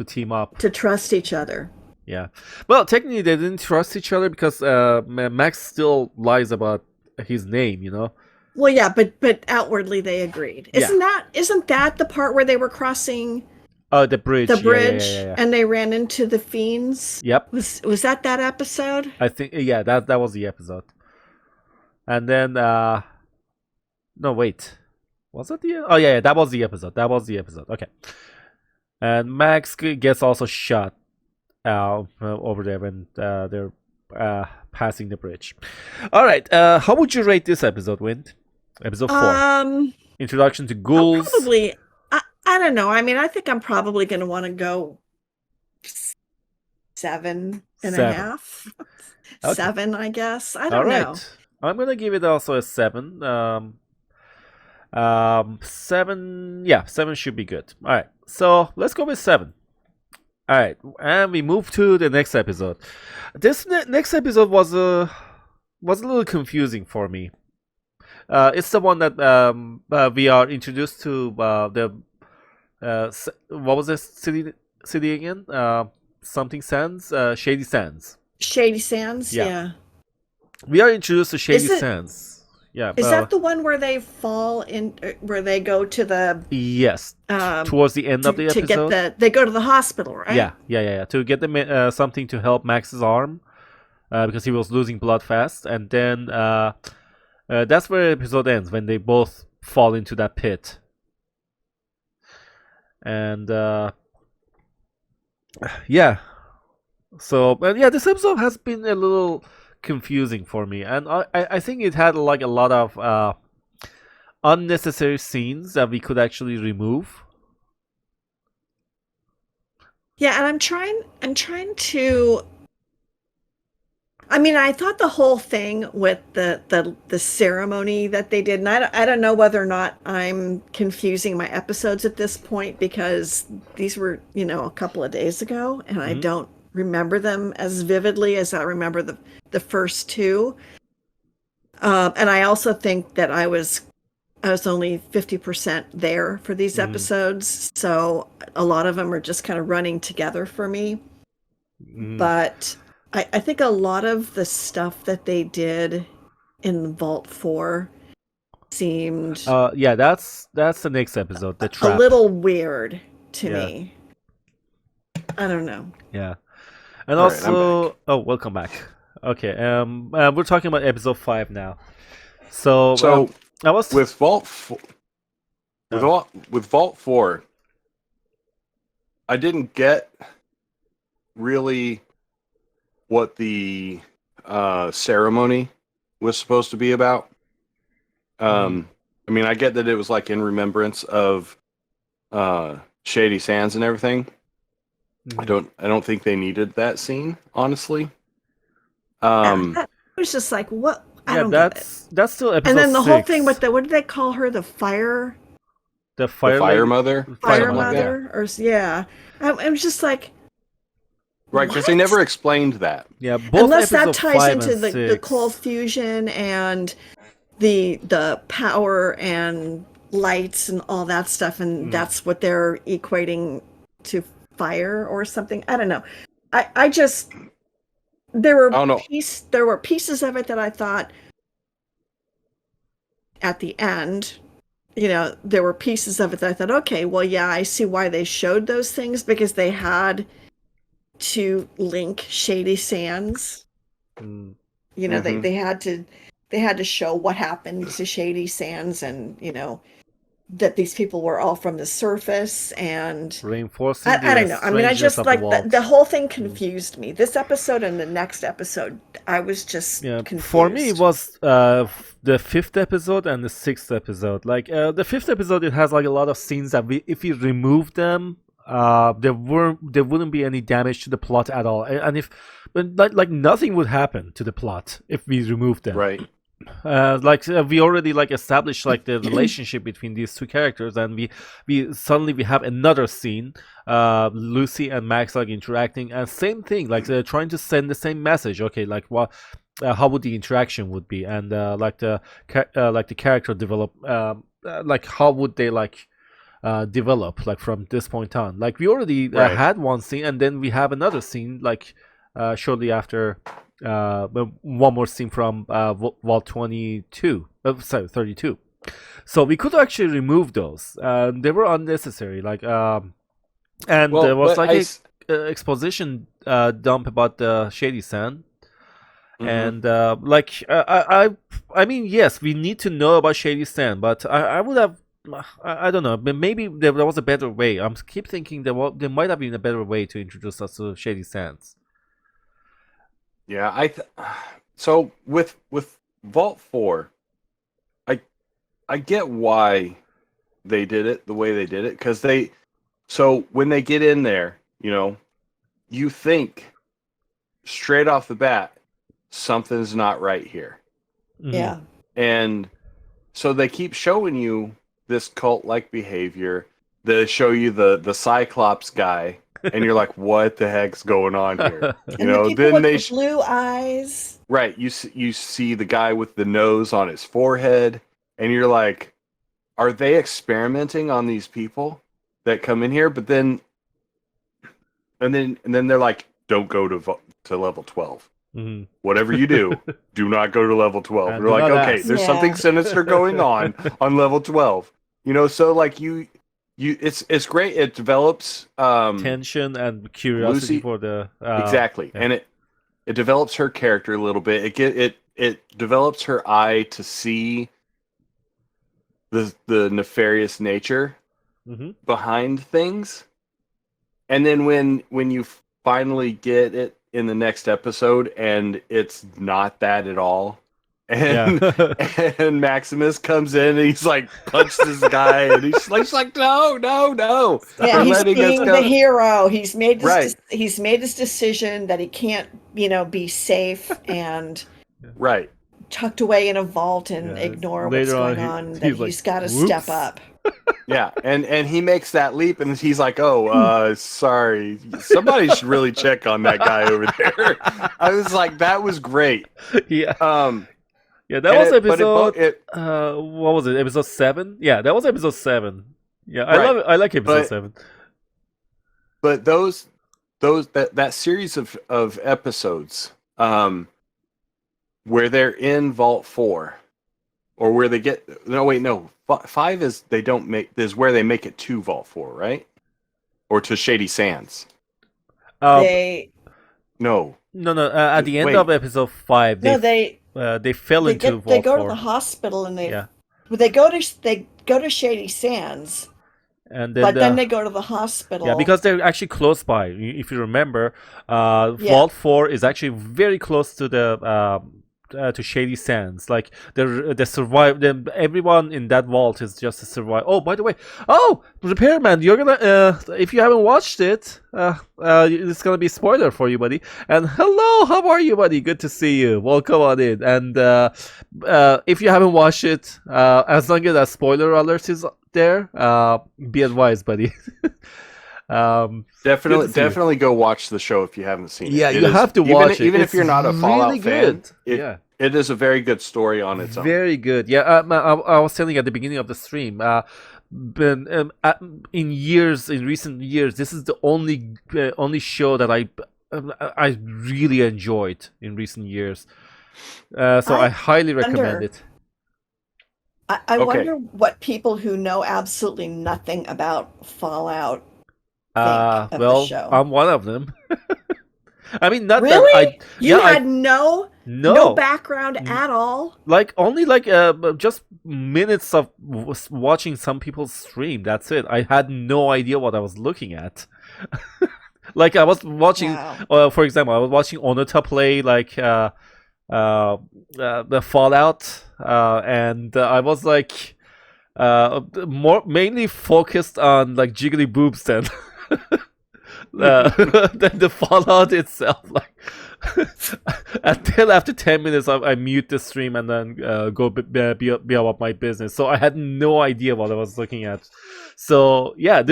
team up, to trust each other. Yeah. Well, technically they didn't trust each other because Max still lies about his name, you know. Well, yeah, but outwardly they agreed. Yeah. Isn't that the part where they were crossing The bridge. the Yeah, bridge yeah. and they ran into the fiends? Yep. Was that episode? I think that was the episode. And then no, wait. Was that the Oh yeah, that was the episode. That was the episode. Okay. And Max gets also shot over there when they're passing the bridge. All right. How would you rate this episode, Wind? Episode 4. Introduction to ghouls. Probably. I don't know. I mean, I think I'm probably going to want to go 7.5. Okay. 7, I guess. I don't know. I'm gonna give it also a 7. 7. Yeah, 7 should be good. All right. So let's go with 7. All right, and we move to the next episode. This next episode was a little confusing for me. It's the one that we are introduced to the what was this city again? Something Sands, Shady Sands. Shady Sands, yeah. We are introduced to Shady Sands. Yeah. Is that the one where they fall in, where they go to the? Yes. Towards the end of the episode. They go to the hospital, right? Yeah. To get them something to help Max's arm, because he was losing blood fast, and then that's where the episode ends, when they both fall into that pit. And yeah. So this episode has been a little confusing for me, and I think it had like a lot of unnecessary scenes that we could actually remove. Yeah, and I'm trying to. I mean, I thought the whole thing with the ceremony that they did, and I don't know whether or not I'm confusing my episodes at this point, because these were, a couple of days ago, and I don't remember them as vividly as I remember the first 2. And I also think that I was only 50% there for these episodes, so a lot of them are just kind of running together for me. But I think a lot of the stuff that they did in Vault 4 seemed that's the next episode, the trap. A little weird to me. I don't know. Yeah. And also, welcome back. Okay, we're talking about episode 5 now. So I was with Vault 4. I didn't get really what the ceremony was supposed to be about. I mean, I get that it was like in remembrance of Shady Sands and everything. I don't think they needed that scene, honestly. It was just like, what? I don't get it. That's still episode 6. And then the whole thing with what did they call her? The fire mother? Fire mother? Or yeah. I was just like, right, because they never explained that. Yeah, both unless that episodes ties 5 into and the 6. cold fusion and the power and lights and all that stuff, and that's what they're equating to fire or something. I don't know. I just there were pieces of it that I thought at the end, there were pieces of it that I thought, okay, well, yeah, I see why they showed those things, because they had to link Shady Sands. They had to show what happened to Shady Sands, and that these people were all from the surface, and reinforcing. I don't know. I mean, I just like the whole thing confused me. This episode and the next episode, I was just confused. For me, it was the 5th episode and the 6th episode. Like the 5th episode, it has like a lot of scenes that if you remove them, there wouldn't be any damage to the plot at all, and like nothing would happen to the plot if we removed them. Right. We already established the relationship between these two characters, and we suddenly have another scene, Lucy and Max interacting, and same thing, they're trying to send the same message. Okay, what how would the interaction would be, and the character develop, how would they develop like from this point on. Like we already Right. had one scene, and then we have another scene like shortly after. One more scene from Vault 22. Sorry, 32. So we could actually remove those. They were unnecessary. Like and Well, there was but like a exposition dump about the Shady Sand. Mhm. And I mean, yes, we need to know about Shady Sand, but I would have, I don't know, but maybe there was a better way. I'm keep thinking there might have been a better way to introduce us to Shady Sands. Yeah, so with Vault 4, I get why they did it the way they did it, because so when they get in there, you think straight off the bat something's not right here. Mhm. Yeah. And so they keep showing you this cult-like behavior. They show you the Cyclops guy, and you're like, what the heck's going on here? And the people Then with they the blue eyes. right, you see the guy with the nose on his forehead, and you're like, are they experimenting on these people that come in here? But then they're like, don't go to level 12. Mhm. Whatever you do, do not go to level 12. And We're do like, not okay, ask. there's Yeah. something sinister going on level 12. So like you it's great. It develops Tension and curiosity Lucy- for the exactly. yeah. And it develops her character a little bit. It develops her eye to see the nefarious nature Mhm. behind things. And then when you finally get it in the next episode and it's not that at all, and Yeah. and Maximus comes in and he's like punched this guy and he's like no. Yeah, They're he's letting us being go. the hero. He's made his Right. he's made his decision that he can't, be safe and Right. tucked away in a vault and Yeah, ignore what's later on, going on. he's That like, he's got to "Whoops." step up. Yeah, and he makes that leap, and he's like, "Oh, sorry, somebody should really check on that guy over there." I was like, "That was great." Yeah. Um, Yeah, that and was it- but it bo- episode. it- What was it? Episode 7? Yeah, that was episode 7. Yeah, I Right. love it. I like episode But- 7. but that series of episodes, where they're in Vault 4, or where they get 5 is is where they make it to Vault 4, right? Or to Shady Sands. They No. No. At the end Wait. of episode 5, no, they fell they into get Vault they go 4. to the hospital and Yeah. they go to Shady Sands, And then but then they go to the hospital. yeah, because they're actually close by. If you remember, Vault 4 is actually very close to the to Shady Sands. Like the survive. Everyone in that vault is just a survive. Oh, by the way, Repairman, you're gonna if you haven't watched it, it's gonna be a spoiler for you, buddy. And hello, how are you, buddy? Good to see you. Welcome on in. And if you haven't watched it, as long as that spoiler alert is there, be advised, buddy. Good to see you. Definitely go watch the show if you haven't seen it. Yeah, It you is- have to even- watch it. Even if It's you're not a Fallout really fan, good. it is a very good story on its own. Very good. Yeah, I was telling at the beginning of the stream. In recent years, this is the only show that I really enjoyed in recent years. So I highly recommend wonder- it. I Okay. wonder what people who know absolutely nothing about Fallout of the Well, show. I'm one of them. I mean, not Really? that I. You yeah, had no no background at all. like only just minutes of watching some people's stream. That's it. I had no idea what I was looking at. Like I was watching, Wow. for example, I was watching Onota play like the Fallout, and I was like mainly focused on like jiggly boobs than than the Fallout itself. Like until after 10 minutes, I mute the stream and then go be about my business. So I had no idea what I was looking at. So yeah,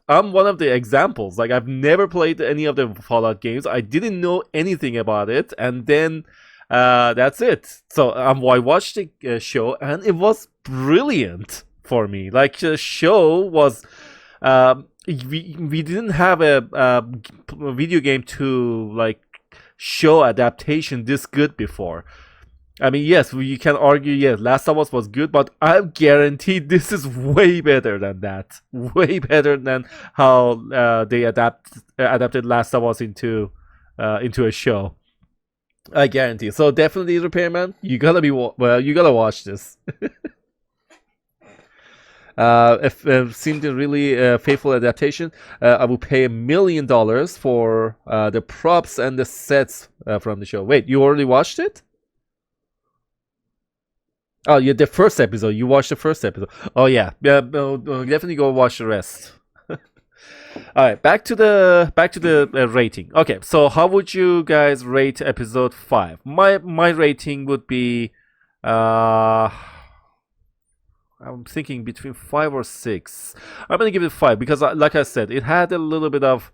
I'm one of the examples. Like I've never played any of the Fallout games. I didn't know anything about it, and then that's it. So I watched the show, and it was brilliant. for me. Like the show was, we didn't have a video game to like show adaptation this good before. I mean, yes, you can argue, yes, Last of Us was good, but I guarantee this is way better than that. Way better than how they adapted Last of Us into a show. I guarantee. So definitely, Repairman, you gotta you gotta watch this. If it seemed a really faithful adaptation, I will pay $1 million for the props and the sets from the show. Wait, you already watched it? Oh, yeah, the first episode. You watched the first episode. Oh yeah, definitely go watch the rest. All right, back to the rating. Okay, so how would you guys rate episode 5? My rating would be I'm thinking between 5 or 6. I'm gonna give it 5 because, like I said, it had a little bit of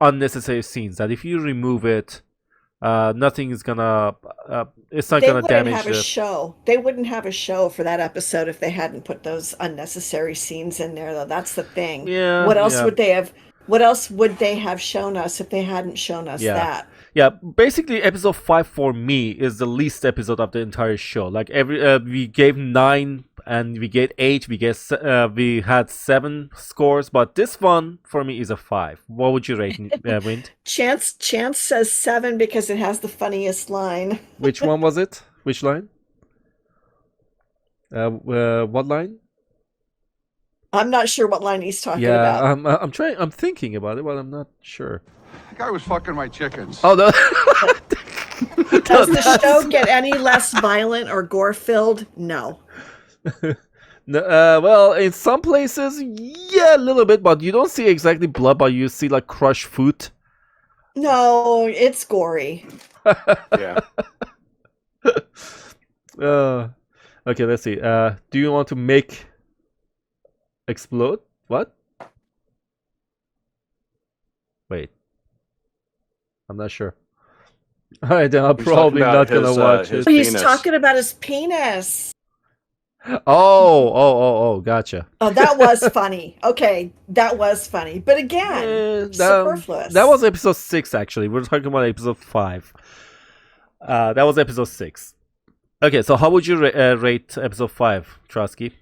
unnecessary scenes that if you remove it, nothing is gonna. It's not gonna damage. Have a show. They wouldn't have a show for that episode if they hadn't put those unnecessary scenes in there. Though that's the thing. Yeah. What else would they have? What else would they have shown us if they hadn't shown us that? Yeah, basically, episode 5 for me is the least episode of the entire show. Like we gave 9 and we gave 8. We had 7 scores, but this one for me is a 5. What would you rate, Wind? Chance says 7 because it has the funniest line. Which one was it? Which line? What line? I'm not sure what line he's talking about. Yeah, I'm thinking about it, but I'm not sure. The guy was fucking my chickens. Oh no. Does the show get any less violent or gore-filled? No. No, well, in some places, yeah, a little bit, but you don't see exactly blood, but you see like crushed foot. No, it's gory. Yeah. Okay, let's see. Do you want to make explode? What? Wait. I'm not sure. Alright, then I'm probably not gonna watch it. He's talking about his penis. Oh, gotcha. Oh, that was funny. Okay, that was funny. But again, superfluous. That was episode 6, actually. We're talking about episode 5. That was episode 6. Okay, so how would you rate episode 5, Trosski?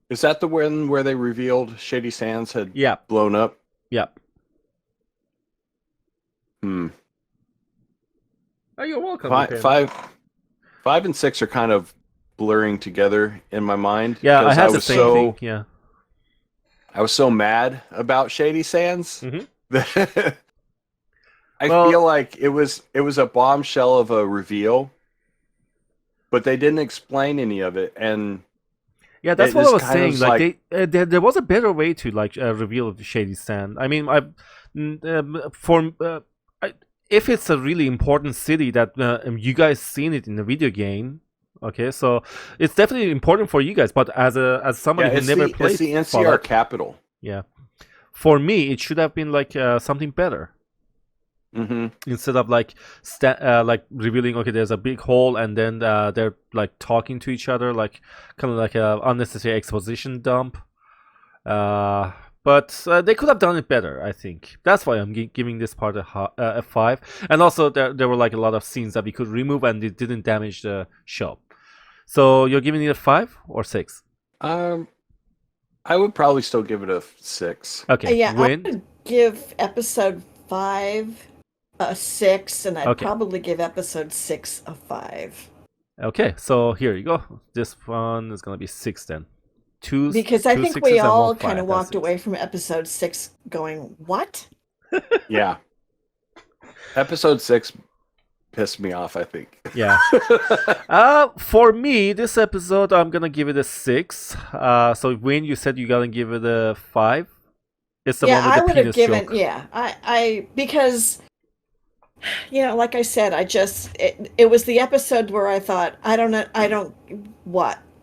Is that the one where they revealed Shady Sands had blown up? Yeah. Oh, you're welcome. 5 and 6 are kind of blurring together in my mind. Yeah, I had the same thing. Yeah. I was so mad about Shady Sands that I feel like it was a bombshell of a reveal, but they didn't explain any of it, and yeah, that's what I was saying. Like there was a better way to reveal Shady Sand. I mean, if it's a really important city that you guys seen it in the video game, okay, so it's definitely important for you guys. But as somebody who never played, it's the NCR capital. Yeah, for me, it should have been like something better. Instead of like revealing, okay, there's a big hole, and then they're like talking to each other, like kind of like a unnecessary exposition dump. But they could have done it better, I think. That's why I'm giving this part a 5. And also, there were like a lot of scenes that we could remove, and it didn't damage the show. So you're giving it a 5 or 6? I would probably still give it a 6. Okay. Yeah, I would give episode 5 a 6, and I'd probably give episode 6 a 5. Okay, so here you go. This one is gonna be 6 then. Because I think we all kind of walked away from episode 6 going, what? Yeah. Episode 6 pissed me off, I think. Yeah. For me, this episode, I'm gonna give it a 6. So Wayne, you said you're gonna give it a 5. It's the one with the penis joke. I because, you know, like I said, it was the episode where I thought,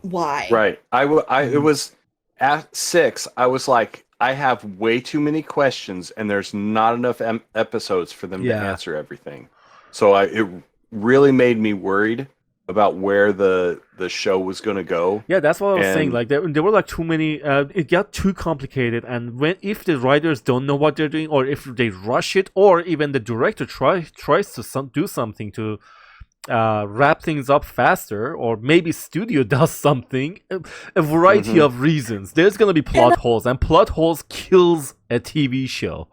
why? Right. It was at 6. I was like, I have way too many questions, and there's not enough episodes for them to answer everything. So it really made me worried about where the show was going to go. Yeah, that's what I was saying. And- Like there were like too many. It got too complicated, and if the writers don't know what they're doing, or if they rush it, or even the director tries to do something to wrap things up faster, or maybe studio does something, a variety of reasons. There's gonna be plot holes, and plot holes kills a TV show.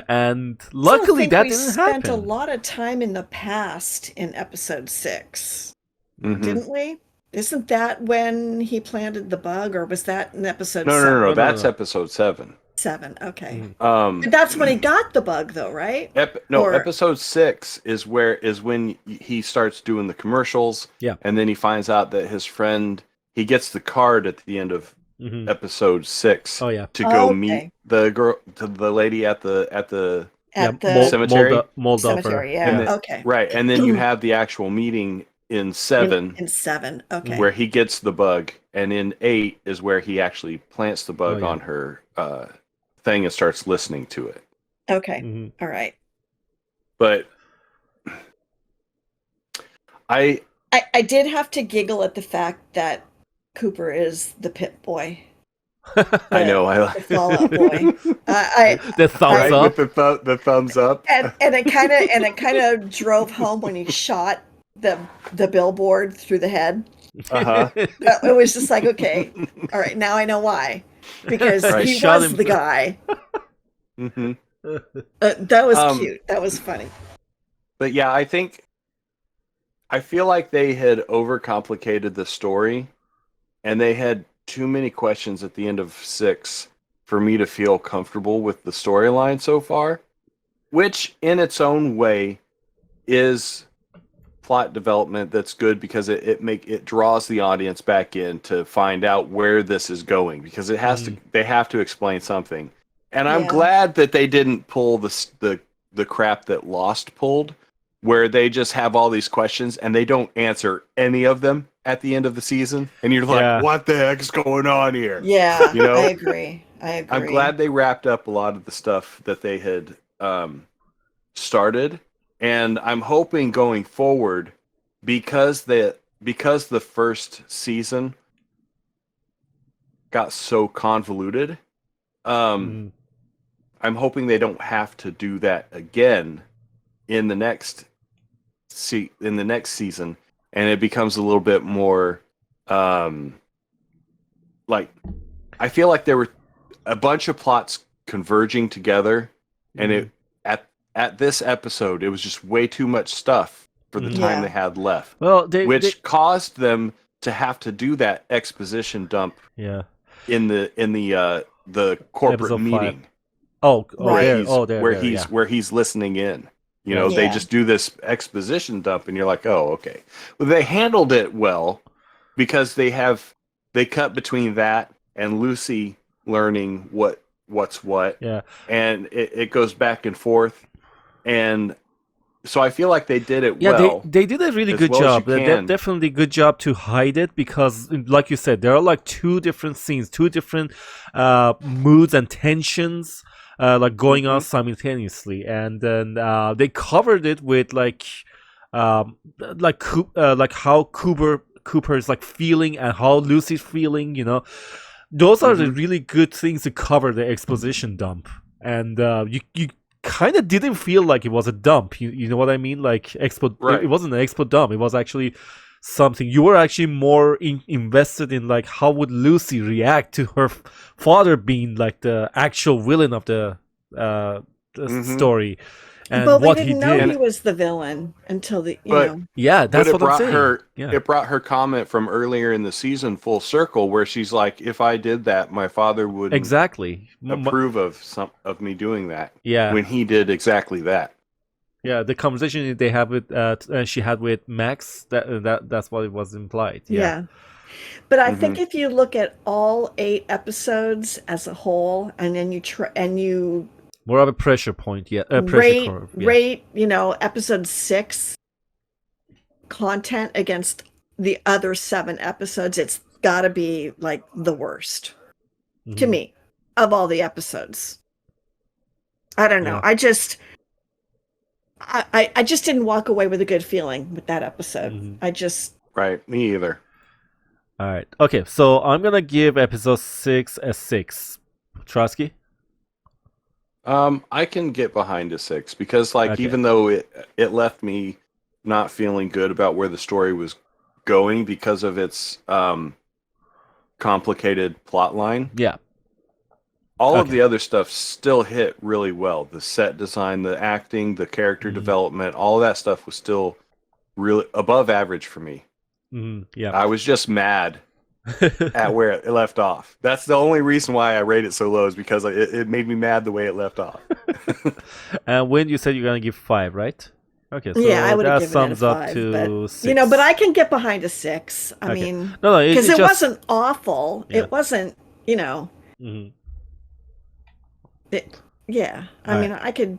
And luckily that didn't happen. We spent a lot of time in the past in episode 6, didn't we? Isn't that when he planted the bug, or was that in episode 7? No. That's episode 7. 7, okay. But that's when he got the bug, though, right? Episode 6 is when he starts doing the commercials. Yeah. And then he finds out that his friend, he gets the card at the end of episode 6. Oh yeah. To go meet the girl, to the lady at the cemetery. Cemetery, yeah. And then, okay. Right, and then you have the actual meeting in 7. In 7, okay. Where he gets the bug, and in 8 is where he actually plants the bug on her thing and starts listening to it. Okay, all right. But I did have to giggle at the fact that Cooper is the pit boy. I know. The Fallout Boy. The thumbs up. With the thumbs up. And it kind of drove home when he shot the billboard through the head. It was just like, okay, all right, now I know why, because he was the guy. That was cute. That was funny. But yeah, I feel like they had overcomplicated the story, and they had too many questions at the end of 6 for me to feel comfortable with the storyline so far, which in its own way is plot development that's good, because it draws the audience back in to find out where this is going, because it has to, they have to explain something. And I'm glad that they didn't pull the crap that Lost pulled, where they just have all these questions and they don't answer any of them at the end of the season, and you're like, what the heck's going on here? Yeah, you know? I agree. I'm glad they wrapped up a lot of the stuff that they had started, and I'm hoping going forward, because the first season got so convoluted, I'm hoping they don't have to do that again in the next season, and it becomes a little bit more like, I feel like there were a bunch of plots converging together, and it at this episode it was just way too much stuff for the time they had left. Well, which caused them to have to do that exposition dump. Yeah. In the corporate Episode meeting. 5. Where he's listening in. You know, they just do this exposition dump, and you're like, oh, okay. Well, they handled it well, because they cut between that and Lucy learning what's what. Yeah. And it goes back and forth. And so I feel like they did it well. They did a really good job. Definitely good job to hide it, because, like you said, there are like 2 different scenes, 2 different moods and tensions like going on simultaneously, and then they covered it with like how Cooper is like feeling, and how Lucy's feeling. You know, those are the really good things to cover the exposition dump, and you kind of didn't feel like it was a dump. You know what I mean? Like it wasn't an expo dump. It was actually something. You were actually more invested in, like, how would Lucy react to her father being like the actual villain of the story, and but what we didn't know he was the villain until you know. Yeah, that's what I'm saying. It brought her comment from earlier in the season full circle, where she's like, "If I did that, my father would approve of me doing that." Yeah, when he did exactly that. Yeah, the conversation they have with she had with Max, that's what it was implied. Yeah. But I think if you look at all 8 episodes as a whole, and then you more of a pressure point, rate, you know, episode 6 content against the other 7 episodes, it's got to be like the worst to me of all the episodes. I don't know. I just didn't walk away with a good feeling with that episode. I just Right. Me either. All right. Okay, so I'm gonna give episode 6 a 6. Trosky? I can get behind a 6 because, like, Okay. even though it left me not feeling good about where the story was going because of its complicated plot line, Yeah. all of Okay. the other stuff still hit really well. The set design, the acting, the character development, all of that stuff was still really above average for me. Yeah. I was just mad at where it left off. That's the only reason why I rate it so low, is because it made me mad the way it left off. And when you said you're gonna give 5, right? Okay, so Yeah, I would have that given it a sums up 5, to but 6. but I can get behind a 6. I Okay. mean, No, because it just... wasn't awful. Yeah. It wasn't, Mhm. yeah. I mean, I could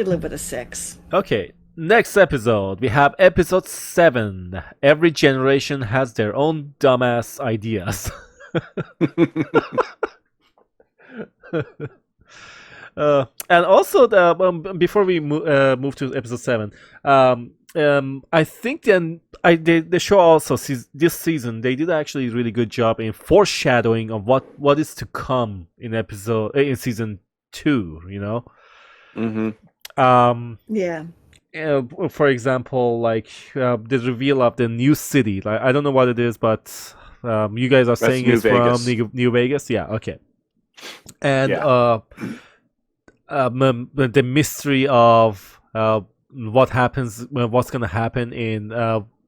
live with a 6. Okay, next episode. We have episode 7. Every generation has their own dumbass ideas. And also, before we move to episode 7, I think the show also this season they did actually a really good job in foreshadowing of what is to come in season 2. Yeah. For example, like the reveal of the new city. Like, I don't know what it is, but you guys are saying New it's Vegas. from New Vegas. Yeah. Okay. And Yeah. the mystery of what's gonna happen in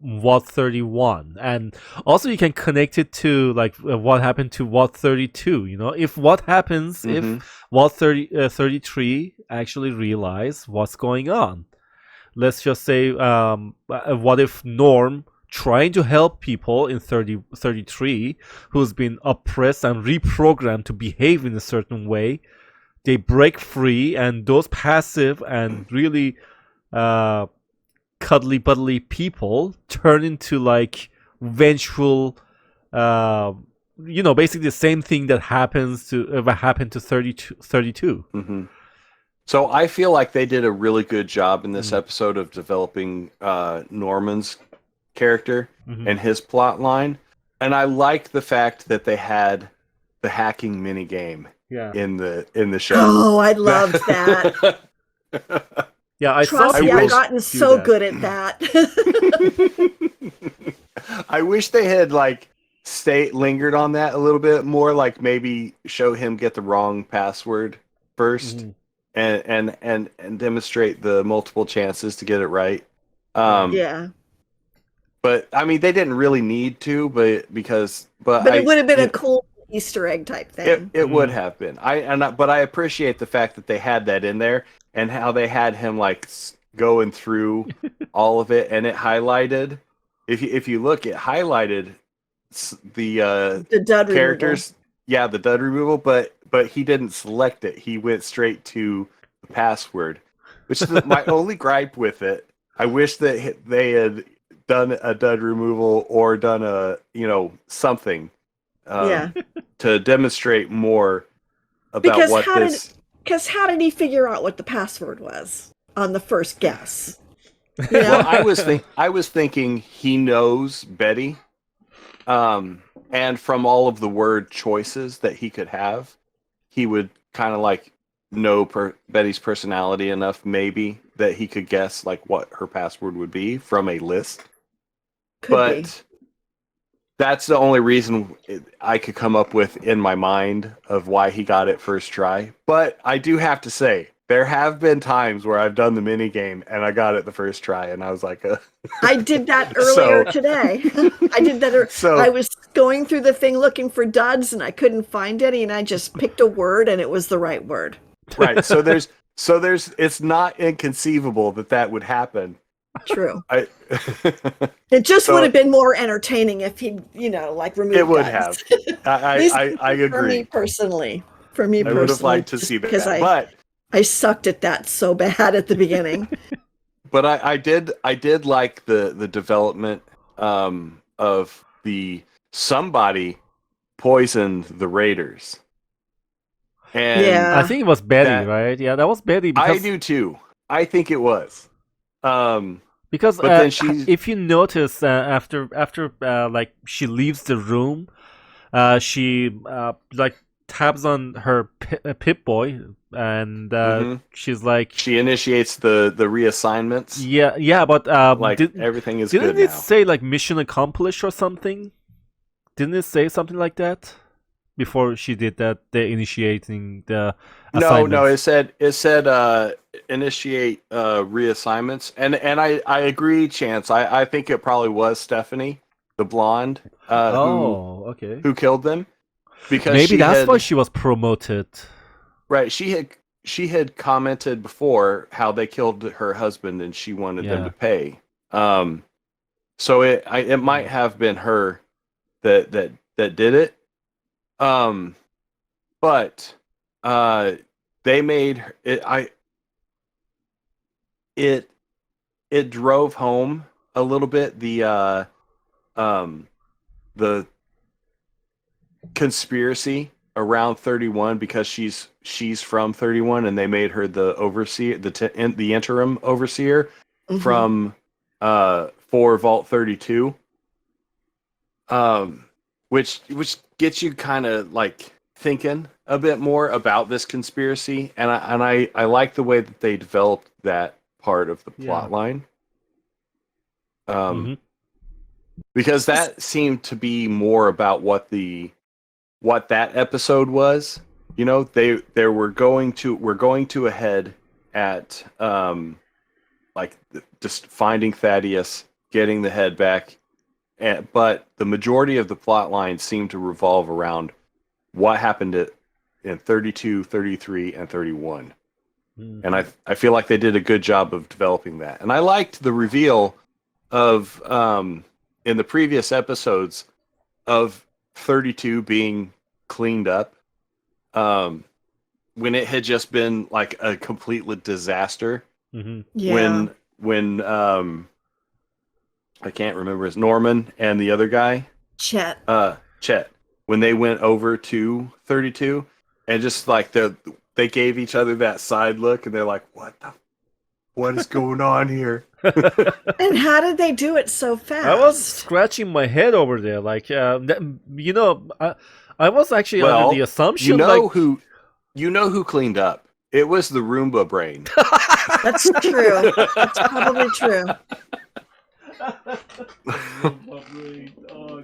Vault 31, and also you can connect it to like what happened to Vault 32. If what happens if Vault 33 actually realize what's going on. Let's just say, what if Norm, trying to help people in 33 who's been oppressed and reprogrammed to behave in a certain way, they break free, and those passive and really cuddly buddly people turn into like vengeful, basically the same thing that happened to 32. So I feel like they did a really good job in this episode of developing Norman's character and his plot line. And I like the fact that they had the hacking mini game in the show. Oh, I loved that. Yeah, I saw Trosky, people I've gotten do so that. good at that. I wish they had lingered on that a little bit more, like maybe show him get the wrong password first. And demonstrate the multiple chances to get it right. Yeah. But I mean, they didn't really need to, but it would have been a cool Easter egg type thing. It would have been. But I appreciate the fact that they had that in there, and how they had him like going through all of it, and it highlighted. If you look, it highlighted the dud characters. removal. Yeah, the dud removal, but he didn't select it. He went straight to the password, which is my only gripe with it. I wish that they had done a dud removal or done something to demonstrate more about Because how did he figure out what the password was on the first guess? Well, I was thinking he knows Betty, and from all of the word choices that he could have, he would kind of like know Betty's personality enough, maybe, that he could guess like what her password would be from a list. But that's the only reason I could come up with in my mind of why he got it first try. But I do have to say, there have been times where I've done the mini game and I got it the first try, and I was like, I did that earlier today. I did that. I was going through the thing looking for duds and I couldn't find any, and I just picked a word and it was the right word. Right. So there's it's not inconceivable that would happen. True. It just would have been more entertaining if he, removed it would duds. have. I agree. For me personally, I would have liked to see that. Because I sucked at that so bad at the beginning. But I did like the development of somebody poisoned the Raiders. And I think it was Betty, right? Yeah, that was Betty. I do too. I think it was. Because But then she's if you notice, after like she leaves the room, she like taps on her Pip Boy, and Mhm. she's like, she initiates the reassignments. yeah, but Like everything is didn't good it now. say like mission accomplished or something? Didn't it say something like that before she did that? The initiating the No, assignments. it said initiate reassignments, and I agree, Chance. I think it probably was Stephanie, the blonde, Oh, okay. who killed them, because Maybe she that's why had she was promoted. right. She had commented before how they killed her husband, and she wanted them Yeah. to pay. So it might have been her that did it. But they made it. It drove home a little bit the conspiracy around 31, because she's from 31, and they made her the overseer, the interim overseer Mhm. from for Vault 32, which gets you kind of like thinking a bit more about this conspiracy, and I like the way that they developed that part of the plot line. Mhm. Because that seemed to be more about what that episode was. You know, we're going to a head at like just finding Thaddeus, getting the head back, but the majority of the plot line seemed to revolve around what happened in 32, 33, and 31. Mhm. And I feel like they did a good job of developing that. And I liked the reveal of in the previous episodes of 32 being cleaned up, when it had just been like a complete disaster. Mhm. Yeah. When I can't remember his Norman and the other guy, Chet. Chet, when they went over to 32, and just like they gave each other that side look, and they're like, what is going on here? And how did they do it so fast? I was scratching my head over there, like you know, I was actually under the assumption, you know like who cleaned up. It was the Roomba brain. That's true. That's probably true.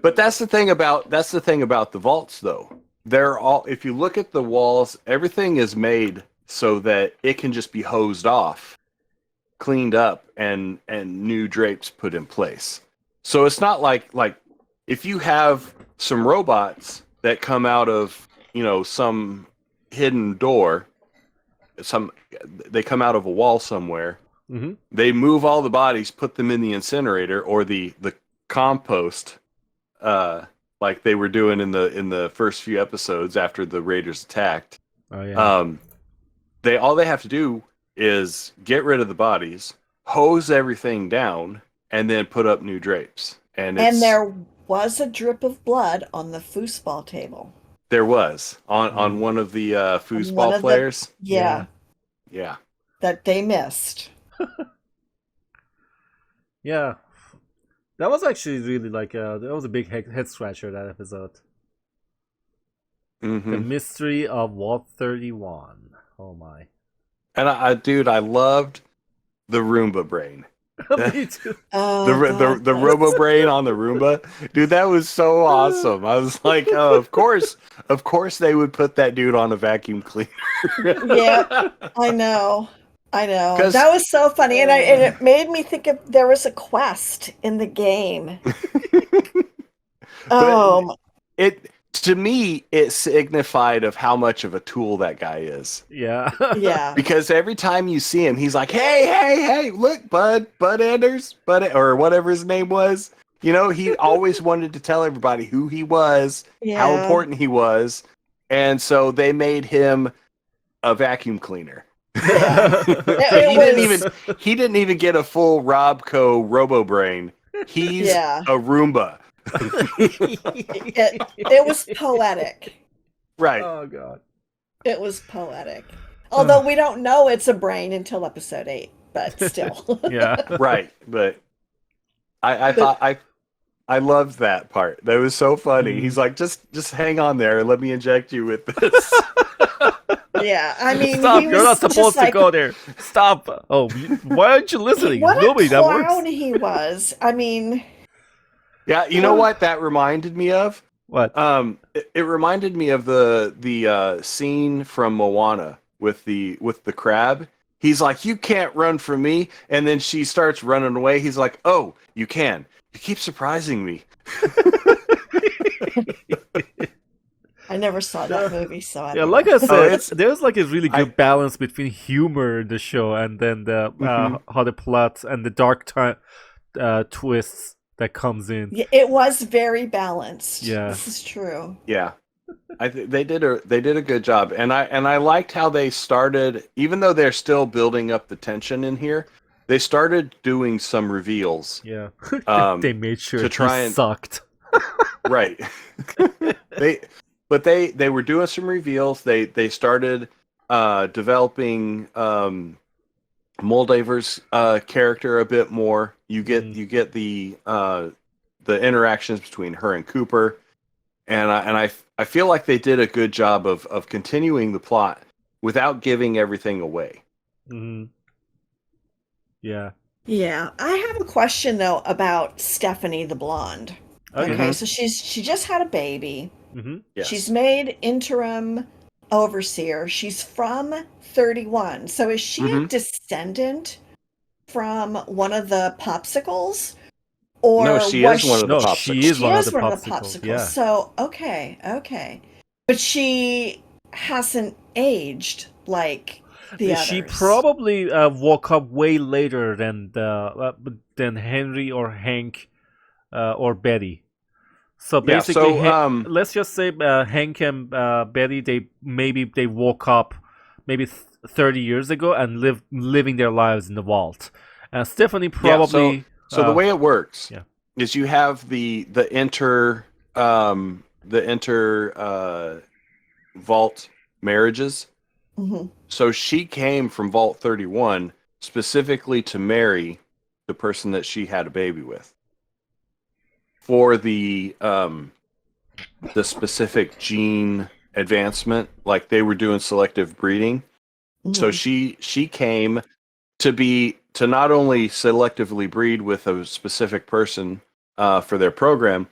But that's the thing about the vaults, though. They're all, if you look at the walls, everything is made so that it can just be hosed off, cleaned up, and new drapes put in place. So it's not like if you have some robots that come out of, some hidden door, they come out of a wall somewhere. Mhm. They move all the bodies, put them in the incinerator or the compost, like they were doing in the first few episodes after the Raiders attacked. Oh yeah. They have to do is get rid of the bodies, hose everything down, and then put up new drapes. And there was a drip of blood on the foosball table. There was on one of the foosball One players. Yeah. Yeah. That they missed. Yeah. That was actually really like that was a big head scratcher, that episode. Mm-hmm. The mystery of Vault 31. Oh my. And I loved the Roomba brain. Me too. The Robo brain on the Roomba, dude, that was so awesome. I was like, oh, of course they would put that dude on a vacuum cleaner. Yeah, I know. That was so funny, and it made me think of there was a quest in the game. To me, it signified of how much of a tool that guy is. Yeah. Yeah. Because every time you see him, he's like, hey, look, Bud Anders, or whatever his name was. He always wanted to tell everybody who he was, how important he was. And so they made him a vacuum cleaner. Yeah. He didn't even get a full Robco Robo Brain. He's a Roomba. It was poetic. Right. Oh god. It was poetic. Although we don't know it's a brain until episode 8. but still. Yeah. Right, but I thought I loved that part. That was so funny. Mhm. He's like, just hang on there and let me inject you with this. Yeah, I mean, Stop! he You're not was just supposed to like, go there. Stop! Oh, why aren't you listening? what Nobody a that clown works. he was. I mean, Yeah, you know what that reminded me of? What? It reminded me of the scene from Moana with the crab. He's like, "You can't run from me," and then she starts running away. He's like, "Oh, you can. You keep surprising me." I never saw that movie, so I Yeah, don't like know. I said, it's- there's like a really good I- balance between humor in the show and then the Mhm. how the plot and the dark time twists that comes in. Yeah, it was very balanced. Yeah. This is true. Yeah, they did a good job, and I liked how they started. Even though they're still building up the tension in here, they started doing some reveals. Yeah, Um, they made sure to try he and- sucked. Right. they were doing some reveals. They started developing Moldaver's character a bit more. You get the interactions between her and Cooper, and I feel like they did a good job of continuing the plot without giving everything away. Hmm. Yeah. Yeah, I have a question though about Stephanie the blonde. Okay. Okay, so she just had a baby. Hmm. Yes. She's made interim overseer. She's from 31. So is she a Mhm. descendant from one of the popsicles? Or No, she was is one of the No, popsicles. she is she one of is the one of the popsicles. popsicles. Yeah. So okay. But she hasn't aged like the others. She probably woke up way later than Henry or Hank or Betty. So Yeah, basically, so, let's just say Hank and Betty, they woke up maybe 30 years ago and living their lives in the vault. Stephanie probably. Yeah, so the way it works yeah. is you have the inter vault marriages. Mhm. So she came from Vault 31 specifically to marry the person that she had a baby with for the specific gene advancement. Like they were doing selective breeding. So Mhm. she came to not only selectively breed with a specific person for their program,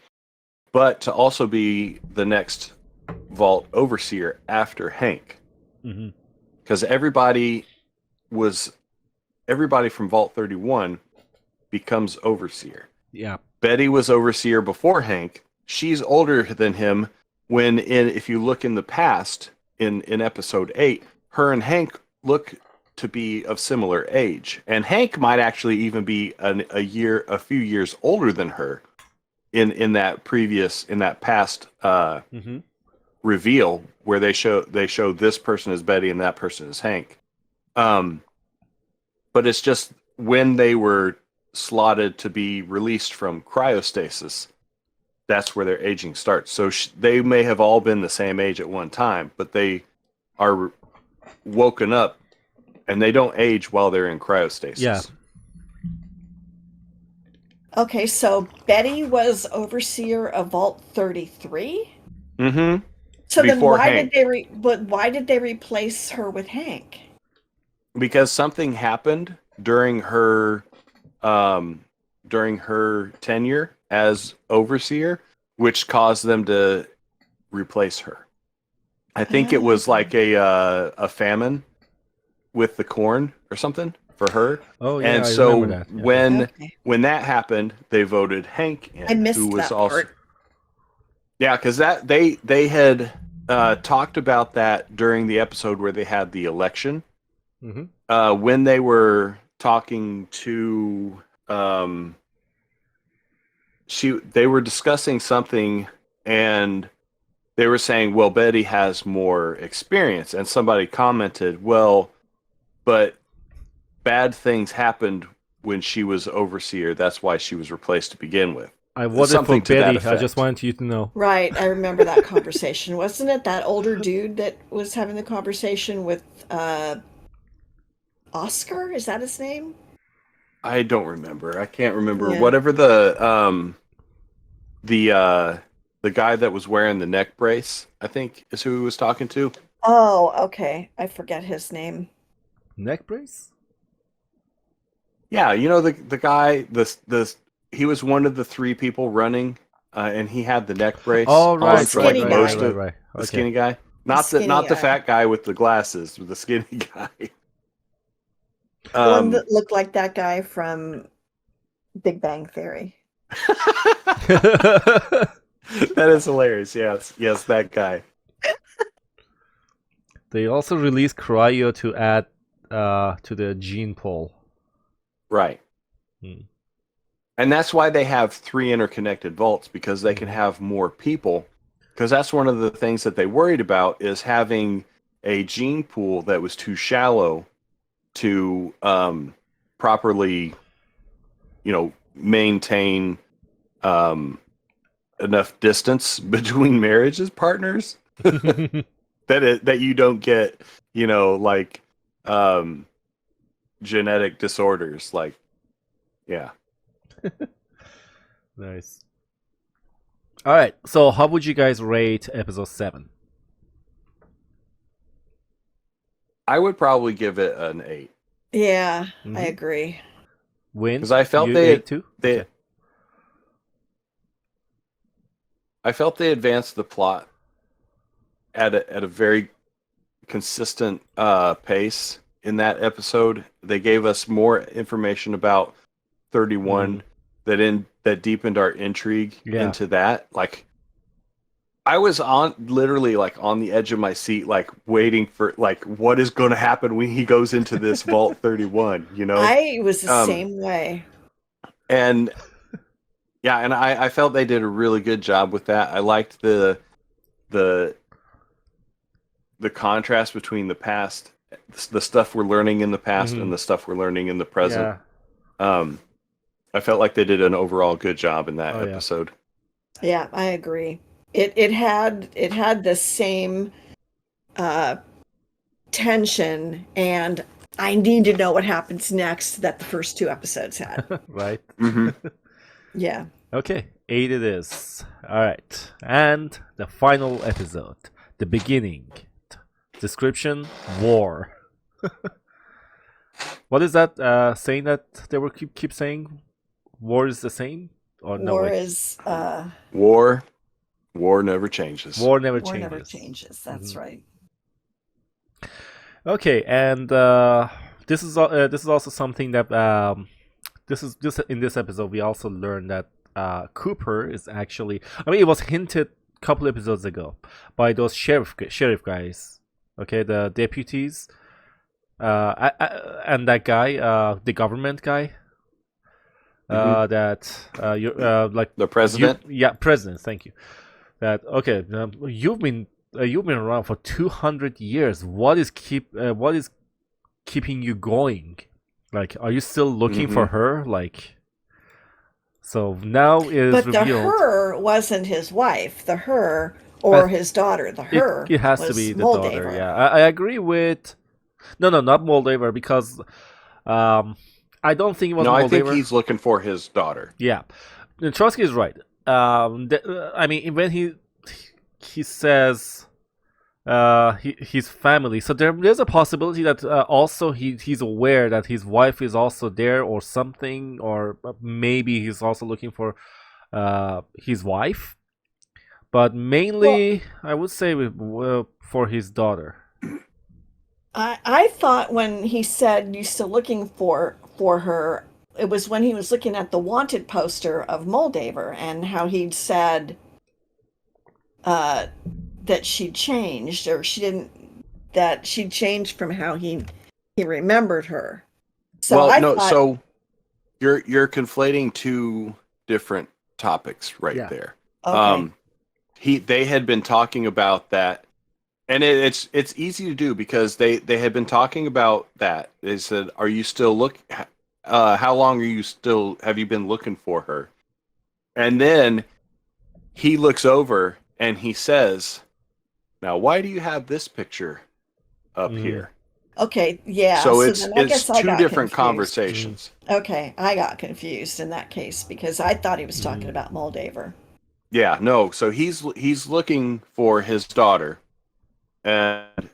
but to also be the next Vault overseer after Hank. Mhm. Because everybody from Vault 31 becomes overseer. Yeah. Betty was overseer before Hank. She's older than him. If you look in the past in episode 8, her and Hank look to be of similar age, and Hank might actually even be a few years older than her in that past Mhm. reveal where they show this person is Betty and that person is Hank. But it's just when they were slotted to be released from cryostasis, that's where their aging starts. So they may have all been the same age at one time, but they are woken up and they don't age while they're in cryostasis. Yeah. Okay, so Betty was overseer of Vault 33? Mm-hmm. So then Before why Hank. why did they replace her with Hank? Because something happened during her tenure as overseer, which caused them to replace her. I think it was like a famine with the corn or something for her. Oh yeah, And I so remember that. Yeah. Okay. when that happened, they voted Hank in, I missed who was that also part. yeah, because they had talked about that during the episode where they had the election. Mhm. When they were talking to they were discussing something, and they were saying, well, Betty has more experience, and somebody commented, well, but bad things happened when she was overseer. That's why she was replaced to begin with. I voted for Something to that Betty. I effect. just wanted you to know. Right, I remember that conversation. Wasn't it that older dude that was having the conversation with Oscar, is that his name? I don't remember. I can't remember. Yeah. Whatever the guy that was wearing the neck brace, I think, is who he was talking to. Oh, okay. I forget his name. Neck brace? Yeah, the guy, he was one of the three people running, and he had the neck brace Oh, on right, for like skinny most guy. of right. the Okay. skinny guy. Not skinny the guy. fat guy with the glasses, the skinny guy. One that looked like that guy from Big Bang Theory. That is hilarious. Yes, that guy. They also released Cryo to add to the gene pool. Right. And that's why they have 3 interconnected vaults, because they can have more people. Because that's one of the things that they worried about, is having a gene pool that was too shallow to properly, maintain enough distance between marriages partners that you don't get, like genetic disorders, like, yeah. Nice. All right. So, how would you guys rate episode 7? I would probably give it an 8. Yeah, Mhm. I agree. Win? Because I felt You they 8 too? Okay. I felt they advanced the plot at a very consistent pace in that episode. They gave us more information about 31 that deepened our intrigue into that. Like, I was literally on the edge of my seat, like waiting for what is going to happen when he goes into this Vault 31. I was the same way. And yeah, and I felt they did a really good job with that. I liked the contrast between the past, the stuff we're learning in the past, and the stuff we're learning in the present. Yeah. I felt like they did an overall good job in that episode. Yeah, I agree. It had the same tension, and I need to know what happens next that the first 2 episodes had. Right. Mm-hmm. Yeah. Okay, 8 it is. All right. And the final episode, the beginning. Description, war. What is that saying that they were keep saying? War is the same? Or no? War is War never changes. War never war changes. never changes. That's right. Okay, and this is also something that this in this episode we also learned that Cooper is actually, I mean, it was hinted a couple episodes ago by those sheriff guys, okay, the deputies, and that guy, the government guy, that like the president. President. Thank you. That okay. You've been around for 200 years. What is keeping you going? Like, are you still looking for her? Like, so now it is But revealed. the her wasn't his wife. The her or his daughter. The her. It has to was be the Moldaver. daughter. Yeah, I agree with. No, not Moldaver, because I don't think it was Moldaver. I think he's looking for his daughter. Yeah, Trosski is right. I mean, when he says his family, so there's a possibility that also he's aware that his wife is also there or something, or maybe he's also looking for his wife, but mainly I would say for his daughter. I thought when he said you still looking for her, it was when he was looking at the wanted poster of Moldaver and how he'd said that she changed, or that she'd changed from how he remembered her. So so you're conflating 2 different topics there. Okay. They had been talking about that, and it's easy to do because they had been talking about that. They said, "Are you still how long have you been looking for her?" And then he looks over and he says, "Now, why do you have this picture up here?" Okay, yeah. So then I it's guess I two got different confused. conversations. Okay, I got confused in that case because I thought he was talking about Moldaver. Yeah, no. So he's looking for his daughter, and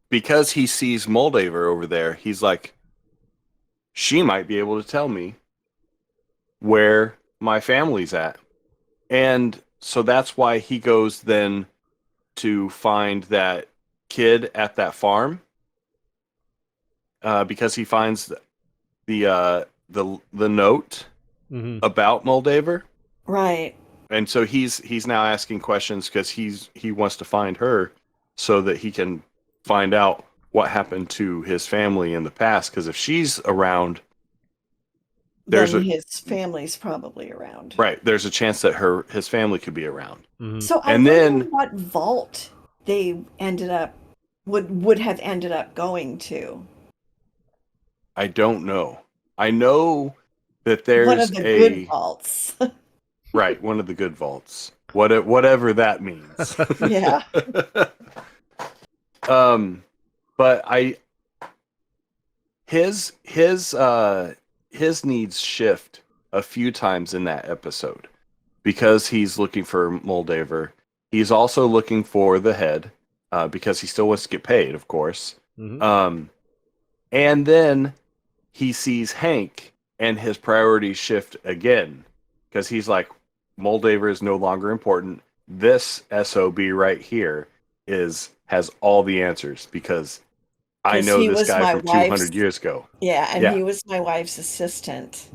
because he sees Moldaver over there, he's like, she might be able to tell me where my family's at. And so that's why he goes then to find that kid at that farm, because he finds the note about Moldaver. Right. And so he's now asking questions because he wants to find her so that he can find out what happened to his family in the past. Because if she's around, then his family's probably around. Right. There's a chance that his family could be around. So I wonder what vault they ended up would have ended up going to. I don't know. I know that there's one of the good vaults. Right, one of the good vaults. Whatever that means. Yeah. But his needs shift a few times in that episode because he's looking for Moldaver. He's also looking for the head because he still wants to get paid, of course. And then he sees Hank and his priorities shift again because he's like, Moldaver is no longer important. This SOB right here has all the answers because I know this guy from 200 years ago. Yeah, and he was my wife's assistant.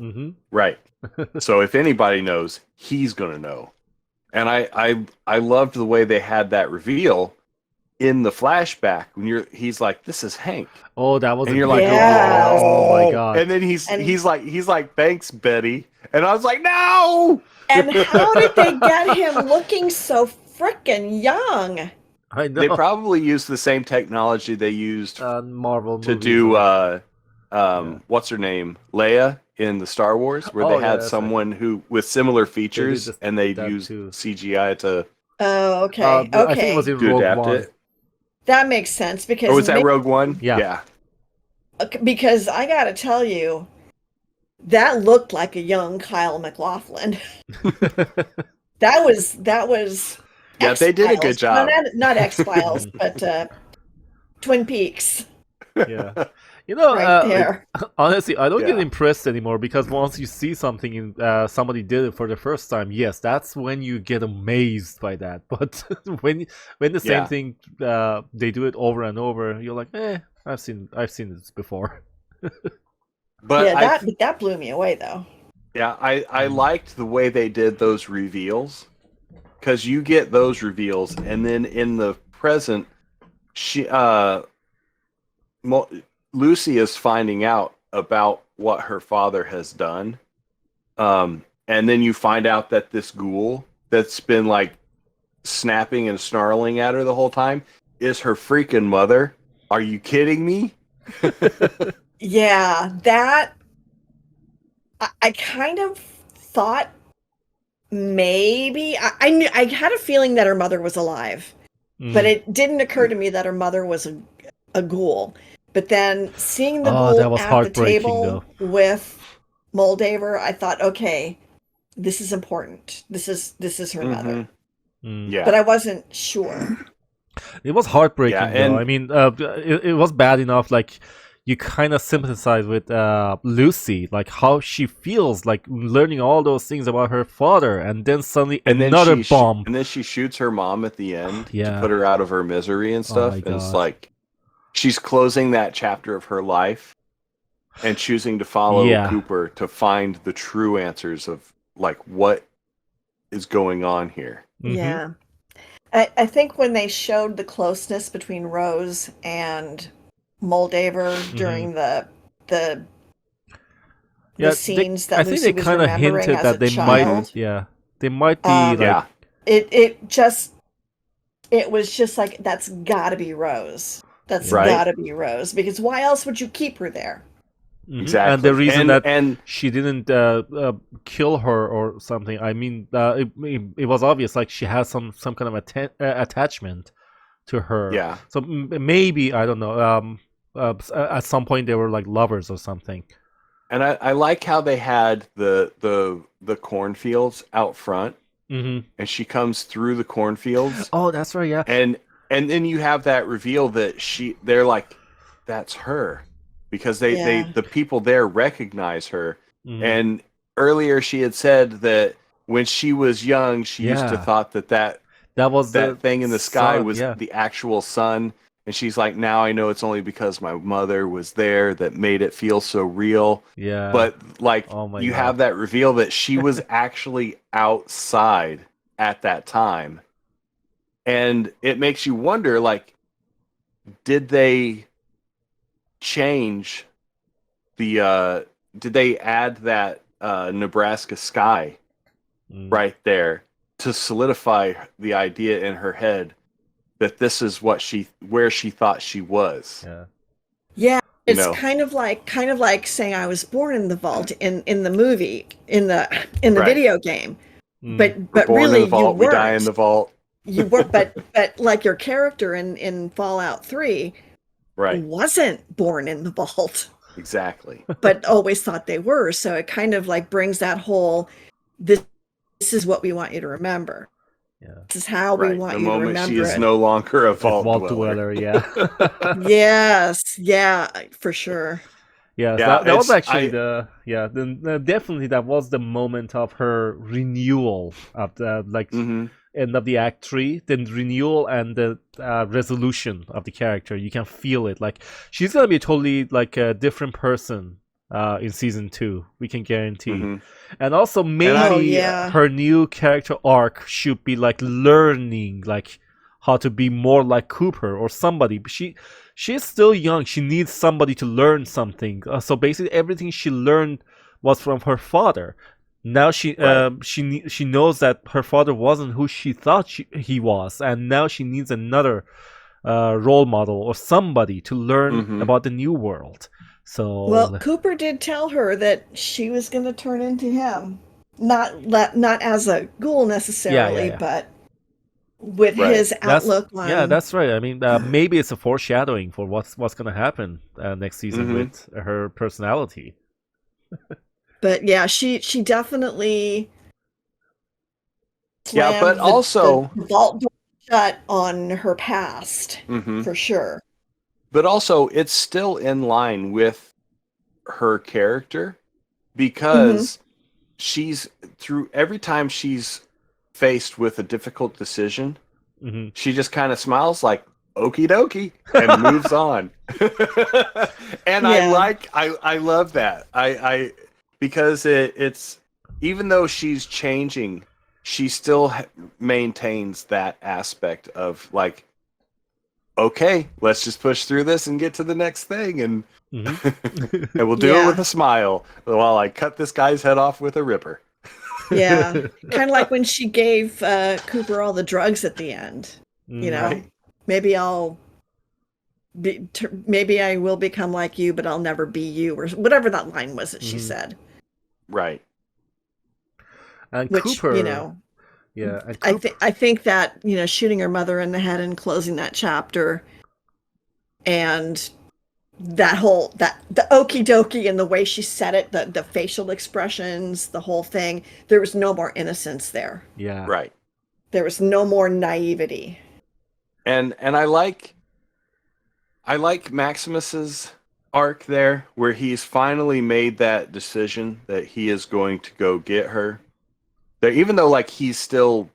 Right. So if anybody knows, he's going to know. And I loved the way they had that reveal in the flashback when he's like, this is Hank. Oh, that was, and you're like, oh my God. And then he's like, thanks, Betty. And I was like, no. And how did they get him looking so frickin' young? I know. They probably used the same technology they used Marvel to do what's her name, Leia in the Star Wars, where they had someone who with similar features and they used CGI to. Oh, okay. I think it was in Rogue One. It. That makes sense because. Oh, was that Rogue One? Yeah. Because I got to tell you, that looked like a young Kyle MacLachlan. that was. Yeah, X-Files. they did a good job. No, not X-Files, but Twin Peaks. Yeah. You know, right there. Honestly, I don't get impressed anymore because once you see something in somebody did it for the first time, yes, that's when you get amazed by that. But when the same thing they do it over and over, you're like, I've seen this before. But yeah, that blew me away though. Yeah, I liked the way they did those reveals because you get those reveals, and then in the present, Lucy is finding out about what her father has done, and then you find out that this ghoul that's been like snapping and snarling at her the whole time is her freaking mother. Are you kidding me? Yeah, that I kind of thought maybe I had a feeling that her mother was alive, but it didn't occur to me that her mother was a ghoul. But then seeing the ghoul at the table with Moldaver, I thought, okay, this is important. This is her mother. Yeah, but I wasn't sure. It was heartbreaking, though. I mean, it was bad enough. Like, you kind of sympathize with Lucy, like how she feels, like learning all those things about her father, and then suddenly another bomb. And then she shoots her mom at the end to put her out of her misery and stuff. And it's like she's closing that chapter of her life and choosing to follow Cooper to find the true answers of like what is going on here. Yeah. I think when they showed the closeness between Rose and Moldaver during the scenes that Lucy was remembering as a child. They might be it was just like, that's gotta be Rose. That's gotta be Rose, because why else would you keep her there? Exactly. And the reason that she didn't kill her or something, I mean, it was obvious, like she has some kind of attachment to her. Yeah. So maybe, I don't know, at some point they were like lovers or something. And I like how they had the cornfields out front, Mm-hmm. and she comes through the cornfields, Oh, that's right. Yeah. and then you have that reveal that they're like, that's her, because the people there recognize her. Mhm. And earlier she had said that when she was young, she used to Yeah. thought that was the thing in the sky sun, was yeah. the actual sun. And she's like, now I know it's only because my mother was there that made it feel so real. Yeah. But like, Oh my you God. have that reveal that she was actually outside at that time. And it makes you wonder, like, did they change did they add that Nebraska sky right there to solidify the idea in her head that this is where she thought she was? Yeah. Yeah, You it's know. kind of like saying I was born in the vault in the movie, in the Right. video game. But We're born really in the vault, you we weren't. die in the vault. You were, but like your character in Fallout 3 Right. wasn't born in the vault, Exactly. but always thought they were. So it kind of like brings that whole this is what we want you to remember. Yeah. This is how we Right. want The you to moment she remember is it. no longer a vault Vault dweller. dweller, yeah. Yes, yeah, for sure. Yes, Yeah, that was it's- actually definitely that was the moment of her renewal of the Mhm. end of the act 3, then renewal and the resolution of the character. You can feel it. Like she's gonna be totally like a different person in season 2. We can guarantee. Mhm. And also maybe Oh, yeah. her new character arc should be like learning like how to be more like Cooper or somebody. She's still young. She needs somebody to learn something. So basically, everything she learned was from her father. Now she knows that her father wasn't who she thought he was, and now she needs another role model or somebody to learn Mhm. about the new world. So Well, Cooper did tell her that she was going to turn into him, not as a ghoul necessarily, yeah. but with Right. his outlook on. Yeah, that's right. I mean, maybe it's a foreshadowing for what's going to happen next season Mhm. with her personality. But yeah, she definitely. Yeah, but slammed also- the vault door shut on her past Mhm. for sure. But also, it's still in line with her character, because she's through every time she's faced with a difficult decision, Hmm. she just kind of smiles like okie dokie and moves on. And Yeah. I love that. I because it's, even though she's changing, she still maintains that aspect of like, okay, let's just push through this and get to the next thing, and Mhm. and we'll do it Yeah. with a smile while I cut this guy's head off with a ripper. Yeah, kind of like when she gave Cooper all the drugs at the end. You know, Right. maybe maybe I will become like you, but I'll never be you, or whatever that line was that she said. Right. And Which Cooper, you know, yeah, and I think that shooting her mother in the head and closing that chapter, and that whole the okie dokie and the way she said it, the facial expressions, the whole thing, there was no more innocence there. yeah, Right. There was no more naivety. And I like Maximus's arc there, where he's finally made that decision that he is going to go get her. That even though like he still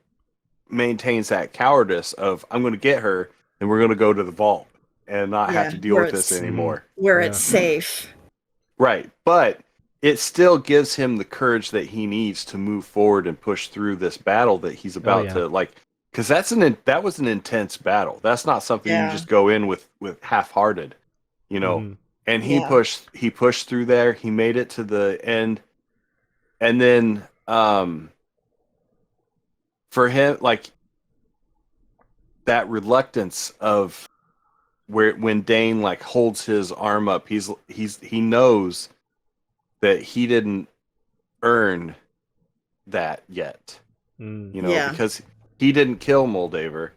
maintains that cowardice of, I'm going to get her and we're going to go to the vault and not have Yeah, to deal where with this it's- anymore. Where Yeah. it's safe. Right. But it still gives him the courage that he needs to move forward and push through this battle that he's about yeah. to, like, because that was an intense battle. That's not something you Yeah. just go in with half-hearted, Mhm. And he Yeah. pushed through there. He made it to the end, and then for him, like, that reluctance of when Dane like holds his arm up, he knows that he didn't earn that yet, Mm. Yeah. because he didn't kill Moldaver,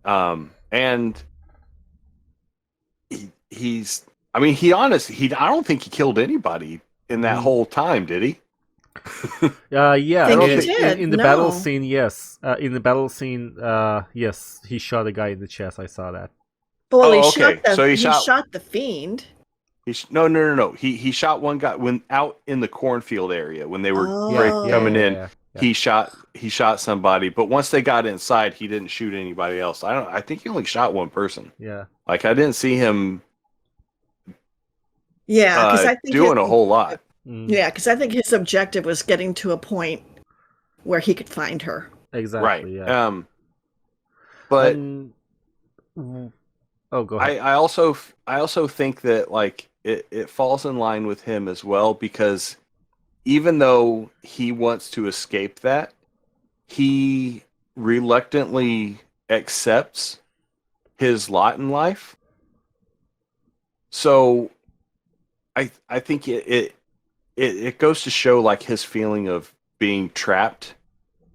and he's. I mean, I don't think he killed anybody in that whole time, did he? Yeah. I think he In, did. in the battle No. scene, yes. In the battle scene, yes, he shot a guy in the chest. I saw that. Well, Oh, he okay. shot So he he shot- shot the fiend. No. He shot one guy when out in the cornfield area when they were Oh. coming in. Yeah. He shot somebody, but once they got inside, he didn't shoot anybody else. I think he only shot one person. Yeah. Like I didn't see him Yeah, because I think doing a whole lot. Mm, Yeah, because I think his objective was getting to a point where he could find her. exactly. Right. Yeah. But And- oh, go ahead. I also think that like it falls in line with him as well, because even though he wants to escape that, he reluctantly accepts his lot in life. So I think it goes to show like his feeling of being trapped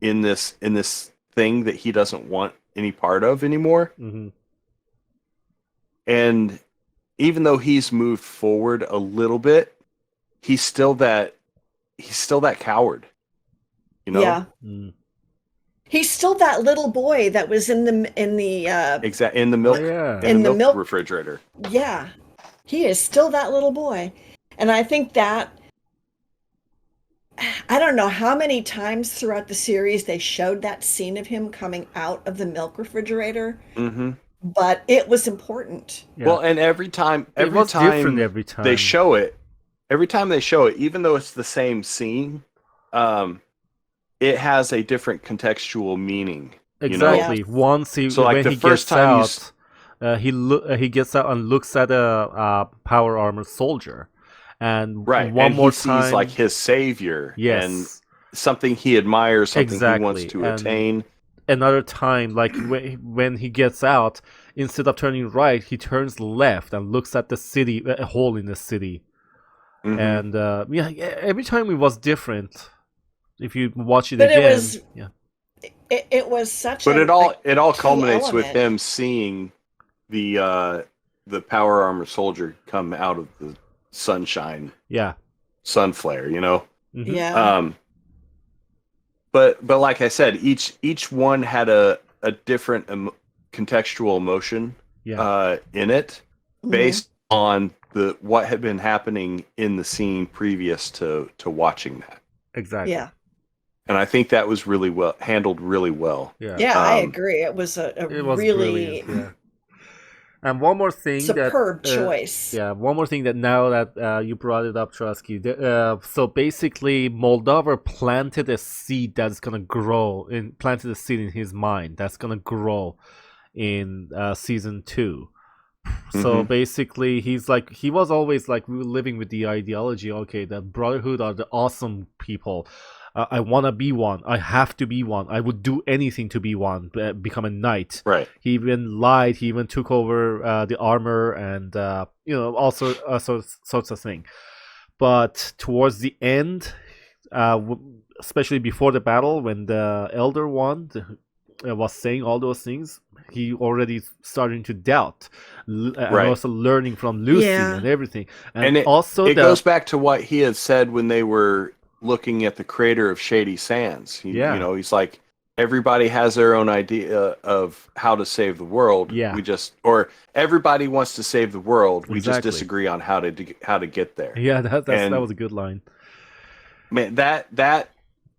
in this thing that he doesn't want any part of anymore. Mm-hmm. And even though he's moved forward a little bit, he's still that coward. You know? Yeah. Mm. He's still that little boy that was in the In the milk Oh, yeah. in the milk refrigerator. yeah. He is still that little boy. And I think that I don't know how many times throughout the series they showed that scene of him coming out of the milk refrigerator, Mm-hmm. but it was important. Yeah. Well, and every time it was different every time. they show it, even though it's the same scene, it has a different contextual meaning. Exactly. Yeah. Once he So, like, when the he first gets time out, he gets out and looks at a power armor soldier, and Right. one and more he time, sees like his savior yes, and something he admires, something he wants Exactly. to And attain. another time, like when he gets out, instead of turning right, he turns left and looks at the city, a hole in the city, Mhm. and every time it was different. If you watch it But again, it was such But a it all key culminates with element. him seeing the power armor soldier come out of the sunshine, yeah, sun flare, you know. mhm. Yeah. But like I said, each one had a different contextual emotion Yeah. in it, Mhm. based on what had been happening in the scene previous to watching that. Exactly. Yeah. And I think that was handled really well. Yeah. Yeah, I Um, agree. It was a It was really brilliant. Yeah. And one more thing superb that choice. yeah, one more thing that now that you brought it up, Trosky. So basically, Moldova planted a seed that's gonna grow. Planted a seed in his mind that's gonna grow in season 2. So Mhm. basically, he was always like living with the ideology. Okay, the Brotherhood are the awesome people. I want to be one. I have to be one. I would do anything to be one. Become a knight. Right. He even lied. He even took over the armor and also sorts of thing. But towards the end, especially before the battle, when the Elder One was saying all those things, he already starting to doubt, and Right. also learning from Lucy Yeah. and everything. And it goes back to what he had said when they were looking at the creator of Shady Sands. Yeah. You know, he's like, everybody has their own idea of how to save the world. Yeah. Or everybody wants to save the world. We just Exactly. disagree on how to get there. Yeah, that And- was a good line. Man, that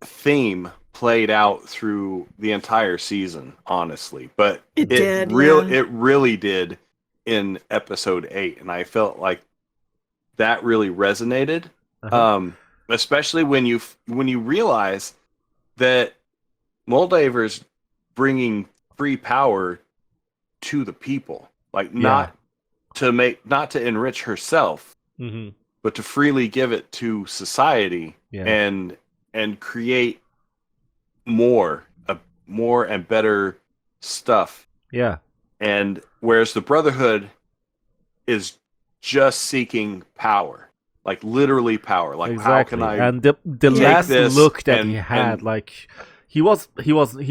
theme played out through the entire season, honestly. But It did, it really did in episode 8, and I felt like that really resonated. Uh-huh. Especially when you realize that Moldaver's bringing free power to the people, like not to enrich herself, hmm but to freely give it to society Yeah. and create more and better stuff. Yeah. And whereas the Brotherhood is just seeking power, like literally power. Like, how Exactly. can I? And the take last this look that and- he had, and- like he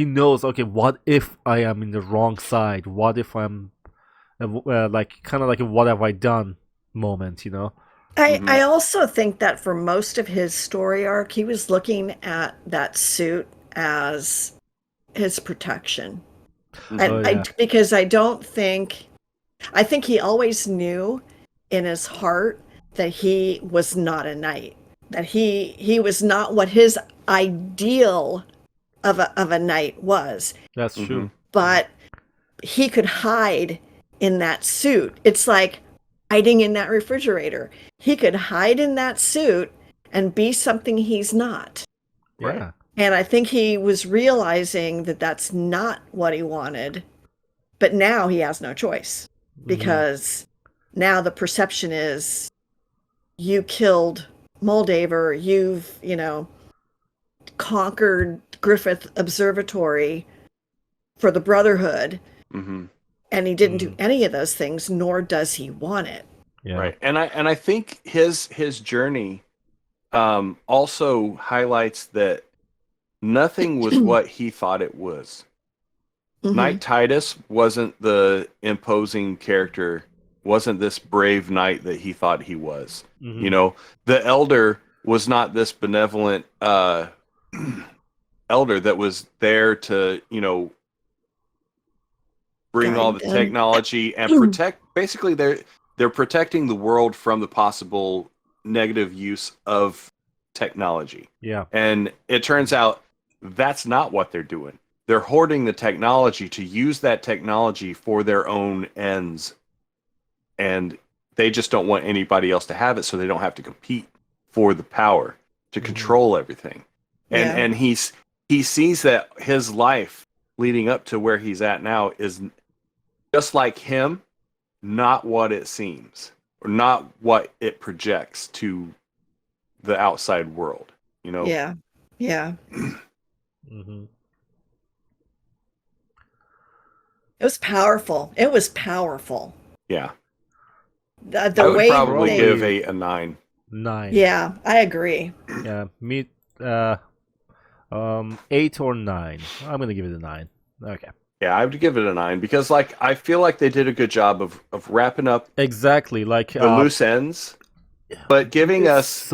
knows, okay, what if I am in the wrong side? What if I'm like kind of like a what have I done moment, you know? I also think that for most of his story arc, he was looking at that suit as his protection. Oh yeah. Because I think he always knew in his heart that he was not a knight, that he was not what his ideal of a knight was, That's true. but he could hide in that suit. It's like hiding in that refrigerator. He could hide in that suit and be something he's not. Yeah. And I think he was realizing that that's not what he wanted. But now he has no choice because now the perception is you killed Moldaver, you've, conquered Griffith Observatory for the Brotherhood. And he didn't do any of those things, nor does he want it. Yeah. Right. And I think his journey also highlights that nothing was what he thought it was. Knight Titus wasn't the imposing character, wasn't this brave knight that he thought he was. You know, the elder was not this benevolent elder that was there to, bring all the technology and protect. Basically, they're protecting the world from the possible negative use of technology. Yeah. And it turns out that's not what they're doing. They're hoarding the technology to use that technology for their own ends. And they just don't want anybody else to have it, so they don't have to compete for the power to control everything. And he sees that his life leading up to where he's at now is just like him, not what it seems, or not what it projects to the outside world, Yeah. Yeah. It was powerful. It was powerful. Yeah. The I would way probably they, give a 9. 9. Yeah, I agree. Yeah. Me 8 or 9. I'm gonna give it a 9. Okay. Yeah, I would give it a 9 because, I feel like they did a good job of wrapping up Exactly. Like the loose ends, but giving us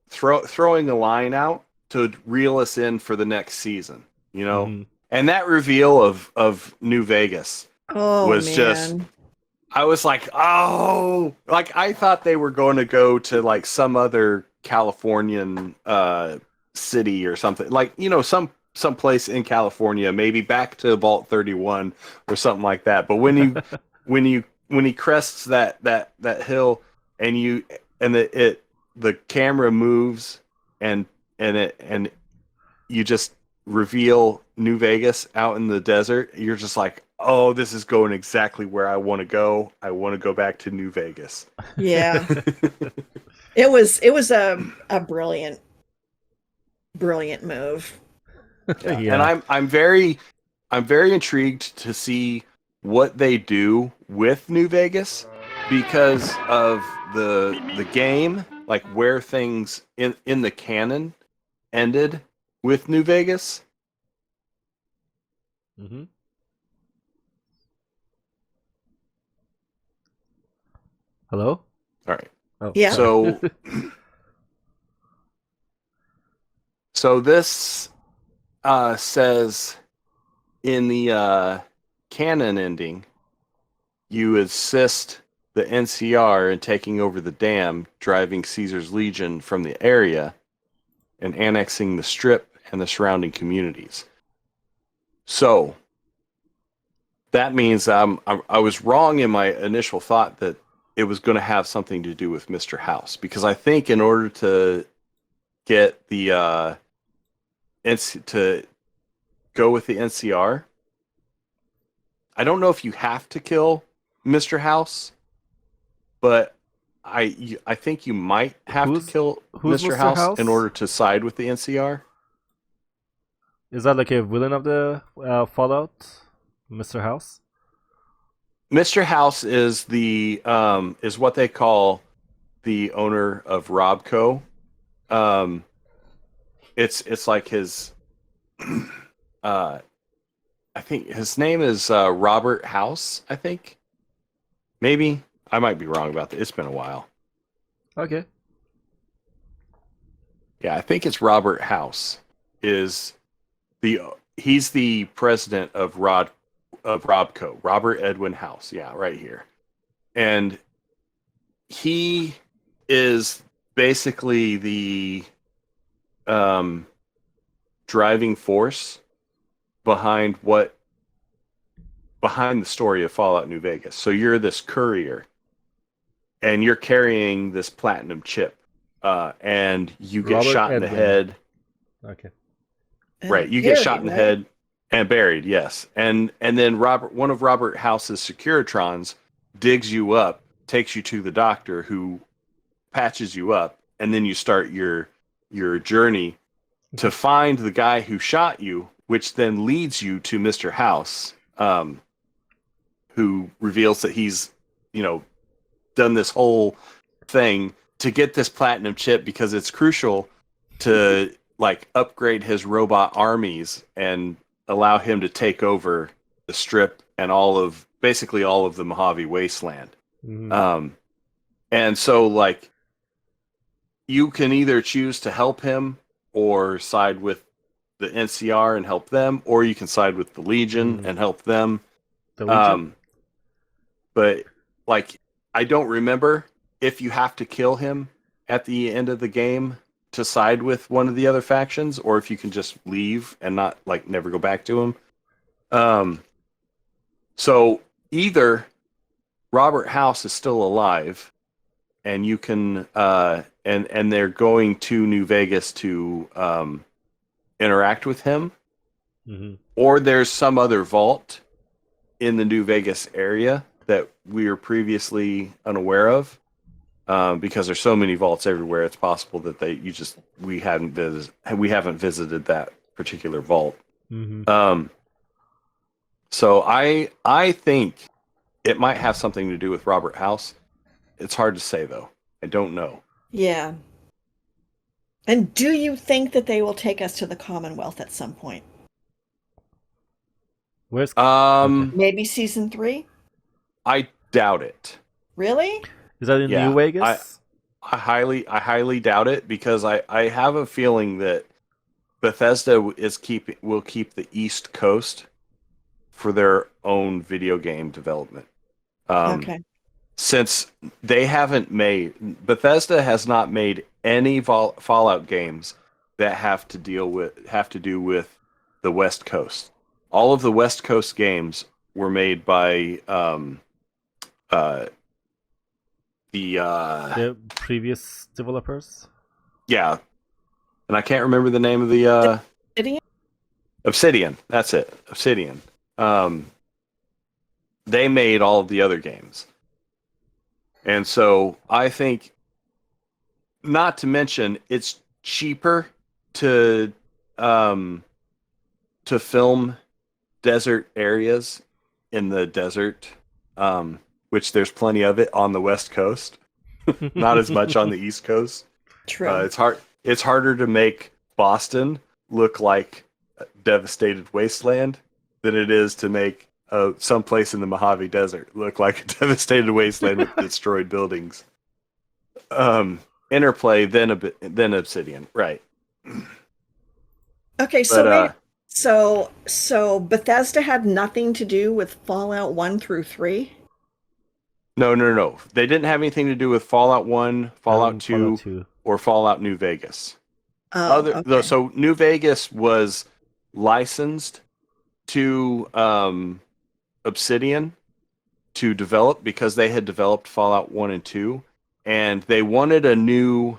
throwing a line out to reel us in for the next season. And that reveal of New Vegas was just. I was like, oh, I thought they were going to go to some other Californian city or something, some place in California, maybe back to Vault 31 or something like that. But when he crests that hill and the camera moves and you just reveal New Vegas out in the desert, you're just like, oh, this is going exactly where I want to go. I want to go back to New Vegas. Yeah. It was a brilliant move. Yeah. And I'm very intrigued to see what they do with New Vegas because of the game, where things in the canon ended with New Vegas. Hello? All right. Oh, yeah. So this says in the canon ending, you assist the NCR in taking over the dam, driving Caesar's Legion from the area, and annexing the Strip and the surrounding communities. So that means I was wrong in my initial thought that it was going to have something to do with Mr. House, because I think in order to get the to go with the NCR, I don't know if you have to kill Mr. House, but I think you might have to kill Mr. House in order to side with the NCR. Is that like a villain of the Fallout, Mr. House? Mr. House is the is what they call the owner of Robco. It's like his I I think his name is Robert House. I think maybe I might be wrong about that. It's been a while. Okay. Yeah, I think it's Robert House. He's the president of Robco, Robert Edwin House. Yeah, right here. And he is basically the driving force behind the story of Fallout New Vegas. So you're this courier and you're carrying this platinum chip. And you get Robert shot in the Edwin. head. Okay. Right, you get shot in the head and buried, yes. And then one of Robert House's Securitrons digs you up, takes you to the doctor who patches you up, and then you start your journey to find the guy who shot you, which then leads you to Mr. House, who reveals that he's, done this whole thing to get this platinum chip because it's crucial to upgrade his robot armies and allow him to take over the strip and basically all of the Mojave Wasteland. Mm-hmm. And so you can either choose to help him or side with the NCR and help them, or you can side with the Legion and help them. The Legion? But I don't remember if you have to kill him at the end of the game to side with one of the other factions, or if you can just leave and not never go back to him. So either Robert House is still alive and you can and they're going to New Vegas to interact with him, or there's some other vault in the New Vegas area that we were previously unaware of. Because there's so many vaults everywhere, it's possible that we haven't visited that particular vault. So I think it might have something to do with Robert House. It's hard to say though. I don't know. Yeah. And do you think that they will take us to the Commonwealth at some point? Where's Maybe season 3? I doubt it. Really? Is that in New Vegas? I highly doubt it because I have a feeling that Bethesda will keep the East Coast for their own video game development. Okay. Since Bethesda has not made any Fallout games that have to do with the West Coast. All of the West Coast games were made by the previous developers? Yeah. And I can't remember the name of the Obsidian. That's it. Obsidian. They made all of the other games. And so I think, not to mention, it's cheaper to film desert areas in the desert, which there's plenty of it on the West Coast, not as much on the East Coast. True. It's harder to make Boston look like a devastated wasteland than it is to make someplace in the Mojave Desert look like a devastated wasteland with destroyed buildings. Interplay, then Obsidian, right? Okay, so so Bethesda had nothing to do with Fallout 1 through 3? No. They didn't have anything to do with Fallout 1, Fallout 2, or Fallout New Vegas. Okay. So New Vegas was licensed to Obsidian to develop because they had developed Fallout 1 and 2, and they wanted a new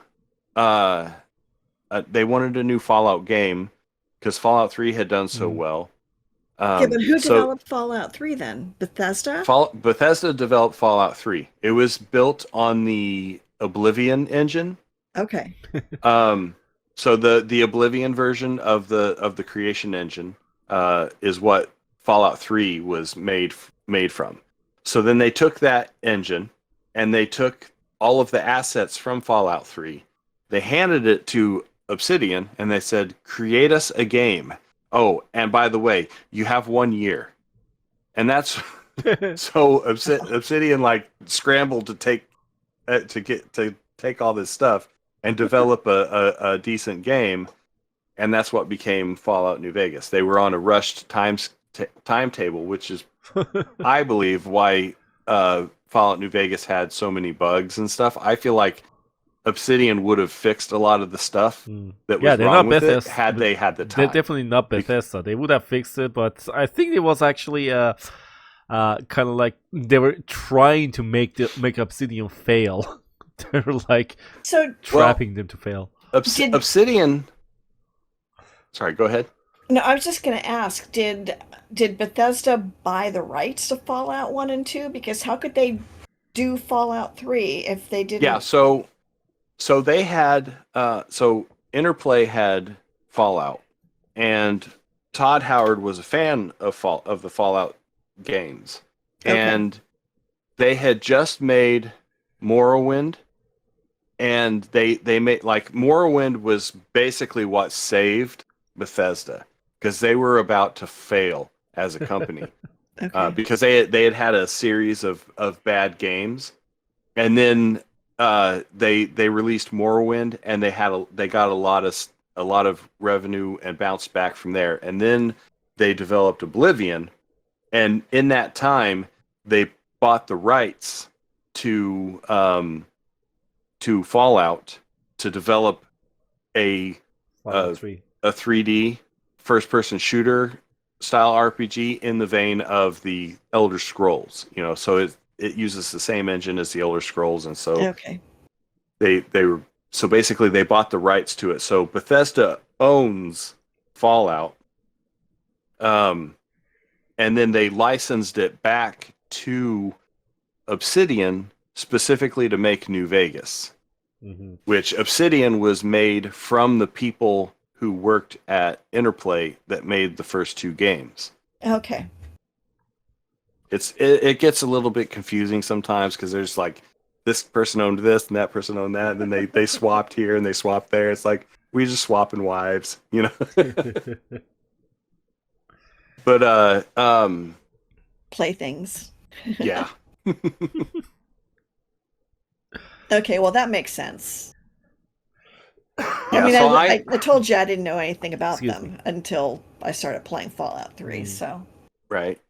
Fallout game because Fallout 3 had done so well. Yeah, but who developed Fallout 3 then? Bethesda? Bethesda developed Fallout 3. It was built on the Oblivion engine. Okay. So the Oblivion version of the creation engine is what Fallout 3 was made from. So then they took that engine and they took all of the assets from Fallout 3. They handed it to Obsidian and they said, "Create us a game Oh, and by the way, you have 1 year, and that's so Obsidian like scrambled to take all this stuff and develop a decent game, and that's what became Fallout New Vegas. They were on a rushed timetable, which is, I believe, why Fallout New Vegas had so many bugs and stuff. I feel like Obsidian would have fixed a lot of the stuff that was wrong with it had they had the time. They're definitely not Bethesda. They would have fixed it, but I think it was actually kind of like they were trying to make Obsidian fail. They were like trapping them to fail. Obsidian. Sorry, go ahead. No, I was just going to ask, did Bethesda buy the rights to Fallout 1 and 2? Because how could they do Fallout 3 if they didn't? Yeah, so they had Interplay had Fallout, and Todd Howard was a fan of the Fallout games, and they had just made Morrowind, and they made like Morrowind was basically what saved Bethesda because they were about to fail as a company because they had a series of bad games, and then they released Morrowind, and they got a lot of revenue and bounced back from there, and then they developed Oblivion, and in that time they bought the rights to Fallout to develop a 3D first-person shooter style RPG in the vein of the Elder Scrolls. So it uses the same engine as the Elder Scrolls, and so they were so basically they bought the rights to it. So Bethesda owns Fallout, and then they licensed it back to Obsidian specifically to make New Vegas, which Obsidian was made from the people who worked at Interplay that made the first 2 games. Okay. It gets a little bit confusing sometimes because there's like this person owned this and that person owned that, and then they swapped here and they swapped there. It's like we just swapping wives, But playthings. Yeah. Okay, well that makes sense. Yeah, I mean, so I told you I didn't know anything about them until I started playing Fallout 3. So right.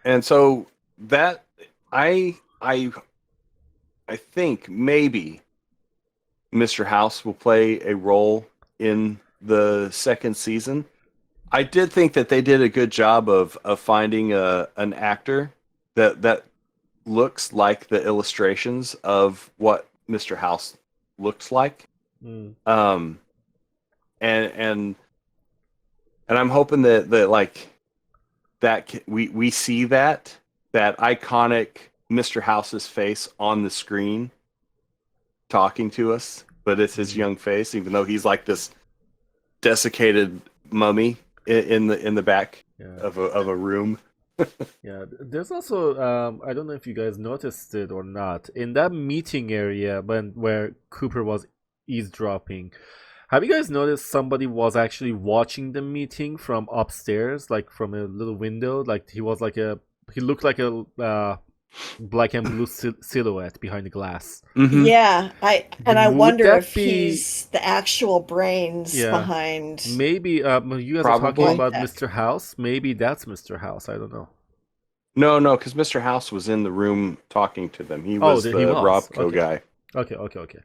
And so that I think maybe Mr. House will play a role in the second season. I did think that they did a good job of finding an actor that looks like the illustrations of what Mr. House looks like. And I'm hoping that like that we see that iconic Mr. House's face on the screen talking to us, but it's his young face, even though he's like this desiccated mummy in the back of a room. Yeah, there's also I don't know if you guys noticed it or not, in that meeting area where Cooper was eavesdropping. Have you guys noticed somebody was actually watching the meeting from upstairs, like from a little window? Like he looked like a black and blue silhouette behind the glass. Yeah, I wonder if he's the actual brains Yeah. behind. Maybe you guys are talking about Mr. House. Maybe that's Mr. House. I don't know. No, because Mr. House was in the room talking to them. He was the Robco guy. Okay.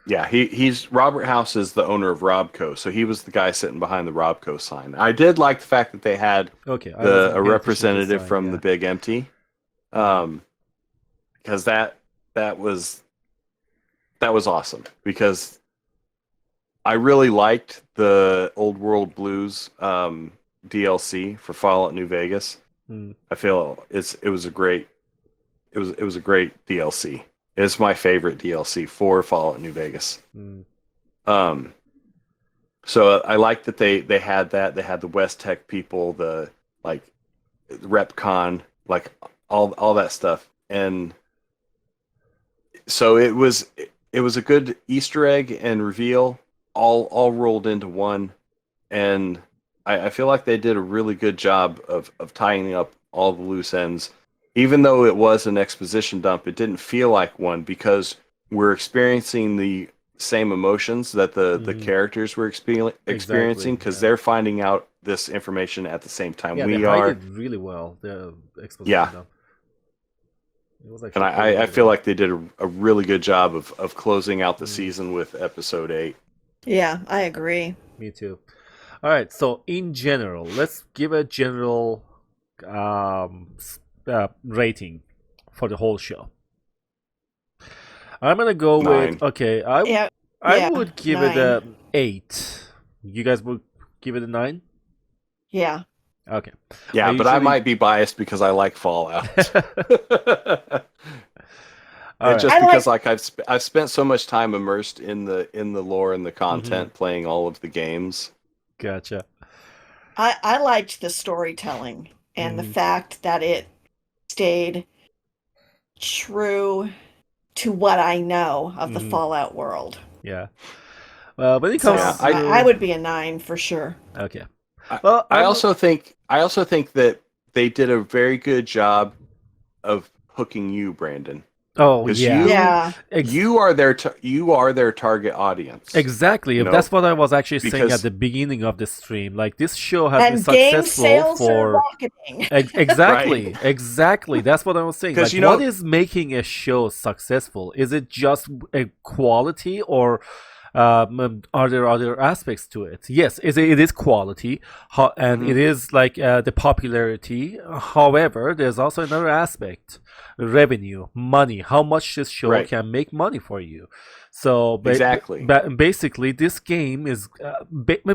Yeah, he's Robert House is the owner of Robco, so he was the guy sitting behind the Robco sign. I did like the fact that they had a representative from the Big Empty, because that was awesome. Because I really liked the Old World Blues DLC for Fallout New Vegas. I feel it was a great DLC. It's my favorite DLC for Fallout New Vegas. So I like that they had that. They had the West Tech people, the like RepCon, like all that stuff, and so it was a good Easter egg and reveal all rolled into one, and I feel like they did a really good job of tying up all the loose ends. Even though it was an exposition dump, it didn't feel like one because we're experiencing the same emotions that the characters were experiencing because they're finding out this information at the same time Yeah, we they are. hide it really well. The exposition Yeah. dump. It was And actually I really feel well. like they did a really good job of closing out the season with episode 8. Yeah, I agree. Me too. All right, so in general, let's give a general rating for the whole show. I'm gonna go 9. with okay. Yeah, I would give it 9. a 8. You guys would give it a 9? Yeah. Okay. Yeah, but I might be biased because I like Fallout. All And just I because I've spent so much time immersed in the lore and the content, playing all of the games. Gotcha. I liked the storytelling and the fact that it stayed true to what I know of the Fallout world. Yeah. When it comes, So I would be a 9 for sure. okay. Well, I also think that they did a very good job of hooking you, Brandon. Oh 'Cause yeah. You are their target audience. Exactly. You know? That's what I was actually saying Because- at the beginning of the stream. Like this show has And been game successful sales are for rocketing. exactly, exactly. That's what I was saying. 'Cause Like, what is making a show successful? Is it just a quality, or are there other aspects to it? Yes, it is quality, and it is like the popularity. However, there's also another aspect: revenue, money. How much this show can make money for you. So Exactly. Basically, this game is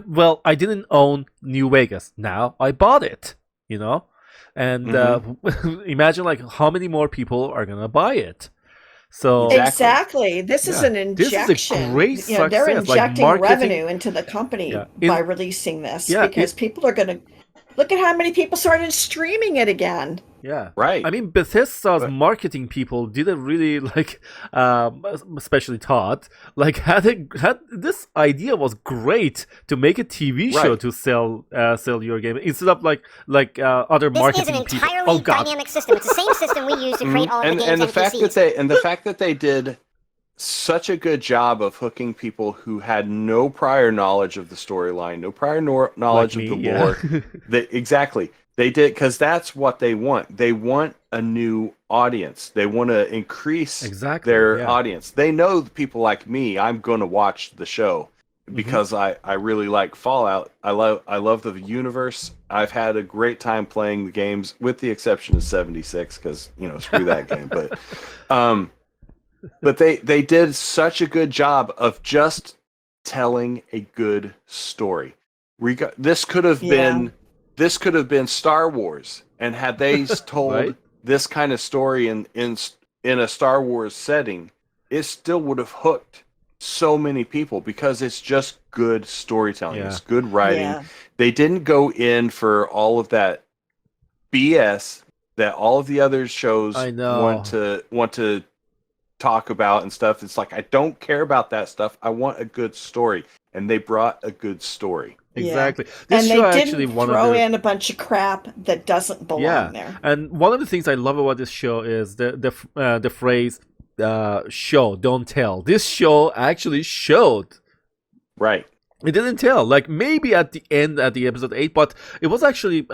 well. I didn't own New Vegas. Now I bought it. You know, and imagine like how many more people are gonna buy it. So Exactly. This is an injection. This is a great success. They're injecting like revenue into the company by releasing this because people are going to look at how many people started streaming it again. Yeah, right. I mean, Bethesda's marketing people didn't really like, especially Todd, like had this idea was great to make a TV show to sell your game instead of like other marketing people. This is an entirely dynamic system. It's the same system we use to create all of the games and the NPCs. fact that they did such a good job of hooking people who had no prior knowledge of the storyline, no prior knowledge of the lore. Exactly. They did, because that's what they want. They want a new audience. They want to increase their audience. They know people like me. I'm going to watch the show because I really like Fallout. I love the universe. I've had a great time playing the games, with the exception of 76, because screw that game. But they did such a good job of just telling a good story. This could have been Star Wars, and had they told this kind of story in a Star Wars setting, it still would have hooked so many people because it's just good storytelling. It's good writing. Yeah. They didn't go in for all of that BS that all of the other shows want to talk about and stuff. It's like, I don't care about that stuff. I want a good story, and they brought a good story. Exactly. Yeah. And they didn't throw in a bunch of crap that doesn't belong there. And one of the things I love about this show is the phrase "show, don't tell." This show actually showed. Right. It didn't tell. Like maybe at the end, at the episode 8, but it was actually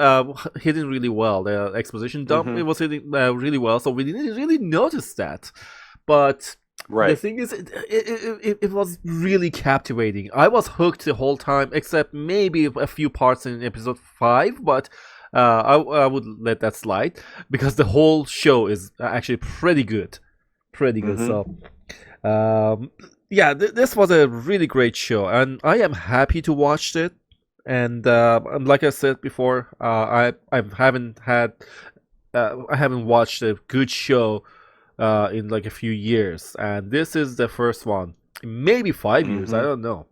hidden really well. The exposition dump, it was hidden really well, so we didn't really notice that. But the thing is, it was really captivating. I was hooked the whole time, except maybe a few parts in episode 5, but I would let that slide because the whole show is actually pretty good. So, this was a really great show, and I am happy to watch it. And like I said before, I haven't watched a good show in like a few years, and this is the first one, maybe 5 years. I don't know.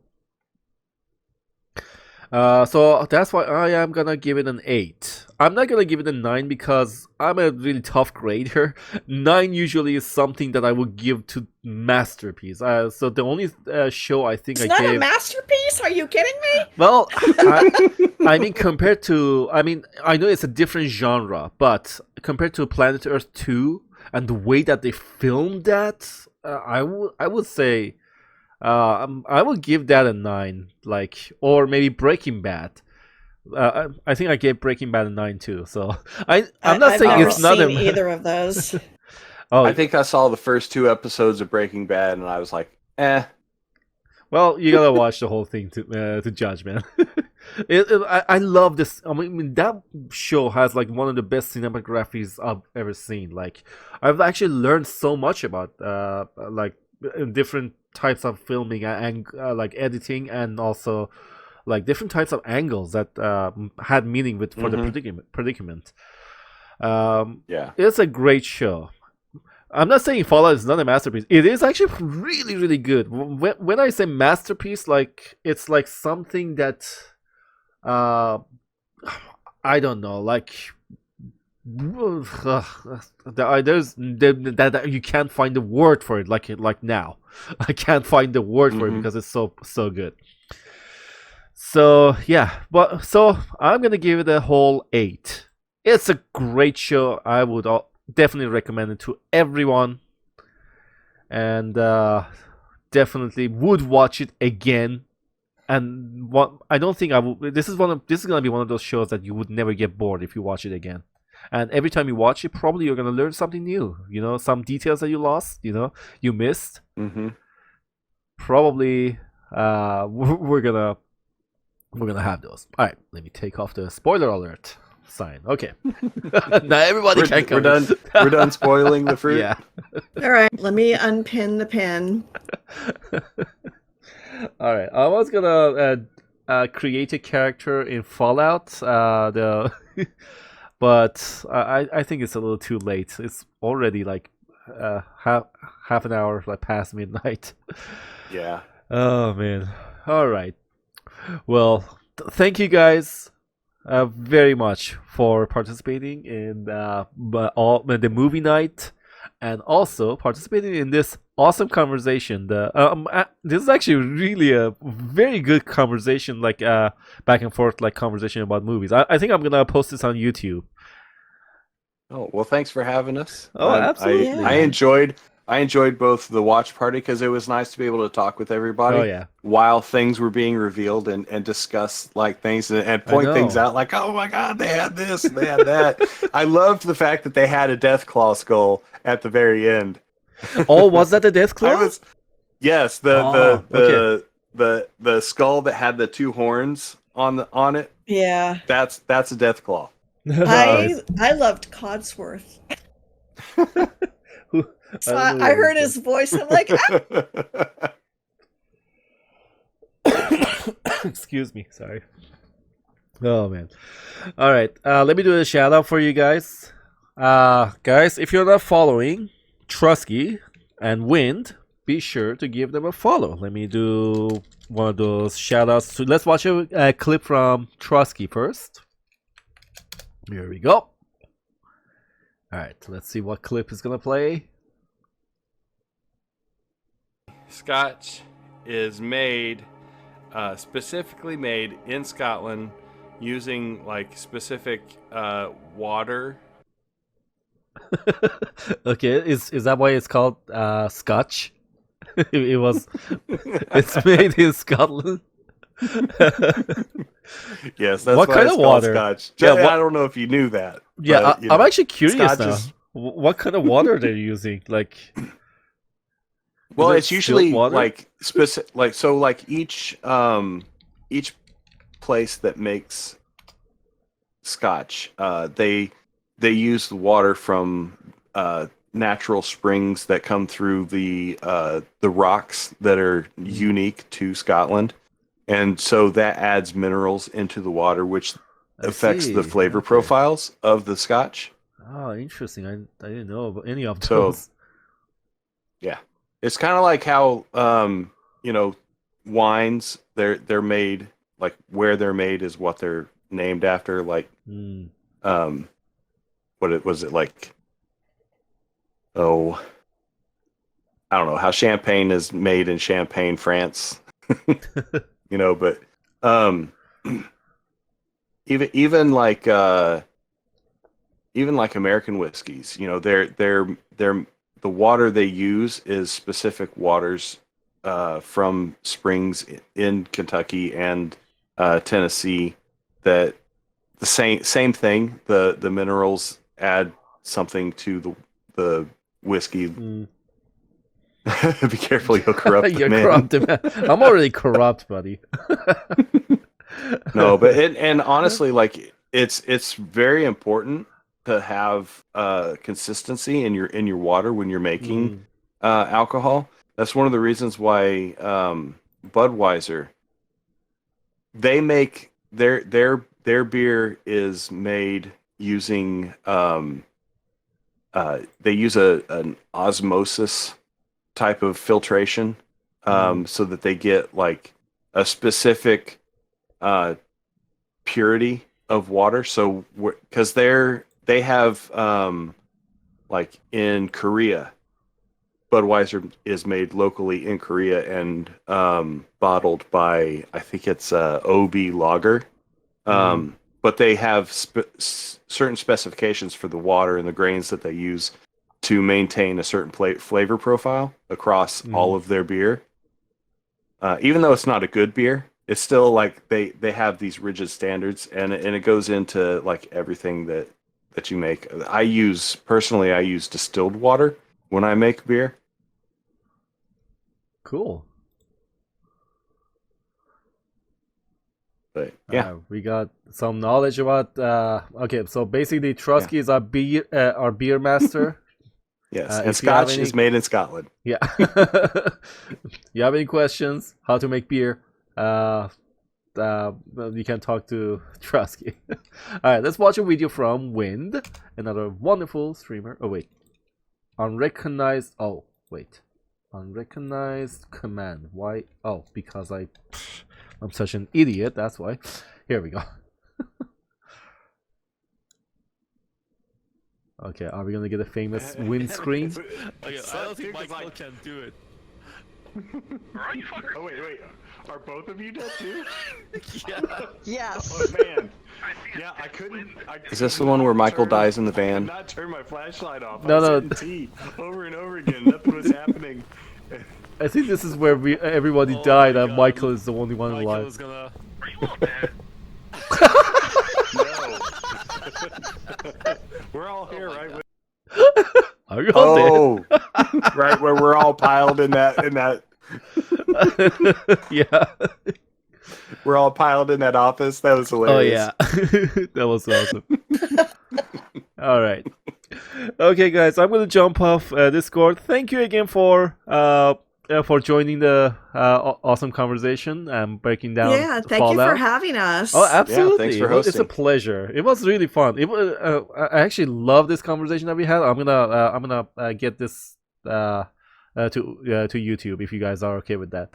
So that's why I am gonna give it an 8. I'm not gonna give it a 9 because I'm a really tough grader. 9 usually is something that I would give to masterpiece. So the only show I think It's I not gave. a masterpiece. Are you kidding me? Well, I mean, compared to, I mean, I know it's a different genre, but compared to Planet Earth 2 and the way that they filmed that, I would say, I would give that a 9, like, or maybe Breaking Bad. I think I gave Breaking Bad a 9 too. So I'm not I've saying never it's not seen either of those. Oh, I think I saw the first 2 episodes of Breaking Bad, and I was like, eh. well, you gotta watch the whole thing to judge, man. I love this. I mean, that show has like one of the best cinematographies I've ever seen. Like, I've actually learned so much about like different types of filming and like editing, and also like different types of angles that had meaning with for the predicament. Yeah. It's a great show. I'm not saying Fallout is not a masterpiece. It is actually really, really good. When I say masterpiece, like it's like something that, I don't know, like that you can't find the word for it. Like now, I can't find the word for it because it's so good. So yeah, but so I'm gonna give it a whole 8. It's a great show. I would definitely recommend it to everyone, and definitely would watch it again. And I don't think I will. This is gonna be one of those shows that you would never get bored if you watch it again. And every time you watch it, probably you're gonna learn something new. You know, some details that you lost. You know, you missed. Probably, we're gonna have those. All right, let me take off the spoiler alert sign. Okay. Now everybody can come. We're done spoiling the fruit. Yeah. All right, let me unpin the pin. All right. I was gonna create a character in Fallout. But I think it's a little too late. It's already like half an hour like past midnight. Yeah. Oh man. All right. Well, thank you guys very much for participating in the movie night, and also participating in this awesome conversation. This is actually really a very good conversation, like back and forth, like conversation about movies. I think I'm gonna post this on YouTube. Oh well, thanks for having us. Oh, absolutely. I enjoyed both the watch party because it was nice to be able to talk with everybody. Oh yeah. While things were being revealed and discuss like things and point things out, like, oh my god, they had this, they had that. I loved the fact that they had a Deathclaw skull at the very end. Oh, was that the Deathclaw? Yes, the skull that had the 2 horns on it. Yeah, That's a Deathclaw. I loved Codsworth. So I heard his voice. I'm like, excuse me, sorry. Oh man. All right, let me do a shout out for you guys. Guys, if you're not following Trosski and Wind, be sure to give them a follow. Let me do one of those shout outs. Let's watch a clip from Trosski first. Here we go. All right, let's see what clip is gonna play. Scotch is made, specifically made in Scotland, using like specific water. Okay, is that why it's called Scotch? It was. It's made in Scotland. Yes, that's what why kind it's of called water? Scotch. Yeah, I don't know if you knew that. Yeah, but, I'm actually curious Scotch now. What kind of water they're using? Like, well, is it's it usually water? like specific, like so, like each place that makes Scotch, they use the water from natural springs that come through the rocks that are unique to Scotland, and so that adds minerals into the water, which affects the flavor profiles of the Scotch. Oh, interesting. I didn't know about any of So, those. yeah, it's kind of like how wines they're made like where they're made is what they're named after. Like, was it like? Oh, I don't know how champagne is made in Champagne, France. But even like American whiskeys, they're the water they use is specific waters from springs in Kentucky and Tennessee. That the same thing. The minerals add something to the whiskey. Be careful, you'll corrupt the man. Corrupt, man. I'm already corrupt, buddy. No, but and honestly, like it's very important to have consistency in your water when you're making alcohol. That's one of the reasons why Budweiser, they make their beer is made using they use an osmosis type of filtration so that they get like a specific purity of water. So because they have like in Korea, Budweiser is made locally in Korea and bottled by, I think it's OB Lager. But they have certain specifications for the water and the grains that they use to maintain a certain flavor profile across all of their beer. Even though it's not a good beer, it's still like they have these rigid standards, and it goes into like everything that you make. I use distilled water when I make beer. Cool. But yeah, we got some knowledge about. Okay, so basically, Trosski is our beer master. Yes, and Scotch is made in Scotland. Yeah. You have any questions? How to make beer? You can talk to Trosski. All right, let's watch a video from Wind, another wonderful streamer. Oh wait, unrecognized. Oh wait, unrecognized command. Why? Oh, because I'm such an idiot. That's why. Here we go. Okay, are we gonna get a famous Wind screen? Okay, I don't think Michael can do it. Oh wait, are both of you dead too? Yeah. Yes. Oh man. Yeah, I couldn't. Is this the one where Michael dies in the van? Not turn my flashlight off. No, no. T over and over again. Nothing was happening. I think this is where everybody died, and Michael is the only one Michael alive. is gonna. Are you all dead? No. We're all here, right? Are you all dead? Right where we're all piled in that. Yeah. We're all piled in that office. That was hilarious. Oh yeah, that was awesome. All right. Okay, guys, I'm gonna jump off Discord. Thank you again for joining the awesome conversation and breaking down. Yeah, thank you for having us. Oh, absolutely! Yeah, thanks for hosting. It's a pleasure. It was really fun. I actually love this conversation that we had. I'm gonna get this to YouTube if you guys are okay with that.